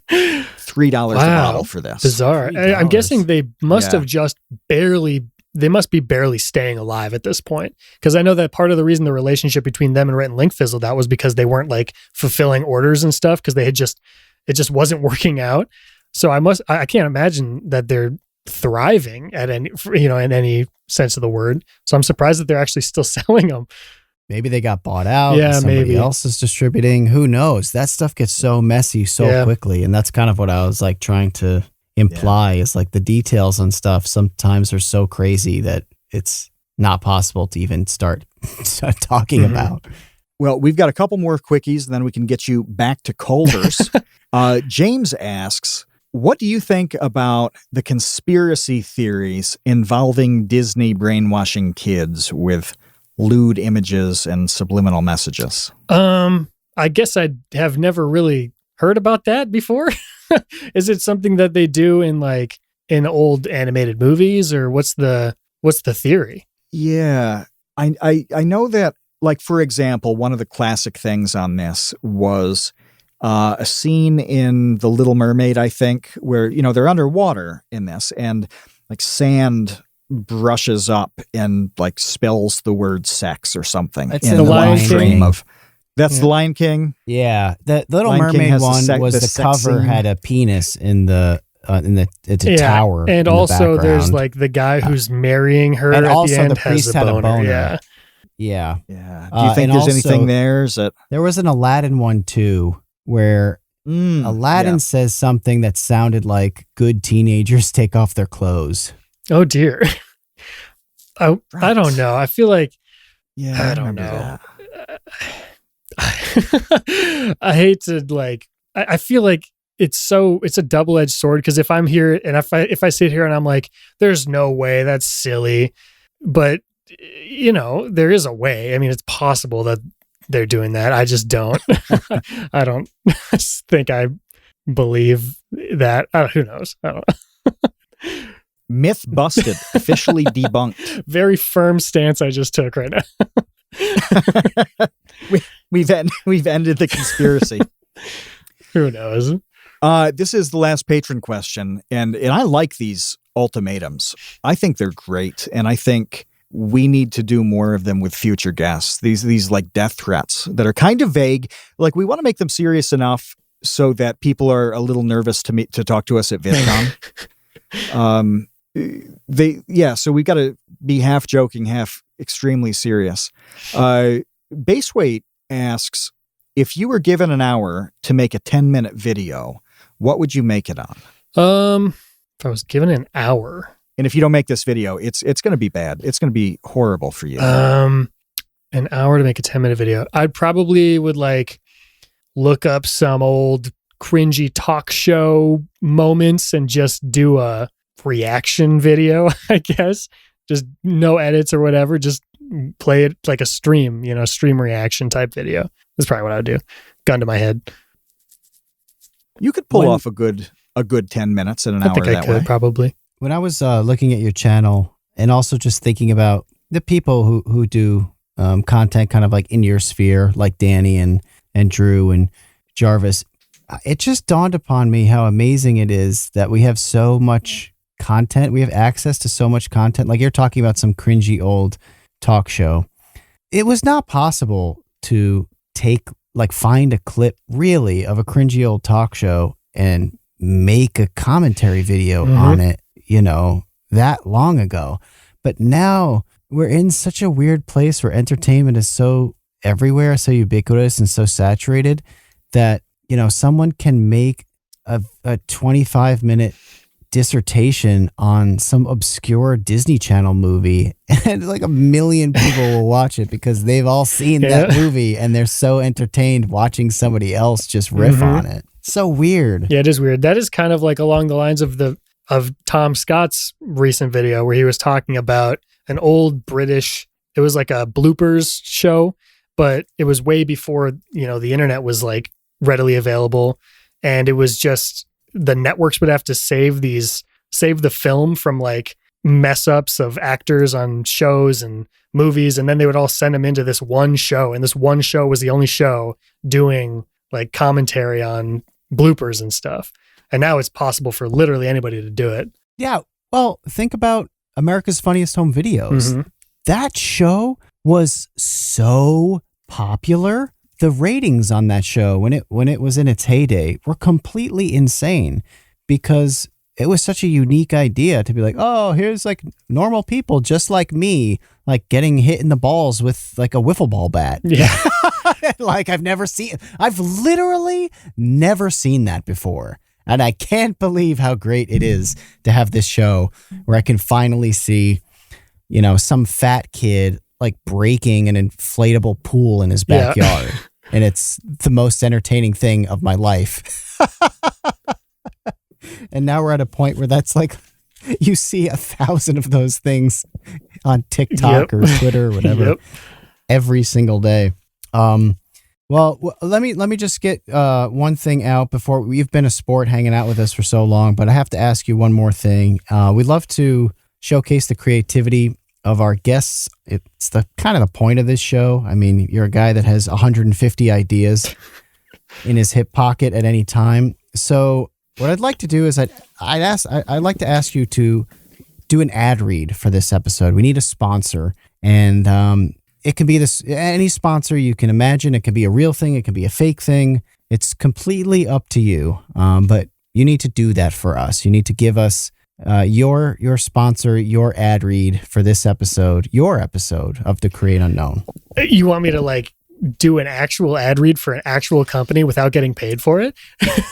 Speaker 2: $3 a bottle for this.
Speaker 1: Bizarre. I'm guessing they must have just they must be barely staying alive at this point. Because I know that part of the reason the relationship between them and Rhett and Link fizzled out was because they weren't like fulfilling orders and stuff because it just wasn't working out. So I can't imagine that they're thriving at any, in any sense of the word. So I'm surprised that they're actually still selling them.
Speaker 3: Maybe they got bought out.
Speaker 1: Yeah,
Speaker 3: somebody
Speaker 1: maybe.
Speaker 3: else is distributing. Who knows? That stuff gets so messy so quickly. And that's kind of what I was like trying to imply is like the details on stuff sometimes are so crazy that it's not possible to even start talking about.
Speaker 2: Well, we've got a couple more quickies and then we can get you back to Culver's. James asks, what do you think about the conspiracy theories involving Disney brainwashing kids with lewd images and subliminal messages?
Speaker 1: I guess I have never really heard about that before. Is it something that they do in old animated movies, or what's the theory?
Speaker 2: Yeah, I know that, like, for example, one of the classic things on this was a scene in The Little Mermaid, I think, where, they're underwater in this and like sand brushes up and like spells the word sex or something.
Speaker 1: It's in the Lion King.
Speaker 2: That's The Lion King.
Speaker 3: Yeah, the Little
Speaker 2: Lion King
Speaker 3: Mermaid
Speaker 2: has
Speaker 3: one was the cover
Speaker 2: scene.
Speaker 3: Had a penis in the tower,
Speaker 1: and
Speaker 3: in
Speaker 1: also
Speaker 3: the
Speaker 1: there's
Speaker 3: background.
Speaker 1: like the guy who's marrying her
Speaker 3: And
Speaker 1: at
Speaker 3: also
Speaker 1: the end
Speaker 3: the priest
Speaker 1: has a
Speaker 3: had a
Speaker 1: boner.
Speaker 3: boner.
Speaker 1: Yeah.
Speaker 3: Yeah.
Speaker 2: Do you think
Speaker 3: and
Speaker 2: there's
Speaker 3: also,
Speaker 2: anything there? Is it?
Speaker 3: There was an Aladdin one too, where Aladdin says something that sounded like good teenagers take off their clothes.
Speaker 1: Oh dear. I don't know. I feel like
Speaker 2: Yeah,
Speaker 1: I don't know.
Speaker 2: that.
Speaker 1: I hate to I feel like it's a double-edged sword because if I'm here and if I sit here and I'm like, there's no way, that's silly, but there is a way. I mean, it's possible that they're doing that. I just don't. I don't think I believe that. Who knows? I don't know.
Speaker 2: Myth busted, officially debunked.
Speaker 1: Very firm stance I just took right now.
Speaker 2: We've ended the conspiracy.
Speaker 1: Who knows?
Speaker 2: This is the last patron question, and I like these ultimatums. I think they're great, and I think we need to do more of them with future guests. These like death threats that are kind of vague. Like, we want to make them serious enough so that people are a little nervous to talk to us at VidCon. So we got to be half joking, half extremely serious. Baseweight asks, if you were given an hour to make a 10-minute video, what would you make it on?
Speaker 1: If I was given an hour,
Speaker 2: and if you don't make this video, it's going to be bad. It's going to be horrible for you.
Speaker 1: An hour to make a 10-minute video, I probably would like look up some old cringy talk show moments and just do a reaction video, I guess. Just no edits or whatever. Just play it like a stream, stream reaction type video. That's probably what I would do. Gun to my head.
Speaker 2: You could pull off a good 10 minutes in an hour
Speaker 1: I think I could, probably.
Speaker 3: When I was looking at your channel and also just thinking about the people who do content kind of like in your sphere, like Danny and Drew and Jarvis, it just dawned upon me how amazing it is that we have so much content. We have access to so much content. Like, you're talking about some cringy old talk show. It was not possible to find a clip really of a cringy old talk show and make a commentary video on it, that long ago. But now we're in such a weird place where entertainment is so everywhere, so ubiquitous and so saturated that, someone can make a 25-minute dissertation on some obscure Disney Channel movie, and like 1 million people will watch it because they've all seen that movie and they're so entertained watching somebody else just riff on it. So weird.
Speaker 1: Yeah, it is weird. That is kind of like along the lines of Tom Scott's recent video where he was talking about an old British, it was like a bloopers show, but it was way before, the internet was like readily available. And it was just, the networks would have to save the film from like mess ups of actors on shows and movies. And then they would all send them into this one show. And this one show was the only show doing like commentary on bloopers and stuff. And now it's possible for literally anybody to do it.
Speaker 3: Yeah. Well, think about America's Funniest Home Videos. That show was so popular. The ratings on that show when it was in its heyday were completely insane because it was such a unique idea to be like, oh, here's like normal people just like me, like getting hit in the balls with like a wiffle ball bat.
Speaker 1: Yeah.
Speaker 3: Like I've literally never seen that before. And I can't believe how great it is to have this show where I can finally see, some fat kid like breaking an inflatable pool in his backyard. Yeah. And it's the most entertaining thing of my life. And now we're at a point where that's like, you see 1,000 of those things on TikTok or Twitter or whatever every single day. Well, let me just get one thing out before. We've been a sport hanging out with us for so long, but I have to ask you one more thing. We'd love to showcase the creativity of our guests. It's the kind of the point of this show. I mean, you're a guy that has 150 ideas in his hip pocket at any time. So what I'd like to do is I'd like to ask you to do an ad read for this episode. We need a sponsor, and it can be any sponsor you can imagine. It can be a real thing. It can be a fake thing. It's completely up to you. But you need to do that for us. You need to give us your sponsor, your ad read for this episode, your episode of The Create Unknown.
Speaker 1: You want me to like do an actual ad read for an actual company without getting paid for it?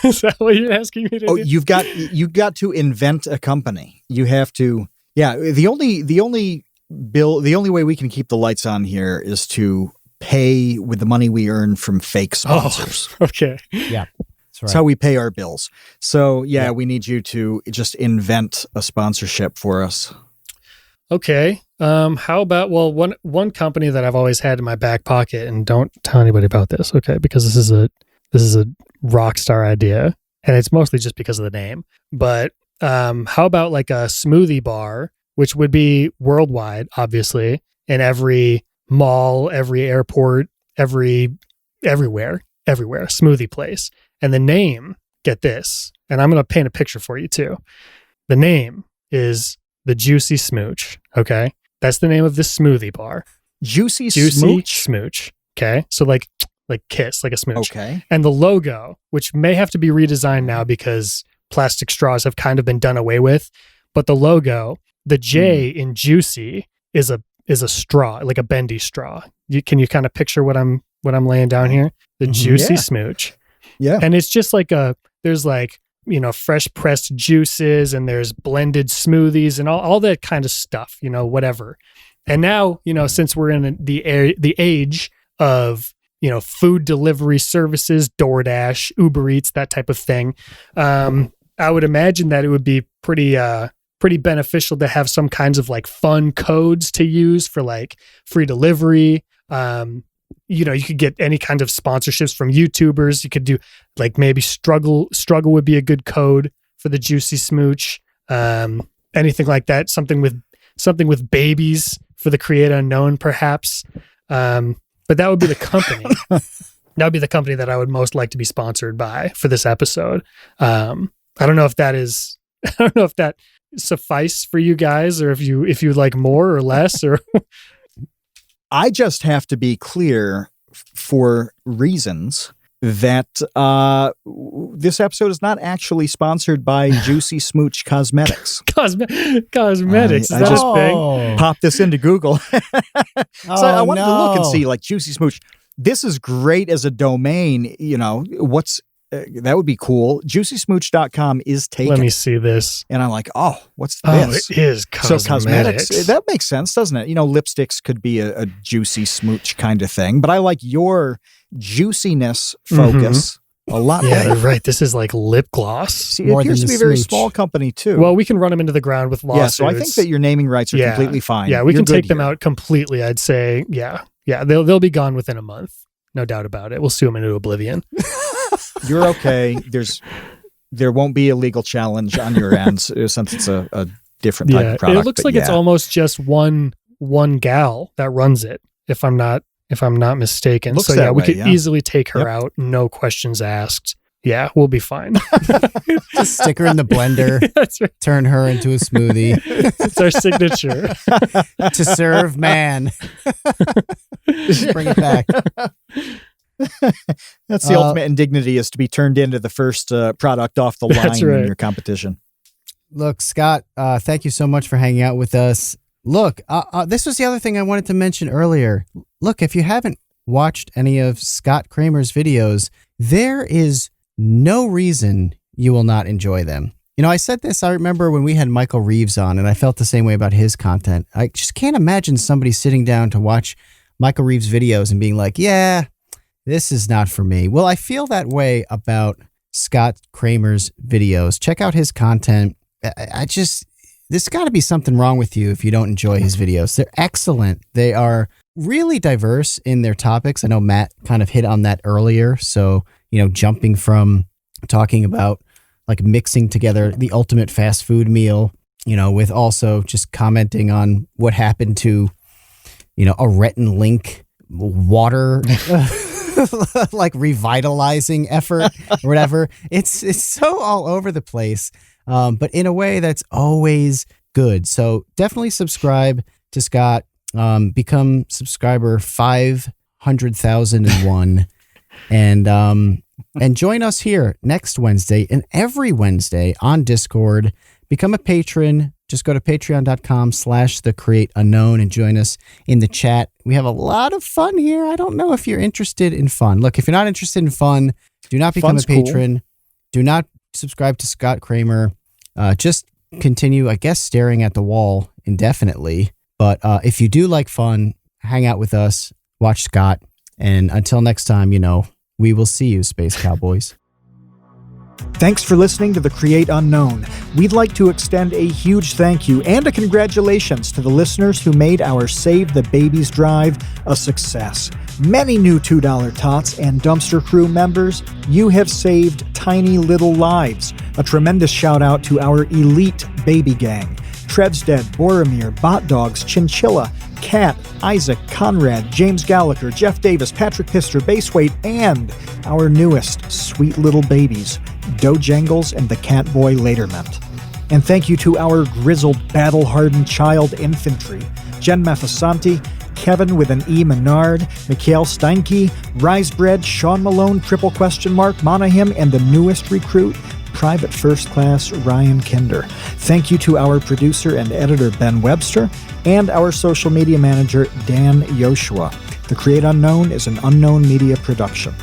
Speaker 1: Is that what you're asking me to do?
Speaker 2: You've got to invent a company. You have to. Yeah. The only way we can keep the lights on here is to pay with the money we earn from fake sponsors.
Speaker 1: Oh, okay.
Speaker 3: Yeah.
Speaker 2: That's how we pay our bills. So we need you to just invent a sponsorship for us.
Speaker 1: Okay. How about, one company that I've always had in my back pocket, and don't tell anybody about this, okay? Because this is a rock star idea, and it's mostly just because of the name. But how about like a smoothie bar, which would be worldwide, obviously, in every mall, every airport, everywhere, smoothie place. And the name, get this, and I'm going to paint a picture for you too. The name is the Juicy Smooch. Okay. That's the name of this smoothie bar.
Speaker 2: Juicy
Speaker 1: Smooch. Okay. So like kiss, like a smooch.
Speaker 2: Okay.
Speaker 1: And the logo, which may have to be redesigned now because plastic straws have kind of been done away with, but the logo, the J in Juicy is a straw, like a bendy straw. Can you kind of picture what I'm laying down here? The Juicy Smooch.
Speaker 2: Yeah.
Speaker 1: And it's just like there's like, fresh pressed juices, and there's blended smoothies and all that kind of stuff, whatever. And now, since we're in the age of, food delivery services, DoorDash, Uber Eats, that type of thing, I would imagine that it would be pretty beneficial to have some kinds of like fun codes to use for like free delivery. You could get any kind of sponsorships from YouTubers. You could do like maybe struggle would be a good code for the Juicy Smooch. Anything like that. Something with babies for the Create Unknown, perhaps. But that would be the company. That would be the company that I would most like to be sponsored by for this episode. I don't know if that suffice for you guys, or if you like more or less, or
Speaker 2: I just have to be clear for reasons that this episode is not actually sponsored by Juicy Smooch Cosmetics.
Speaker 1: Cosmetics. Is that
Speaker 2: just
Speaker 1: a thing?
Speaker 2: Pop this into Google. So I wanted to look and see, like, Juicy Smooch. This is great as a domain. That would be cool. JuicySmooch.com is taken.
Speaker 1: Let me see this.
Speaker 2: And I'm like, what's this?
Speaker 1: Oh, it is cosmetics.
Speaker 2: So cosmetics, that makes sense, doesn't it? Lipsticks could be a Juicy Smooch kind of thing, but I like your juiciness focus a lot better.
Speaker 1: Yeah, you're right. This is like lip gloss.
Speaker 2: See, it appears to be a very small company too.
Speaker 1: Well, we can run them into the ground with lawsuits.
Speaker 2: Yeah, so I think that your naming rights are completely fine.
Speaker 1: Yeah, we can take them out completely, I'd say. Yeah, they'll be gone within a month. No doubt about it. We'll sue them into oblivion.
Speaker 2: You're okay. There won't be a legal challenge on your end since it's a different type of product.
Speaker 1: It looks like it's almost just one gal that runs it, if I'm not mistaken.
Speaker 2: Looks
Speaker 1: so we could
Speaker 2: way,
Speaker 1: easily take her out, no questions asked. Yeah, we'll be fine.
Speaker 3: Just stick her in the blender.
Speaker 1: That's right.
Speaker 3: Turn her into a smoothie.
Speaker 1: It's our signature.
Speaker 3: To serve man. Just bring it back.
Speaker 2: That's the ultimate indignity, is to be turned into the first product off the line in your competition.
Speaker 3: Look, Scott, thank you so much for hanging out with us. Look, this was the other thing I wanted to mention earlier. Look, if you haven't watched any of Scott Cramer's videos, there is no reason you will not enjoy them. I said this, I remember when we had Michael Reeves on, and I felt the same way about his content. I just can't imagine somebody sitting down to watch Michael Reeves' videos and being like, yeah, this is not for me. Well, I feel that way about Scott Cramer's videos. Check out his content. There's got to be something wrong with you if you don't enjoy his videos. They're excellent. They are really diverse in their topics. I know Matt kind of hit on that earlier. So, jumping from talking about like mixing together the ultimate fast food meal, with also just commenting on what happened to, a Rhett and Link water like revitalizing effort or whatever. It's so all over the place, but in a way that's always good. So definitely subscribe to Scott. Become subscriber 500,001, and join us here next Wednesday and every Wednesday on Discord. Become a patron. Just go to patreon.com/thecreateunknown and join us in the chat. We have a lot of fun here. I don't know if you're interested in fun. Look, if you're not interested in fun, do not become a patron. Cool. Do not subscribe to Scott Cramer. Just continue, I guess, staring at the wall indefinitely. But if you do like fun, hang out with us, watch Scott. And until next time, we will see you, Space Cowboys.
Speaker 2: Thanks for listening to The Create Unknown. We'd like to extend a huge thank you and a congratulations to the listeners who made our Save the Babies drive a success. Many new $2 Tots and Dumpster Crew members, you have saved tiny little lives. A tremendous shout out to our elite baby gang. Trevsted, Boromir, Bot Dogs, Chinchilla, Cat, Isaac, Conrad, James Gallagher, Jeff Davis, Patrick Pister, Baseweight, and our newest sweet little babies, Dojangles and the Catboy Laterment. And thank you to our grizzled, battle-hardened child infantry, Jen Mafasanti, Kevin with an E. Menard, Mikhail Steinke, Risebread, Sean Malone, Monahim, and the newest recruit, Private First Class Ryan Kinder. Thank you to our producer and editor, Ben Webster, and our social media manager, Dan Yoshua. The Create Unknown is an Unknown Media production.